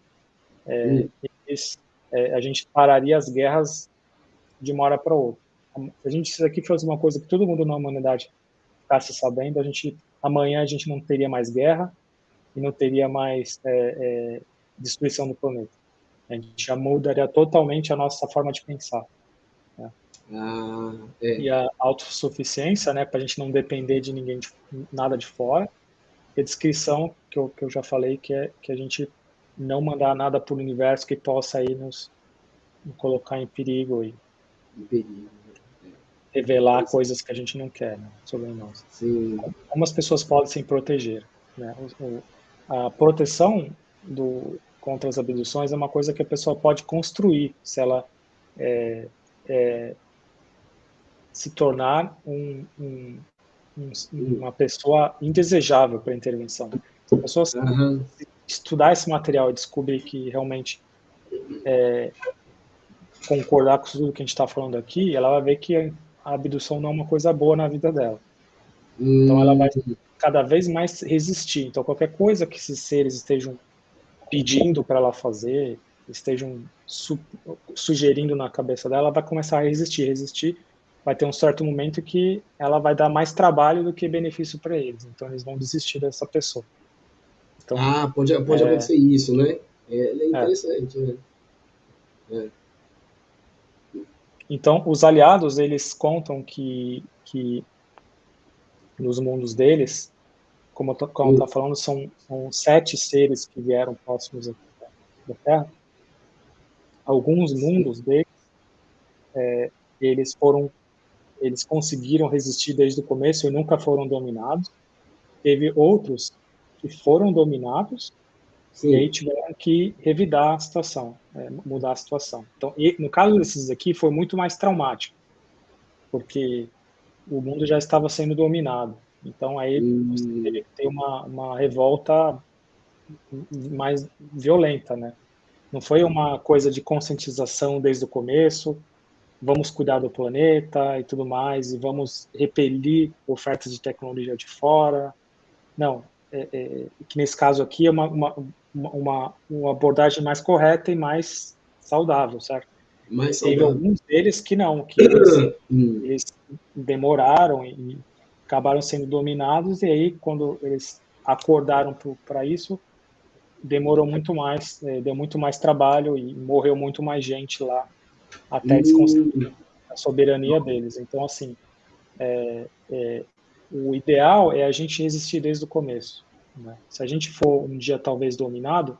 a gente pararia as guerras de uma hora para outra. Se isso aqui fosse uma coisa que todo mundo na humanidade ficasse sabendo, amanhã a gente não teria mais guerra e não teria mais destruição do planeta. A gente já mudaria totalmente a nossa forma de pensar. Né? E a autossuficiência, né, para a gente não depender de ninguém, nada de fora. E a descrição, que eu já falei, que é que a gente não mandar nada para o universo que possa aí nos colocar em perigo e revelar coisas que a gente não quer, né, sobre nós. Sim. Como as pessoas podem se proteger, né? A proteção contra as abduções é uma coisa que a pessoa pode construir se ela se tornar uma pessoa indesejável para a intervenção. Se a pessoa estudar esse material e descobrir que realmente concordar com tudo que a gente está falando aqui, ela vai ver que a abdução não é uma coisa boa na vida dela. Então ela vai cada vez mais resistir. Então qualquer coisa que esses seres estejam pedindo para ela fazer, estejam sugerindo na cabeça dela, ela vai começar a resistir. Vai ter um certo momento que ela vai dar mais trabalho do que benefício para eles. Então eles vão desistir dessa pessoa. Então, pode acontecer isso, né? É interessante, né? Então, os aliados, eles contam que nos mundos deles, como está falando, são 7 seres que vieram próximos da Terra. Alguns mundos deles, eles conseguiram resistir desde o começo e nunca foram dominados. Teve outros que foram dominados e aí tiveram que revidar a situação, mudar a situação. Então, no caso desses aqui, foi muito mais traumático, porque o mundo já estava sendo dominado. Então, aí você teve que ter uma revolta mais violenta, né? Não foi uma coisa de conscientização desde o começo, vamos cuidar do planeta e tudo mais, e vamos repelir ofertas de tecnologia de fora. Não, que nesse caso aqui é uma abordagem mais correta e mais saudável, certo? Teve alguns deles que não, que eles demoraram e acabaram sendo dominados, e aí quando eles acordaram para isso, demorou muito mais, deu muito mais trabalho e morreu muito mais gente lá, até eles conseguirem a soberania deles. Então, assim, o ideal é a gente resistir desde o começo. Né? Se a gente for um dia talvez dominado,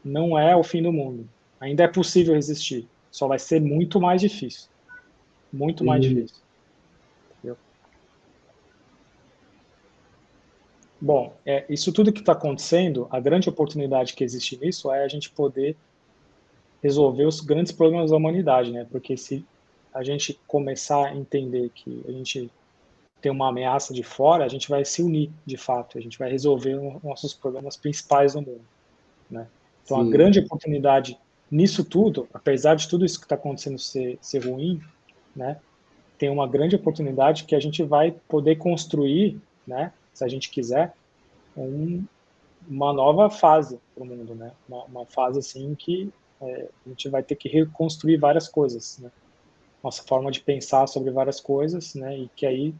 não é o fim do mundo. Ainda é possível resistir, só vai ser muito mais difícil. Muito mais difícil. Entendeu? Bom, isso tudo que está acontecendo, a grande oportunidade que existe nisso é a gente poder resolver os grandes problemas da humanidade, né? Porque se a gente começar a entender que a gente tem uma ameaça de fora, a gente vai se unir, de fato, a gente vai resolver os nossos problemas principais no mundo, né? Então, a grande oportunidade nisso tudo, apesar de tudo isso que está acontecendo ser ruim, né? Tem uma grande oportunidade que a gente vai poder construir, né? Se a gente quiser, uma nova fase para o mundo, né? Uma fase assim que a gente vai ter que reconstruir várias coisas, né? Nossa forma de pensar sobre várias coisas, né? E que aí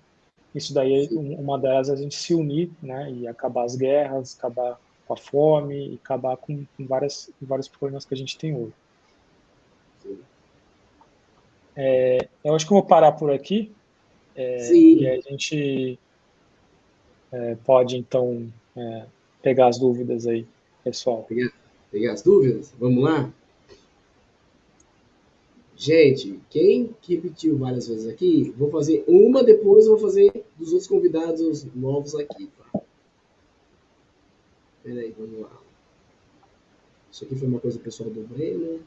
isso daí uma delas é a gente se unir, né? E acabar as guerras, acabar com a fome, e acabar com vários problemas que a gente tem hoje. Eu acho que eu vou parar por aqui. E a gente pode então pegar as dúvidas aí, pessoal. Pegar as dúvidas? Vamos lá? Gente, quem repetiu várias vezes aqui, vou fazer uma, depois vou fazer dos outros convidados novos aqui. Tá? Peraí, vamos lá. Isso aqui foi uma coisa pessoal do Breno.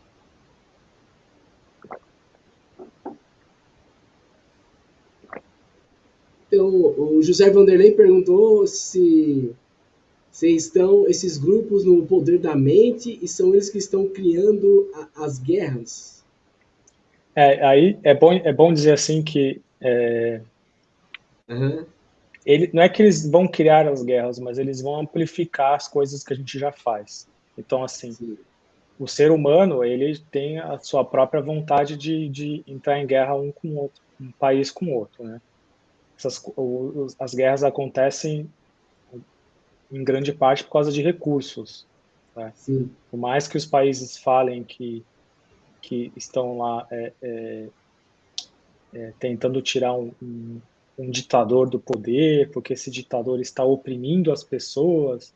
Então, o José Vanderlei perguntou se estão esses grupos no poder da mente e são eles que estão criando as guerras. Aí é bom dizer assim que Uhum. não é que eles vão criar as guerras, mas eles vão amplificar as coisas que a gente já faz. Então, assim, Sim. o ser humano, ele tem a sua própria vontade de entrar em guerra um com o outro, um país com o outro, né? As guerras acontecem em grande parte por causa de recursos, né? Sim. Por mais que os países falem que estão lá tentando tirar um ditador do poder, porque esse ditador está oprimindo as pessoas.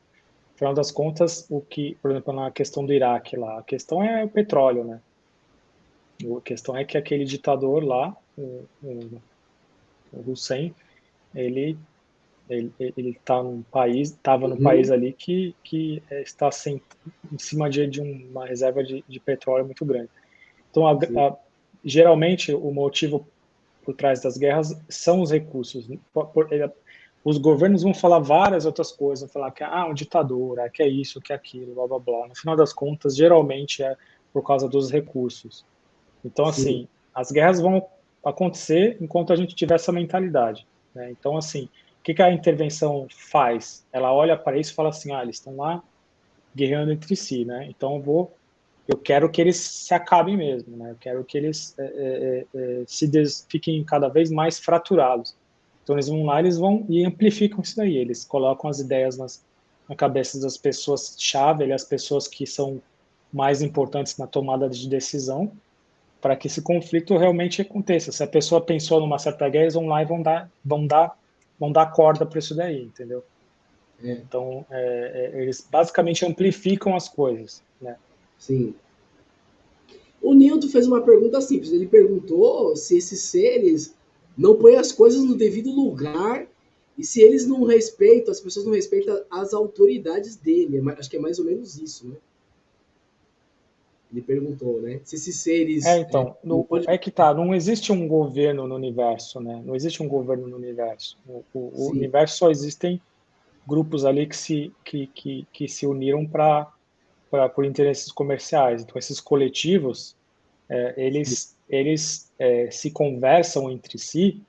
Afinal das contas, por exemplo, na questão do Iraque lá, a questão é o petróleo, né? A questão é que aquele ditador lá, o Hussein, ele ele está estava num país Uhum. ali que está em cima de uma reserva de petróleo muito grande. Então, Sim. geralmente, o motivo por trás das guerras são os recursos. Os governos vão falar várias outras coisas, vão falar que um ditador, que é isso, que é aquilo, blá blá blá. No final das contas, geralmente é por causa dos recursos. Então, Sim. assim, as guerras vão acontecer enquanto a gente tiver essa mentalidade, né? Então, assim, o que a intervenção faz? Ela olha para isso e fala assim, eles estão lá guerreando entre si, né? Então eu quero que eles se acabem mesmo, né? Eu quero que eles fiquem cada vez mais fraturados. Então eles vão lá, eles vão e amplificam isso daí. Eles colocam as ideias na cabeça das pessoas-chave, as pessoas que são mais importantes na tomada de decisão, para que esse conflito realmente aconteça. Se a pessoa pensou numa certa guerra, eles vão lá e vão dar corda para isso daí, entendeu? É. Então, eles basicamente amplificam as coisas, né? Sim. O Nilton fez uma pergunta simples. Ele perguntou se esses seres não põem as coisas no devido lugar e se eles não respeitam, as pessoas não respeitam as autoridades dele. Acho que é mais ou menos isso, né? Ele perguntou, né? Se esses seres Então, não pode. é que tá, não existe um governo no universo, né? Não existe um governo no universo. O Sim, universo só existem grupos ali que se uniram por interesses comerciais. Então, esses coletivos, sim, eles se conversam entre si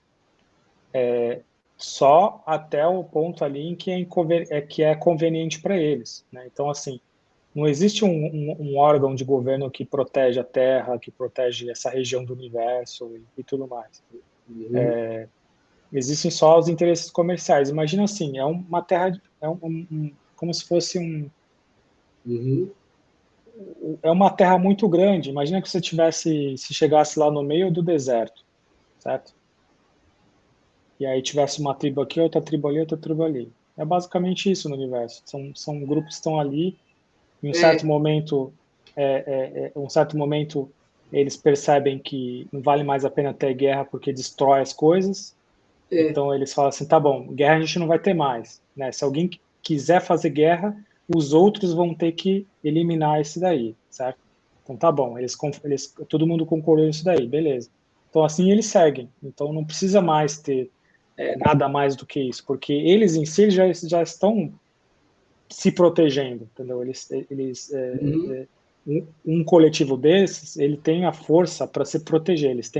só até o ponto ali em que é conveniente para eles, né? Então, assim, não existe um órgão de governo que protege a Terra, que protege essa região do universo e tudo mais. uhum, Existem só os interesses comerciais. Imagina assim, é uma terra, como se fosse uhum, é uma terra muito grande. Imagina que se chegasse lá no meio do deserto, certo? E aí tivesse uma tribo aqui, outra tribo ali, outra tribo ali. É basicamente isso no universo. São grupos que estão ali. Em é, um certo momento, eles percebem que não vale mais a pena ter guerra porque destrói as coisas. é, Então eles falam assim, tá bom, guerra a gente não vai ter mais, né? Se alguém quiser fazer guerra, os outros vão ter que eliminar esse daí, certo? Então tá bom, todo mundo concordou nisso daí, beleza. Então assim eles seguem. Então não precisa mais ter nada mais do que isso, porque eles em si já estão se protegendo, entendeu? uhum, Um coletivo desses, ele tem a força para se proteger. Eles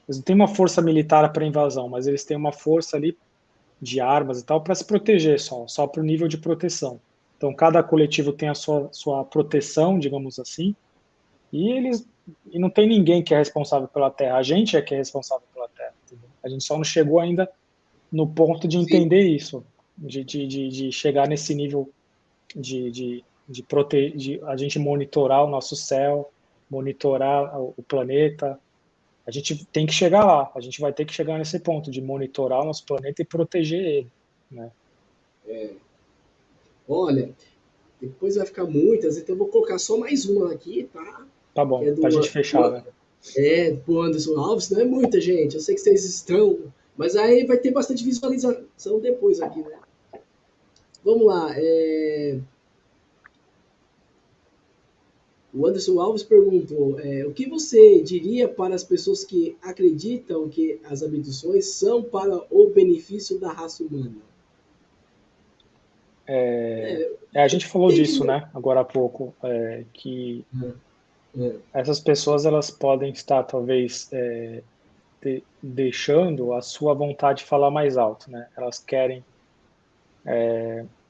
não têm uma força militar para invasão, mas eles têm uma força ali de armas e tal para se proteger só para o nível de proteção. Então cada coletivo tem a sua proteção, digamos assim, e não tem ninguém que é responsável pela Terra. A gente é que é responsável pela Terra. Entendeu? A gente só não chegou ainda no ponto de sim, entender isso, de chegar nesse nível de a gente monitorar o nosso céu, monitorar o planeta. A gente tem que chegar lá, a gente vai ter que chegar nesse ponto de monitorar o nosso planeta e proteger ele, né? é. Olha, depois vai ficar muitas, então eu vou colocar só mais uma aqui, tá? Tá Que bom, é pra gente fechar, né? do Anderson Alves, não é muita gente, eu sei que vocês estão, mas aí vai ter bastante visualização depois aqui, né? Vamos lá, O Anderson Alves perguntou, o que você diria para as pessoas que acreditam que as abduções são para o benefício da raça humana? A gente falou Tem que... disso, né, agora há pouco, que É, essas pessoas elas podem estar talvez deixando a sua vontade falar mais alto, né? Elas querem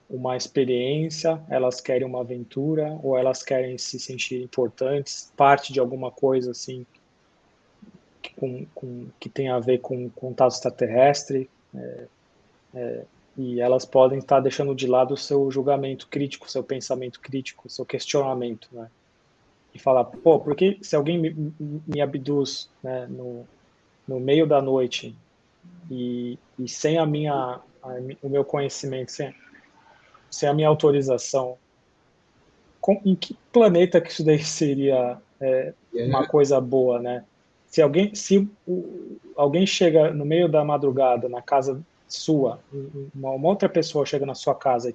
uma experiência, elas querem uma aventura, ou elas querem se sentir importantes, parte de alguma coisa assim que tem a ver com contato extraterrestre, e elas podem estar deixando de lado o seu julgamento crítico, seu pensamento crítico, seu questionamento, né? E falar, pô, por que se alguém me abduz, né, no meio da noite e sem o meu conhecimento, sem a minha autorização, em que planeta que isso daí seria uma é, coisa boa, né? Se alguém chega no meio da madrugada na casa sua, uma outra pessoa chega na sua casa e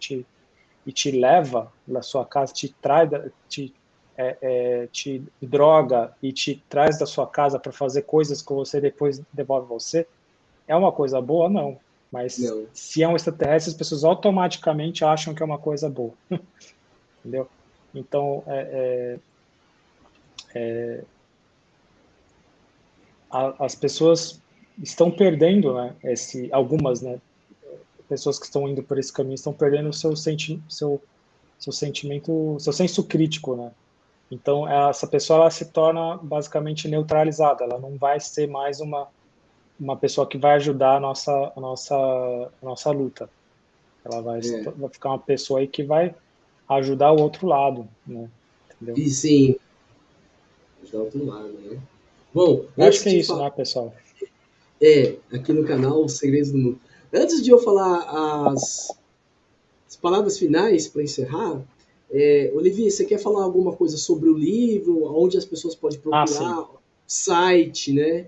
te leva da sua casa, te traz, te droga e te traz da sua casa para fazer coisas que você depois devolve você, é uma coisa boa? Não. Mas não. se é um extraterrestre, as pessoas automaticamente acham que é uma coisa boa, entendeu? Então, as pessoas estão perdendo, né, algumas, né, pessoas que estão indo por esse caminho estão perdendo o seu sentimento, seu senso crítico, né? Então, essa pessoa ela se torna basicamente neutralizada, ela não vai ser mais uma pessoa que vai ajudar a nossa luta. Ela É. vai ficar uma pessoa aí que vai ajudar o outro lado, né? Entendeu? E sim, ajudar o outro lado, né? Bom, Eu acho antes que é de isso, falar, né, pessoal? aqui no canal Os Segredos do Mundo. Antes de eu falar as palavras finais para encerrar, Olivier, você quer falar alguma coisa sobre o livro, onde as pessoas podem Ah, sim, procurar, site, né?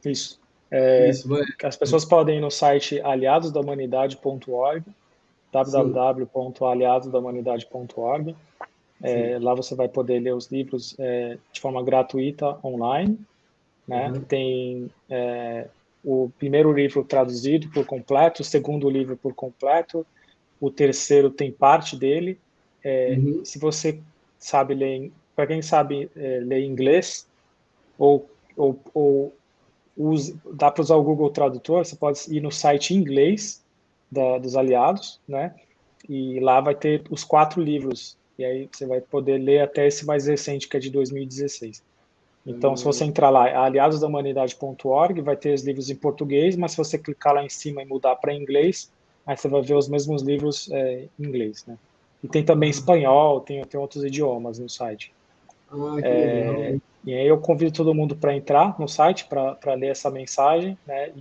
isso. Isso, vai. As pessoas podem ir no site aliadosdahumanidade.org, Sim. www.aliadosdahumanidade.org. Sim. Lá você vai poder ler os livros de forma gratuita online, né? Uhum. Tem o primeiro livro traduzido por completo, o segundo livro por completo, o terceiro tem parte dele. Uhum. Se você sabe ler, para quem sabe ler inglês, ou dá para usar o Google Tradutor, você pode ir no site em inglês dos aliados, né? E lá vai ter os 4 livros. E aí você vai poder ler até esse mais recente, que é de 2016. Então, se você entrar lá, aliadosdahumanidade.org, vai ter os livros em português, mas se você clicar lá em cima e mudar para inglês, aí você vai ver os mesmos livros em inglês, né? E tem também espanhol, tem outros idiomas no site. Que legal. E aí eu convido todo mundo para entrar no site para ler essa mensagem, né?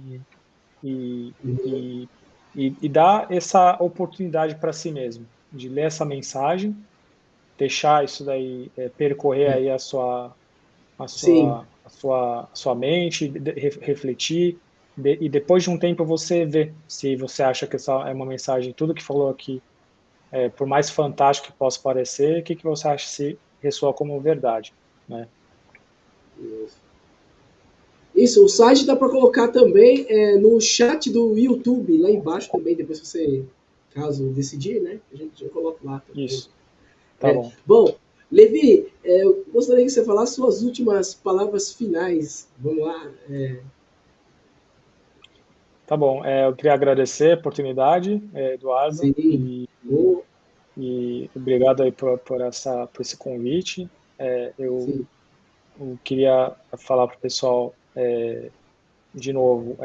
E, Uhum. e, e dar essa oportunidade para si mesmo, de ler essa mensagem, deixar isso daí percorrer aí a Sim. sua, a sua, a sua mente, refletir, e depois de um tempo você vê se você acha que essa é uma mensagem, tudo que falou aqui, por mais fantástico que possa parecer, o que você acha se ressoa como verdade, né? Isso, o site dá para colocar também no chat do YouTube, lá embaixo também, depois que você, caso decidir, né? A gente já coloca lá também. Isso, tá bom. Bom, Levi, eu gostaria que você falasse suas últimas palavras finais. Vamos lá. Tá bom, eu queria agradecer a oportunidade, Eduardo, Sim. Oh, e obrigado aí por esse convite. Eu, sim. eu queria falar para o pessoal, de novo,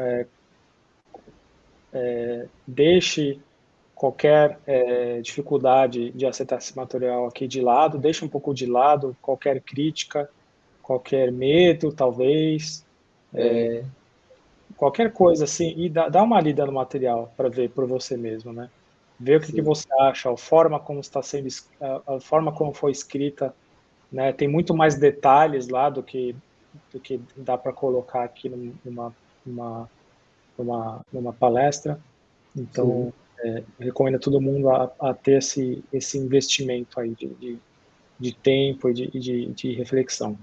deixe qualquer dificuldade de aceitar esse material aqui de lado, deixe um pouco de lado qualquer crítica, qualquer medo, talvez, qualquer coisa assim, e dá uma lida no material para ver por você mesmo, né? Ver o que Sim. você acha, a forma como está sendo, a forma como foi escrita, né? Tem muito mais detalhes lá do que dá para colocar aqui numa palestra. Sim. Então, eu recomendo a todo mundo a ter esse investimento aí de tempo e de reflexão.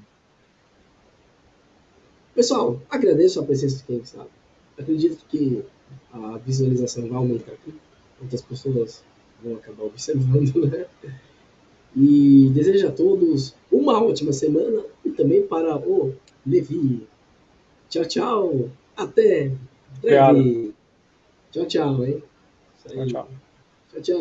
Pessoal, agradeço a presença de quem está. Acredito que a visualização vai aumentar aqui. Muitas pessoas vão acabar observando, né? E desejo a todos uma ótima semana e também para o Levi. Tchau, tchau. Até Obrigado. breve. Tchau, tchau, hein? Isso Tchau, aí. tchau. Tchau, tchau.